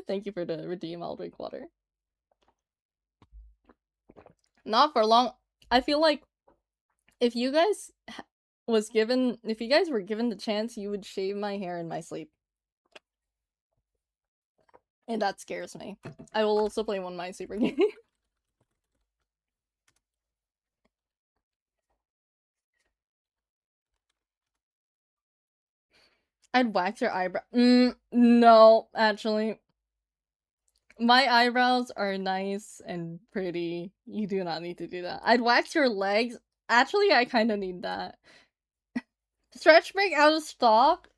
Thank you for the redeem. I'll drink water. Not for long. I feel like if you guys were given the chance, you would shave my hair in my sleep. And that scares me. I will also play one Minesweeper game. I'd wax your eyebrow. No, actually. My eyebrows are nice and pretty. You do not need to do that. I'd wax your legs. Actually, I kind of need that. Stretch break out of stock.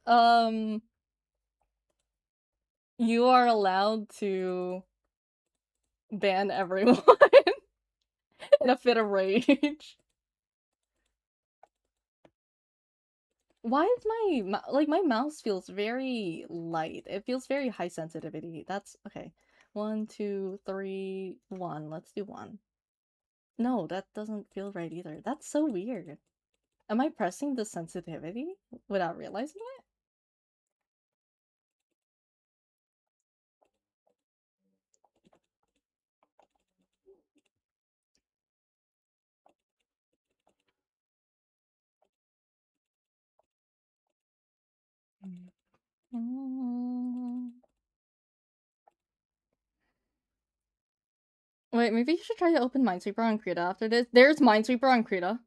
You are allowed to ban everyone in a fit of rage. Why is my mouse feels very light? It feels very high sensitivity. That's okay. 1, 2, 3, 1. Let's do 1. No, that doesn't feel right either. That's so weird. Am I pressing the sensitivity without realizing it? Wait, maybe you should try to open Minesweeper on Krita after this. There's Minesweeper on Krita.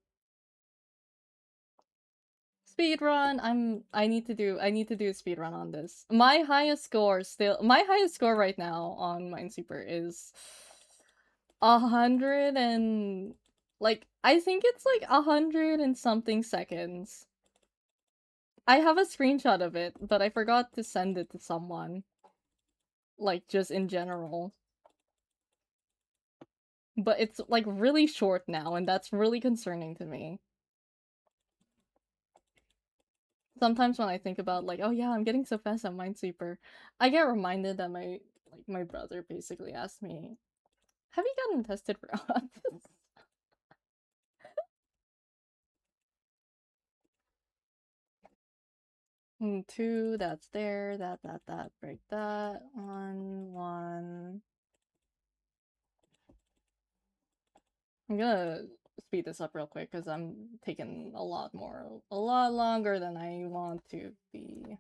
Speedrun. I need to do a speedrun on this. My highest score right now on Minesweeper is 100 and like I think it's like 100 and something seconds. I have a screenshot of it, but I forgot to send it to someone. Like just in general. But it's like really short now, and that's really concerning to me. Sometimes when I think about like, oh yeah, I'm getting so fast at Minesweeper, I get reminded that my brother basically asked me, Have you gotten tested for autism? 2, that's there, that, break that. 1, 1. I'm gonna speed this up real quick because I'm taking a lot longer than I want to be.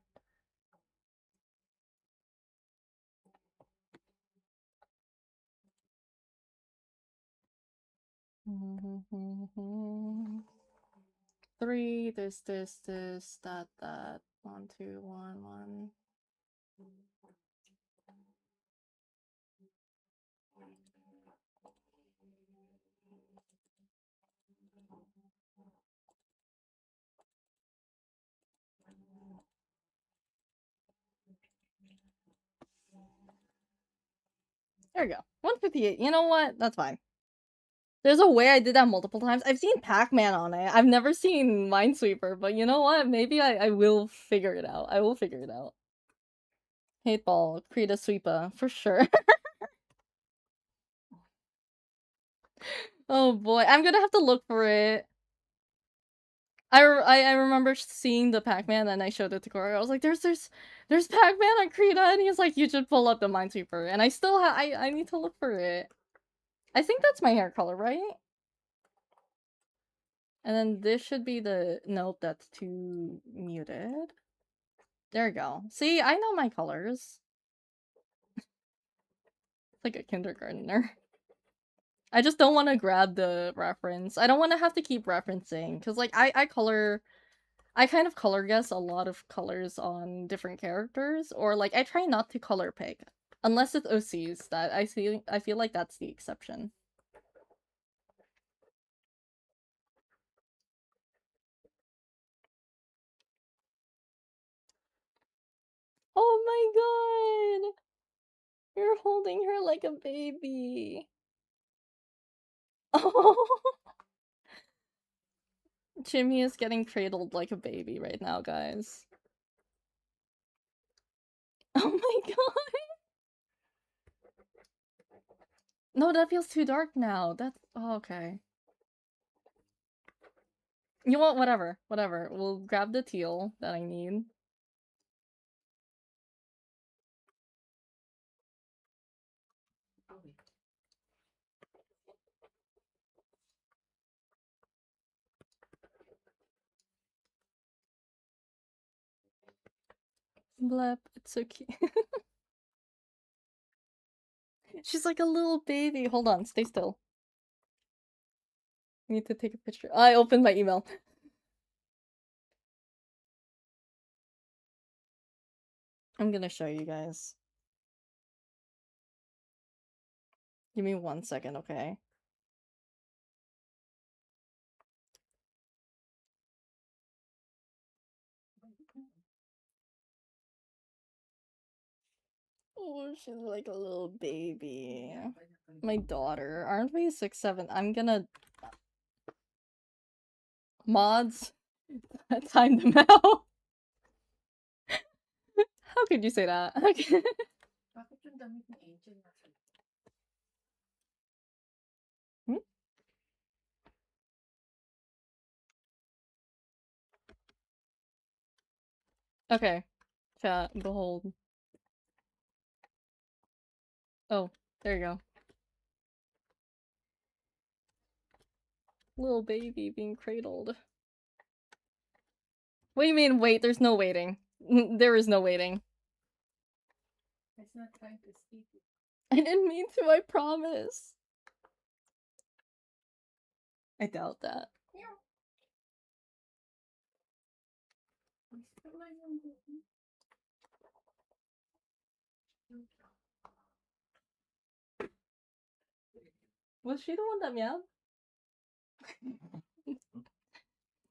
Three, this, that, 1, 2, 1, 1. There we go. 158. You know what? That's fine. There's a way I did that multiple times. I've seen Pac-Man on it. I've never seen Minesweeper, but you know what? Maybe I will figure it out. I will figure it out. Hate ball, create a sweeper, for sure. Oh boy, I'm gonna have to look for it. I remember seeing the Pac-Man and I showed it to Corey. I was like, there's Pac-Man on Krita, and he's like, you should pull up the Minesweeper. And I still I need to look for it. I think that's my hair color, right? And then this should be the... Nope, that's too muted. There we go. See, I know my colors. It's like a kindergartner. I just don't want to grab the reference. I don't want to have to keep referencing. Because, like, I kind of color guess a lot of colors on different characters. Or, like, I try not to color pick. Unless it's OCs. That I feel like that's the exception. Oh my god! You're holding her like a baby. Oh. Jimmy is getting cradled like a baby right now, guys. Oh my god! No, that feels too dark now. That's... Oh, okay. You know what? Whatever. Whatever. We'll grab the teal that I need. Blep. It's so cute. She's like a little baby. Hold on. Stay still. I need to take a picture. I opened my email. I'm gonna show you guys. Give me 1 second, okay? Oh, she's like a little baby. My daughter. Aren't we 6, 7? I'm gonna... Mods? Time them out. How could you say that? Okay. Hmm? Okay. Chat, behold. Oh, there you go. Little baby being cradled. What do you mean, wait? There's no waiting. There is no waiting. It's not trying to speak. I didn't mean to, I promise. I doubt that. Was she the one that meowed?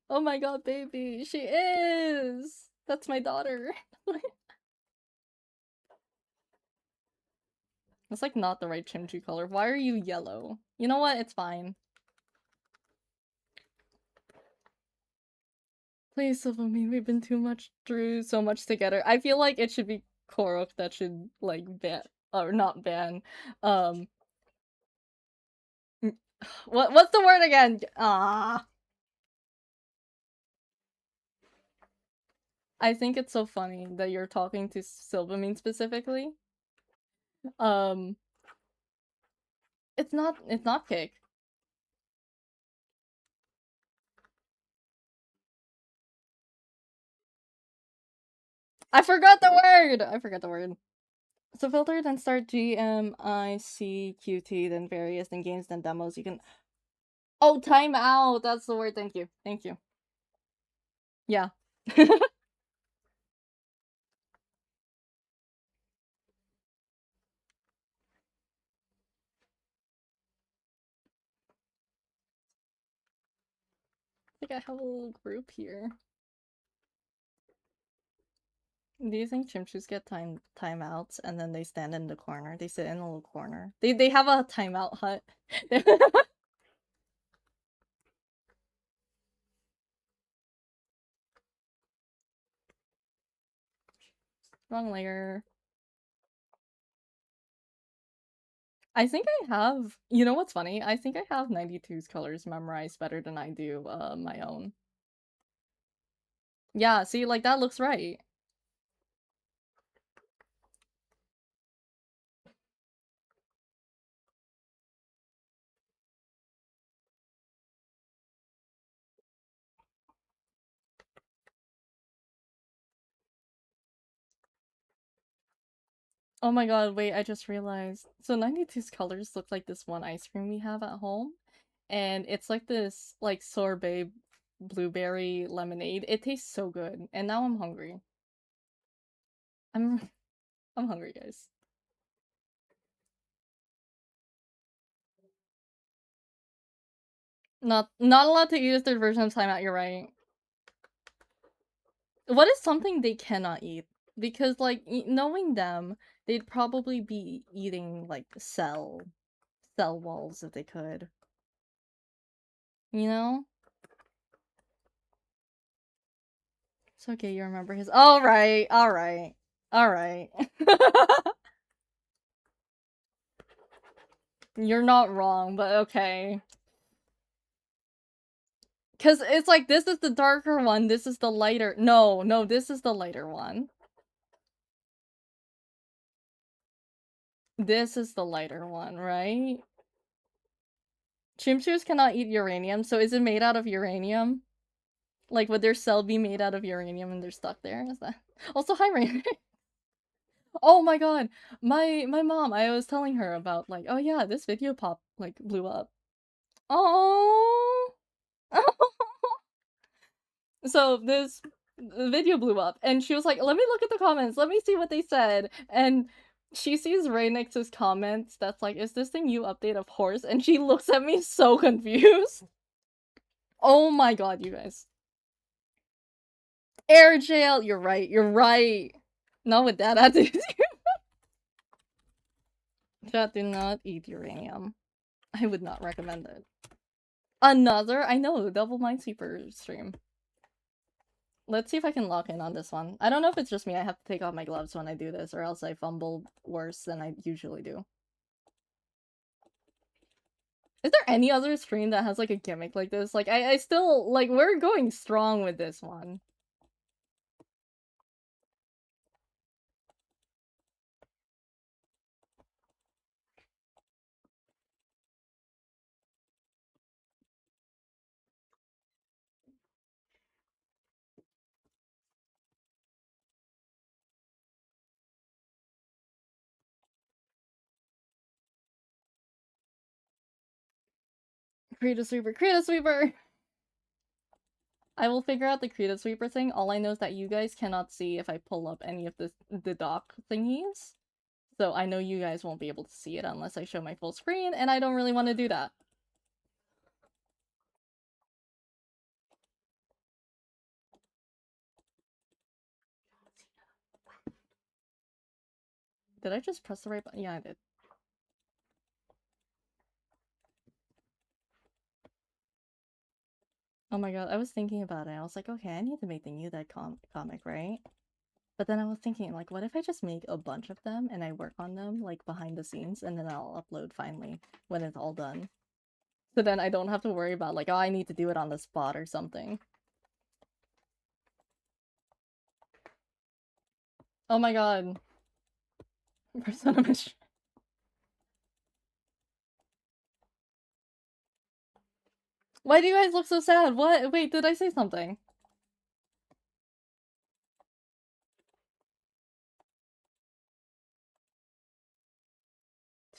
Oh my god, baby. She is! That's my daughter. That's like not the right chimchi color. Why are you yellow? You know what? It's fine. Please, Silvamine, we've been through so much together. I feel like it should be Korok that should, like, ban, or not ban, What's the word again? Ah. I think it's so funny that you're talking to Silvamine specifically. Um, it's not cake. I forgot the word! I forgot the word. So filter, then start GMICQT, then various, then games, then demos. You can. Oh, time out! That's the word. Thank you. Thank you. Yeah. I think I have a little group here. Do you think chimchus get timeouts and then they stand in the corner? They sit in a little corner. They have a timeout hut. Wrong layer. I think I have. You know what's funny? I think I have 92's colors memorized better than I do my own. Yeah, see, like that looks right. Oh my god, wait, I just realized. So 92's colors look like this one ice cream we have at home. And it's like this like sorbet blueberry lemonade. It tastes so good. And now I'm hungry. I'm I'm hungry, guys. Not allowed to eat a third version of timeout, you're right. What is something they cannot eat? Because like knowing them, they'd probably be eating like cell walls if they could. You know? It's okay, you remember his. Alright, alright. Alright. You're not wrong, but okay. Cause it's like this is the darker one, this is the lighter. No, this is the lighter one. This is the lighter one, right? Chimchus cannot eat uranium, so is it made out of uranium? Like, would their cell be made out of uranium and they're stuck there? Is that also hi Rain? Oh my god, my mom. I was telling her about like, oh yeah, this video pop like blew up. Oh, so this video blew up, and she was like, let me look at the comments. Let me see what they said, and. She sees Raynix's comments that's like, is this the new update of Horse? And she looks at me so confused. Oh my god, you guys. Air jail. You're right. You're right. Not with that attitude. Chat, do not eat uranium. I would not recommend it. Another? I know, double Minesweeper stream. Let's see if I can lock in on this one. I don't know if it's just me. I have to take off my gloves when I do this, or else I fumble worse than I usually do. Is there any other stream that has like a gimmick like this? Like, I still, like, we're going strong with this one. Create a sweeper, create a sweeper! I will figure out the creative sweeper thing. All I know is that you guys cannot see if I pull up any of the dock thingies. So I know you guys won't be able to see it unless I show my full screen, and I don't really want to do that. Did I just press the right button? Yeah, I did. Oh my god, I was thinking about it. I was like, okay, I need to make the New Dead comic, right? But then I was thinking, like, what if I just make a bunch of them and I work on them, like, behind the scenes, and then I'll upload finally when it's all done. So then I don't have to worry about like, oh, I need to do it on the spot or something. Oh my god. Persona mission. Why do you guys look so sad? What? Wait, did I say something?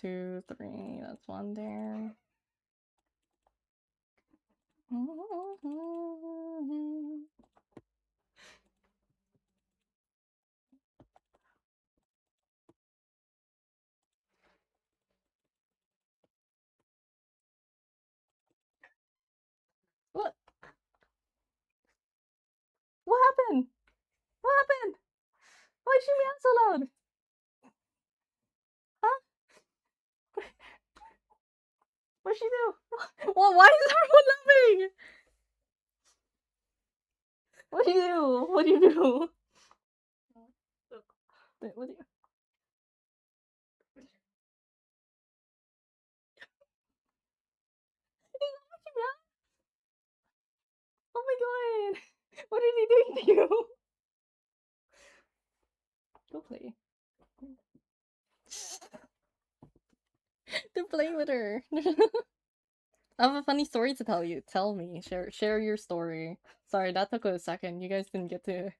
Two, three, that's one there. What? What happened? What happened? Why'd she meow so loud? Huh? What'd she do? Well, why is everyone laughing? What do you do? What do you do? Wait, what do you... Oh my god! What is he doing to you? Go play. To play with her. I have a funny story to tell you. Tell me. Share your story. Sorry, that took a second. You guys didn't get to...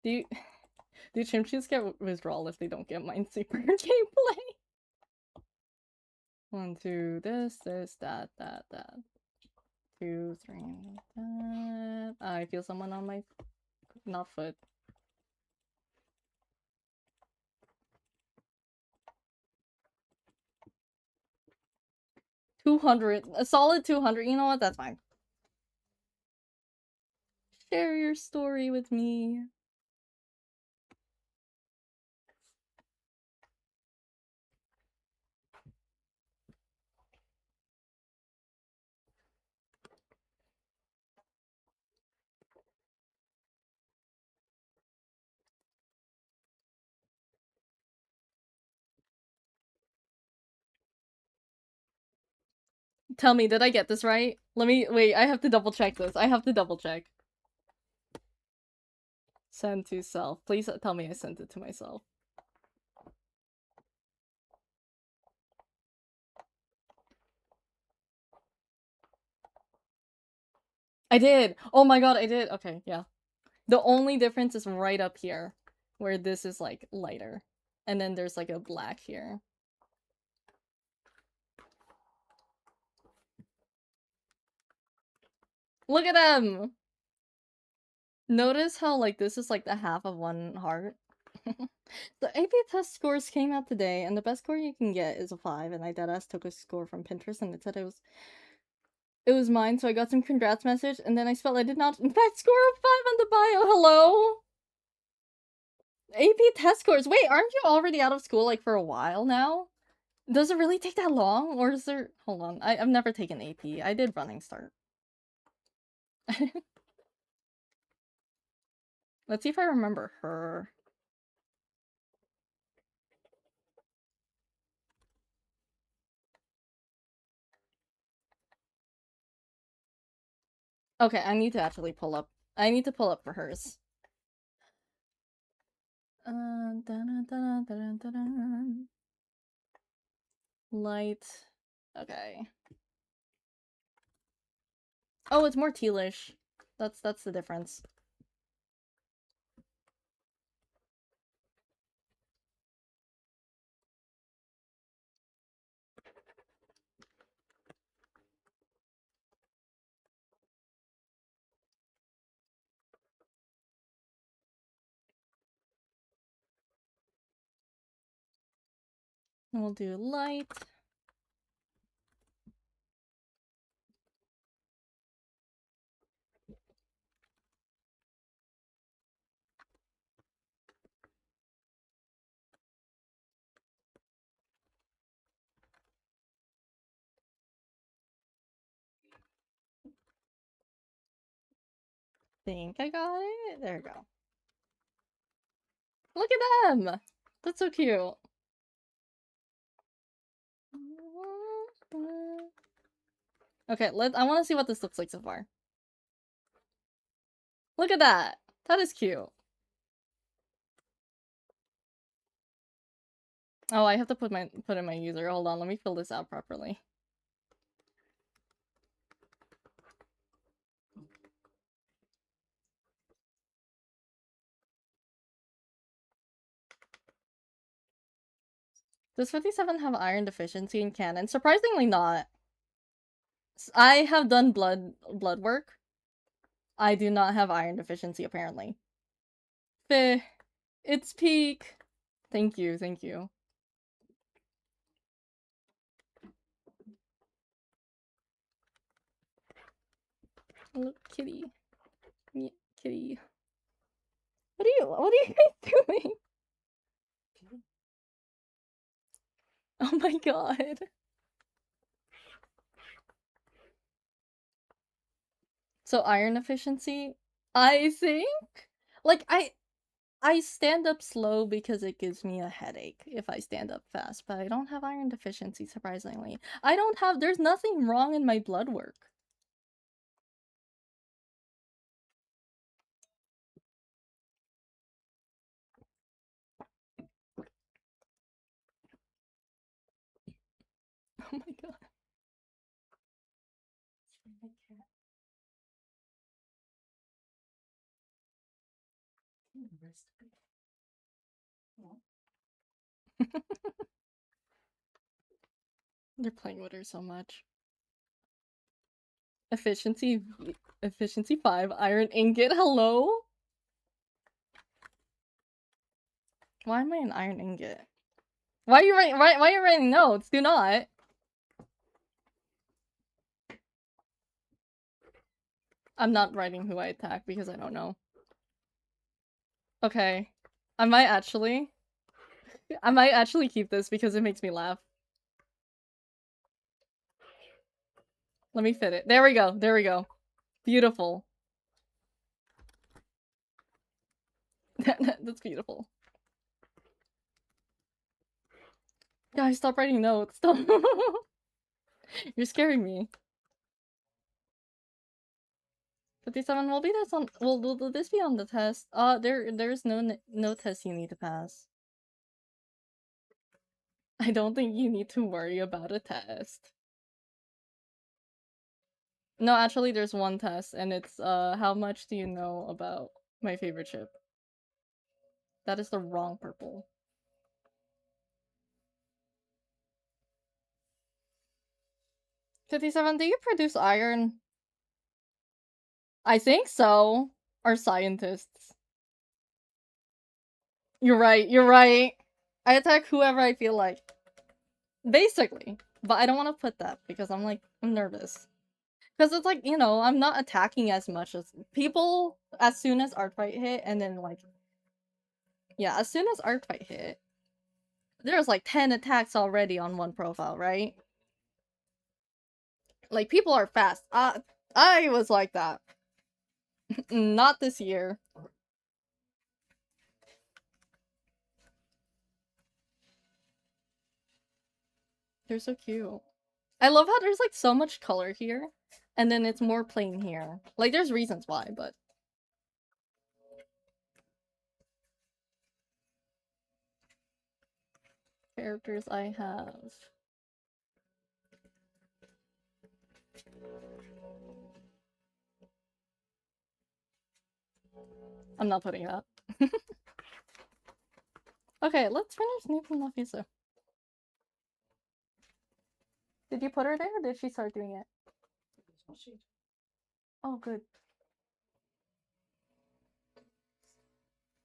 Do chimchies get withdrawal if they don't get Minesweeper gameplay? One, two, this, that. Two, three, that. I feel someone on my... not foot. 200. A solid 200. You know what? That's fine. Share your story with me. Tell me, did I get this right? Let me- wait, I have to double check this. I have to double check. Send to self. Please tell me I sent it to myself. I did! Oh my god, I did! Okay, yeah. The only difference is right up here, where this is, like, lighter. And then there's, like, a black here. Look at them! Notice how, like, this is, like, the half of one heart? The AP test scores came out today, and the best score you can get is a 5, and I deadass took a score from Pinterest, and it said it was mine, so I got some congrats message, and then I spelled I did not in fact score a 5 on the bio. Hello? AP test scores. Wait, aren't you already out of school, like, for a while now? Does it really take that long? Or is there... Hold on. I've never taken AP. I did running start. Let's see if I remember her. Okay, I need to actually pull up. I need to pull up for hers. Light. Okay. Oh, it's more tealish. That's the difference. We'll do light. Think I got it. There we go. Look at them! That's so cute. Okay, I want to see what this looks like so far. Look at that. That is cute. Oh, I have to put in my user. Hold on, let me fill this out properly. Does 57 have iron deficiency in canon? Surprisingly not. I have done blood work. I do not have iron deficiency apparently. Feh. It's peak. Thank you, thank you. Look, kitty. Yeah, kitty. What are you guys doing? Oh my god. So iron efficiency? I think? Like, I stand up slow because it gives me a headache if I stand up fast, but I don't have iron deficiency, surprisingly. There's nothing wrong in my blood work. Oh my god. They're playing with her so much. Efficiency 5, iron ingot, hello? Why am I an iron ingot? Why are you writing notes? Do not. I'm not writing who I attack because I don't know. Okay. I might actually keep this because it makes me laugh. Let me fit it. There we go. There we go. Beautiful. That's beautiful. Guys, stop writing notes. Stop. You're scaring me. 57 will be this on. Will this be on the test? There's no test you need to pass. I don't think you need to worry about a test. No, actually, there's one test, and it's how much do you know about my favorite chip? That is the wrong purple. 57, do you produce iron? I think so. Our scientists. You're right, you're right. I attack whoever I feel like. Basically. But I don't want to put that because I'm nervous. Because it's like, you know, I'm not attacking as much as people as soon as artfight hit, and then like, yeah, as soon as artfight hit, there's like 10 attacks already on one profile, right? Like, people are fast. I was like that. Not this year. They're so cute. I love how there's like so much color here, and then it's more plain here. Like, there's reasons why, but characters I have. I'm not putting that. Okay, let's finish Snoop and Nafisa. Did you put her there, or did she start doing it? Oh, good.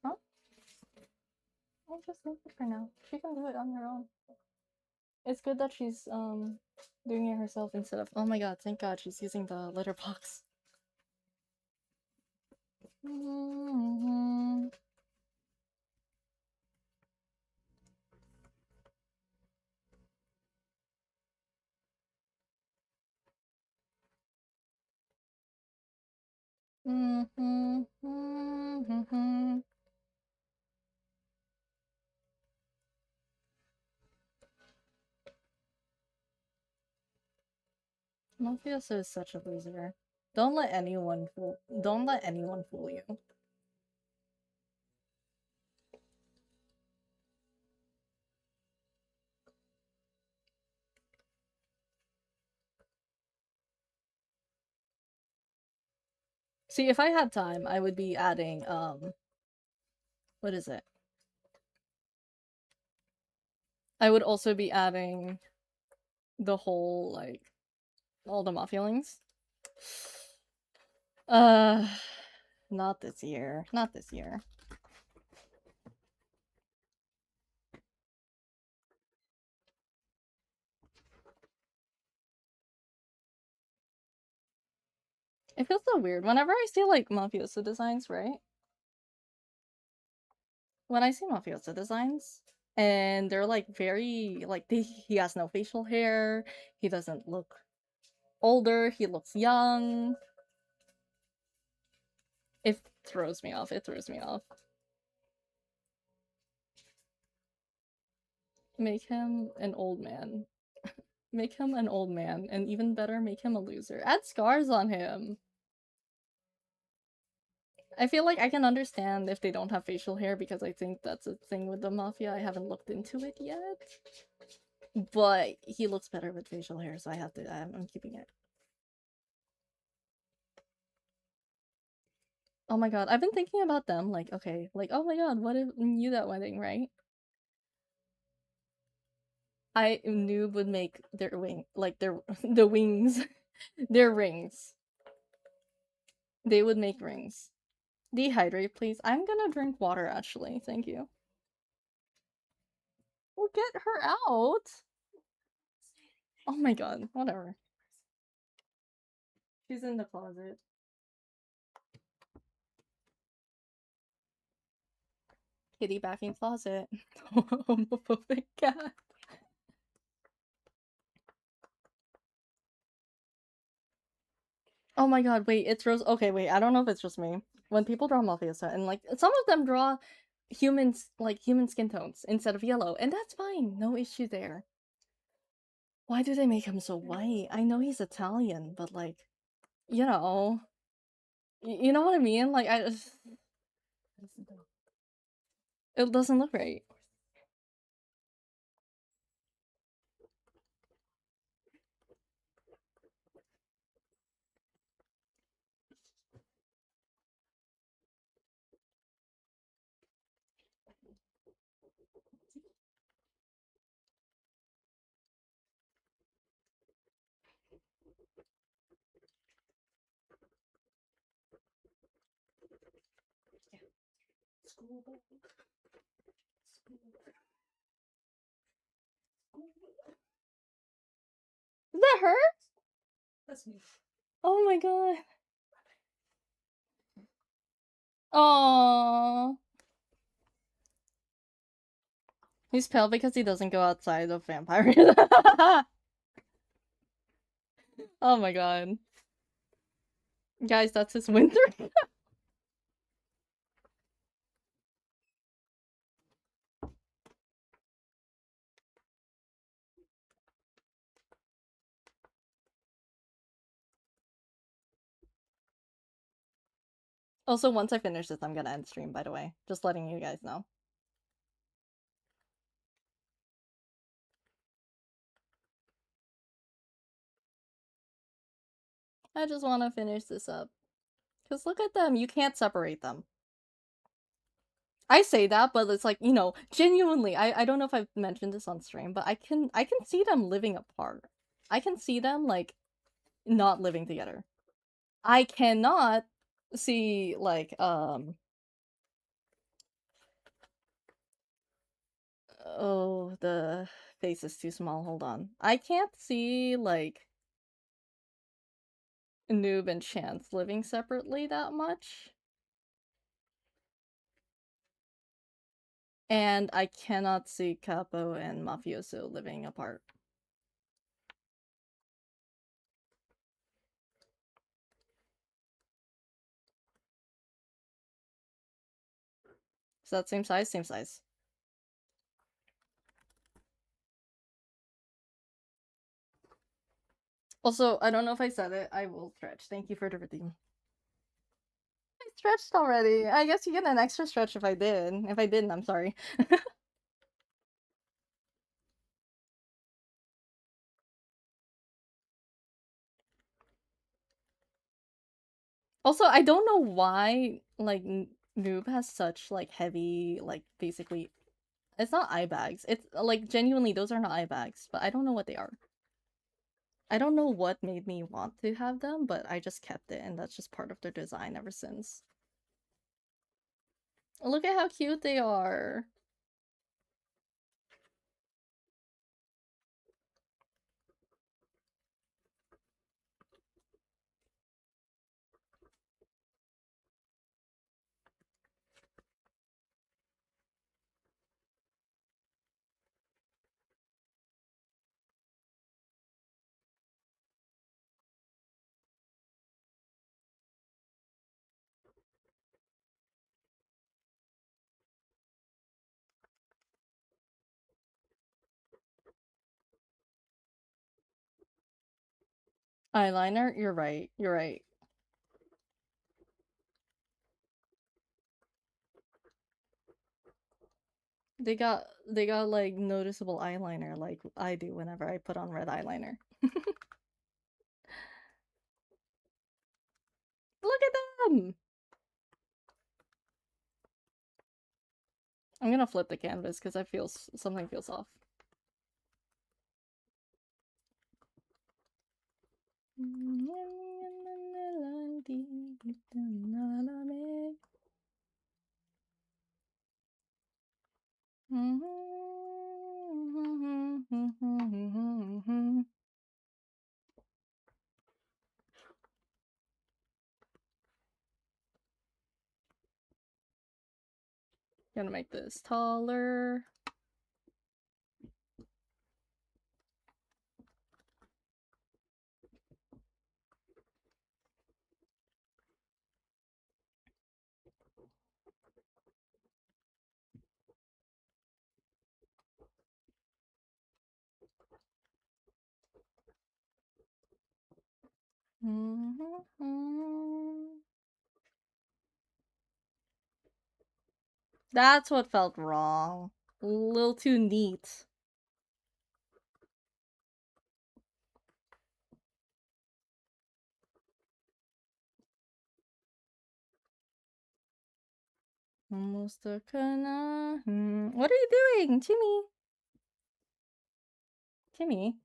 Huh? I'll just leave it for now. She can do it on her own. It's good that she's doing it herself instead of— oh my god, thank god she's using the letterbox. Mafioso is such a loser. Don't let anyone fool you. See, if I had time, I would be adding what is it? I would also be adding the whole like all the mafia links. Uh not this year. Not this year. It feels so weird. Whenever I see like mafioso designs, right? When I see mafioso designs and they're like very like he has no facial hair, he doesn't look older, he looks young. It throws me off. It throws me off. Make him an old man. Make him an old man, and even better, make him a loser. Add scars on him. I feel like I can understand if they don't have facial hair because I think that's a thing with the mafia. I haven't looked into it yet. But he looks better with facial hair, so I have to. I'm keeping it. Oh my god, I've been thinking about them. Like, okay, like, oh my god, what if you that wedding, right? I Noob would make their wing, like their the wings, their rings. They would make rings. Dehydrate, please. I'm gonna drink water, actually. Thank you. Well, get her out. Oh my god, whatever. She's in the closet. Kitty backing closet. Homophobic cat. Oh my god, wait, it's Rose. Okay, wait, I don't know if it's just me. When people draw Mafiosa, and like, some of them draw humans, like human skin tones instead of yellow, and that's fine. No issue there. Why do they make him so white? I know he's Italian, but like, you know. You know what I mean? Like, I just. It doesn't look right. Is that her? That's me. Oh my god. Aww. He's pale because he doesn't go outside of vampires. Oh my god. Guys, that's his winter. Also, once I finish this, I'm gonna end stream, by the way. Just letting you guys know. I just want to finish this up. Because look at them, you can't separate them. I say that, but it's like, you know, genuinely, I don't know if I've mentioned this on stream, but I can see them living apart. I can see them, like, not living together. I cannot see, like, oh, the face is too small, hold on. I can't see, like, Noob and Chance living separately that much. And I cannot see Capo and Mafioso living apart. Is that same size? Same size. Also, I don't know if I said it. I will stretch. Thank you for the redeem. I stretched already. I guess you get an extra stretch if I did. If I didn't, I'm sorry. Also, I don't know why, like, Noob has such, like, heavy, like, basically... It's not eye bags. It's, like, genuinely, those are not eye bags, but I don't know what they are. I don't know what made me want to have them, but I just kept it, and that's just part of their design ever since. Look at how cute they are! Eyeliner? You're right. You're right. They got like noticeable eyeliner like I do whenever I put on red eyeliner. Look at them! I'm gonna flip the canvas because I feel something feels off. Gonna make this taller. That's what felt wrong. A little too neat. Almost a kana. What are you doing, Timmy? Timmy?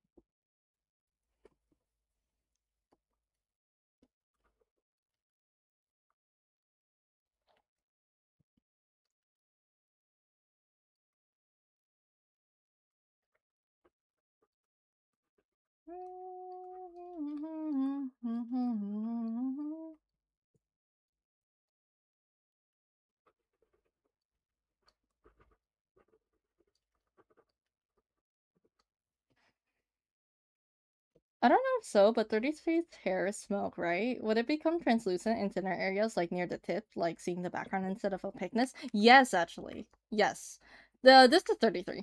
I don't know if so, but 33's hair is smoke, right? Would it become translucent in thinner areas, like near the tip, like seeing the background instead of opaqueness? Yes, actually. Yes. This is 33.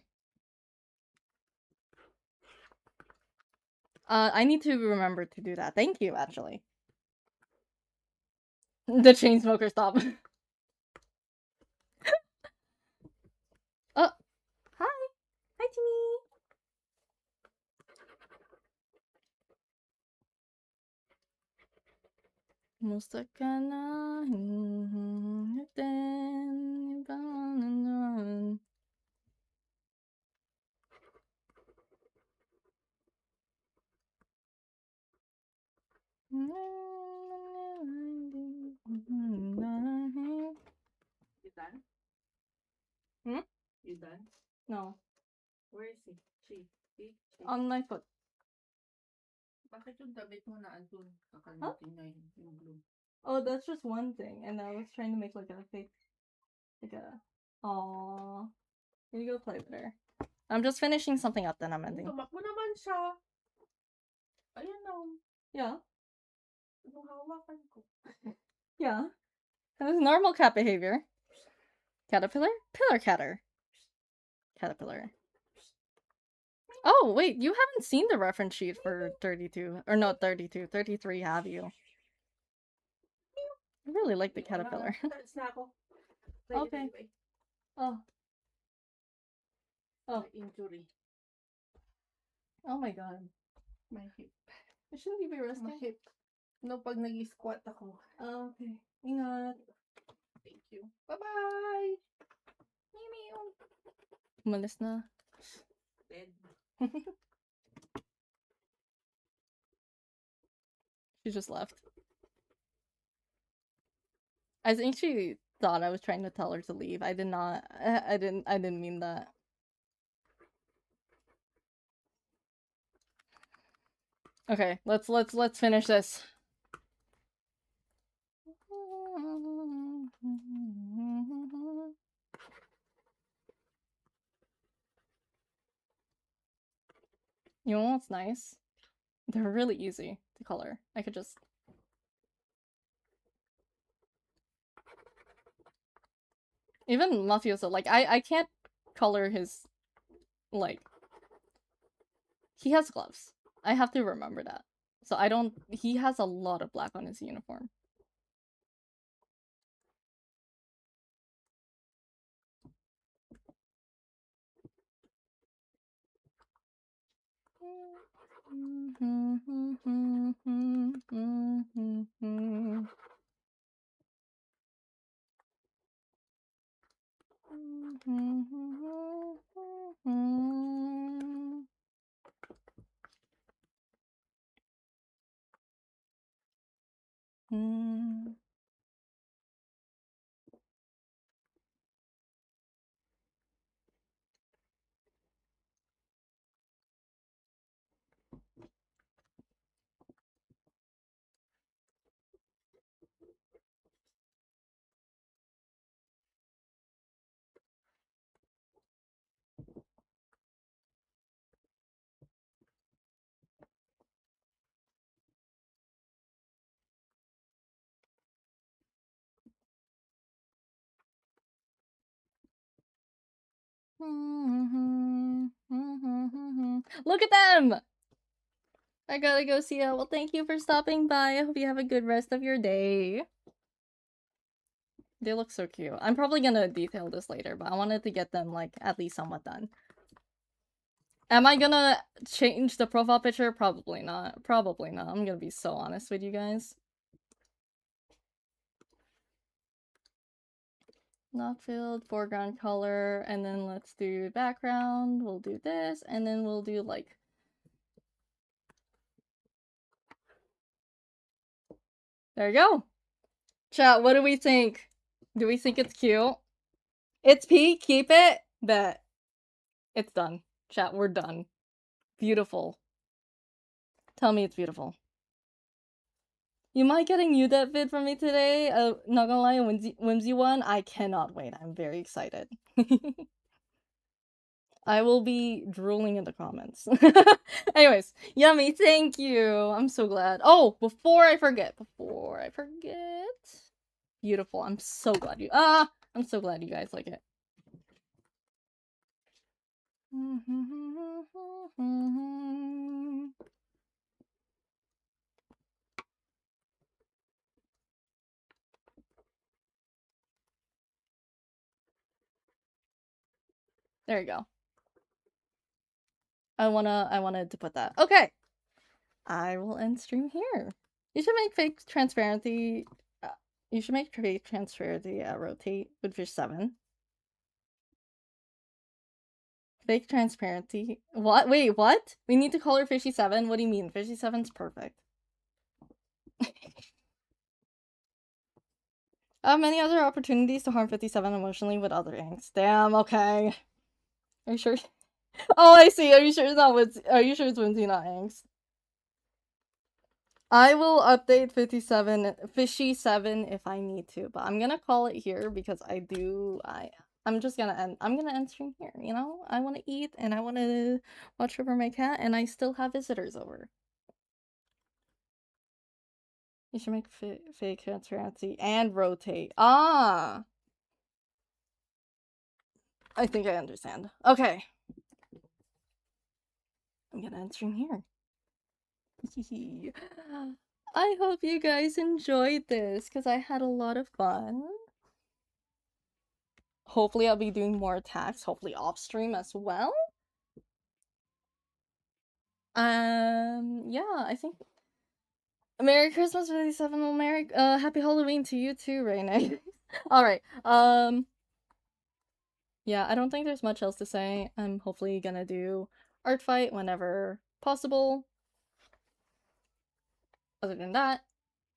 I need to remember to do that. Thank you, actually. The chain smoker stop. Oh, hi. Hi, Timmy. Musta ka na You done? Hmm? You done? No. Where is he? She? On my foot. Bakit yung damit mo na andun? Kakalimutin na yung blue. Oh, that's just one thing. And I was trying to make like a fake, like a, aww. Here you go play with her. I'm just finishing something up, then I'm ending. Tumakbo naman siya. Ayun na. Yeah. Hawakan ko. Yeah. That's normal cat behavior. Caterpillar? Pillar catter. Caterpillar. Oh, wait, you haven't seen the reference sheet for 32. Or no, 32. 33, have you? I really like the caterpillar. Okay. Oh. Oh. Injury. Oh my god. My hip. Shouldn't you be resting? My hip. No, pag nag-squat ako. Oh, okay. Ingat. Thank you. Bye-bye! Meow meow. Umalis na. Dead. She just left. I think she thought I was trying to tell her to leave. I did not. I didn't mean that. Okay, let's finish this. You know what's nice? They're really easy to color. I could just... Even Mafioso, like, I can't color his... Like... He has gloves. I have to remember that. So I don't... He has a lot of black on his uniform. Look at them! I gotta go see it. Well, thank you for stopping by. I hope you have a good rest of your day. They look so cute. I'm probably gonna detail this later, but I wanted to get them, like, at least somewhat done. Am I gonna change the profile picture? Probably not. Probably not. I'm gonna be so honest with you guys. Not filled, foreground color, and then let's do background. We'll do this, and then we'll do, like... There you go! Chat, what do we think? Do we think it's cute? It's peak, keep it? Bet. It's done. Chat, we're done. Beautiful. Tell me it's beautiful. You mind getting you that vid from me today? Not gonna lie, a whimsy one. I cannot wait. I'm very excited. I will be drooling in the comments. Anyways, Yummy, thank you. I'm so glad. Oh, before I forget. Beautiful. I'm so glad you guys like it. There you go. I wanted to put that. Okay. I will end stream here. You should make fake transparency. You should make fake transparency rotate with fish 7. Fake transparency. What? Wait, what? We need to color fishy 7? What do you mean? Fishy 7's perfect. I have many other opportunities to harm 57 emotionally with other inks. Damn, okay. Are you sure? Oh, I see. Are you sure it's not Are you sure it's Whimsy, not inks? I will update 57, fishy 7 if I need to, but I'm gonna call it here because I'm just gonna end stream here, you know? I wanna eat and I wanna watch over my cat and I still have visitors over. You should make fake transparency and rotate. Ah! I think I understand. Okay. I'm gonna end stream here. I hope you guys enjoyed this because I had a lot of fun. Hopefully I'll be doing more attacks, hopefully off stream as well. Yeah, I think Merry Christmas 57, well, Happy Halloween to you too, Raina. Alright, yeah, I don't think there's much else to say. I'm hopefully gonna do art fight whenever possible. Other than that,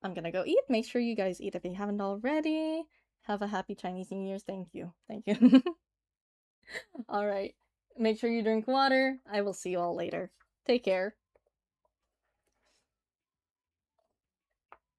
I'm gonna go eat. Make sure you guys eat if you haven't already. Have a happy Chinese New Year's. Thank you. Thank you. Alright. Make sure you drink water. I will see you all later. Take care.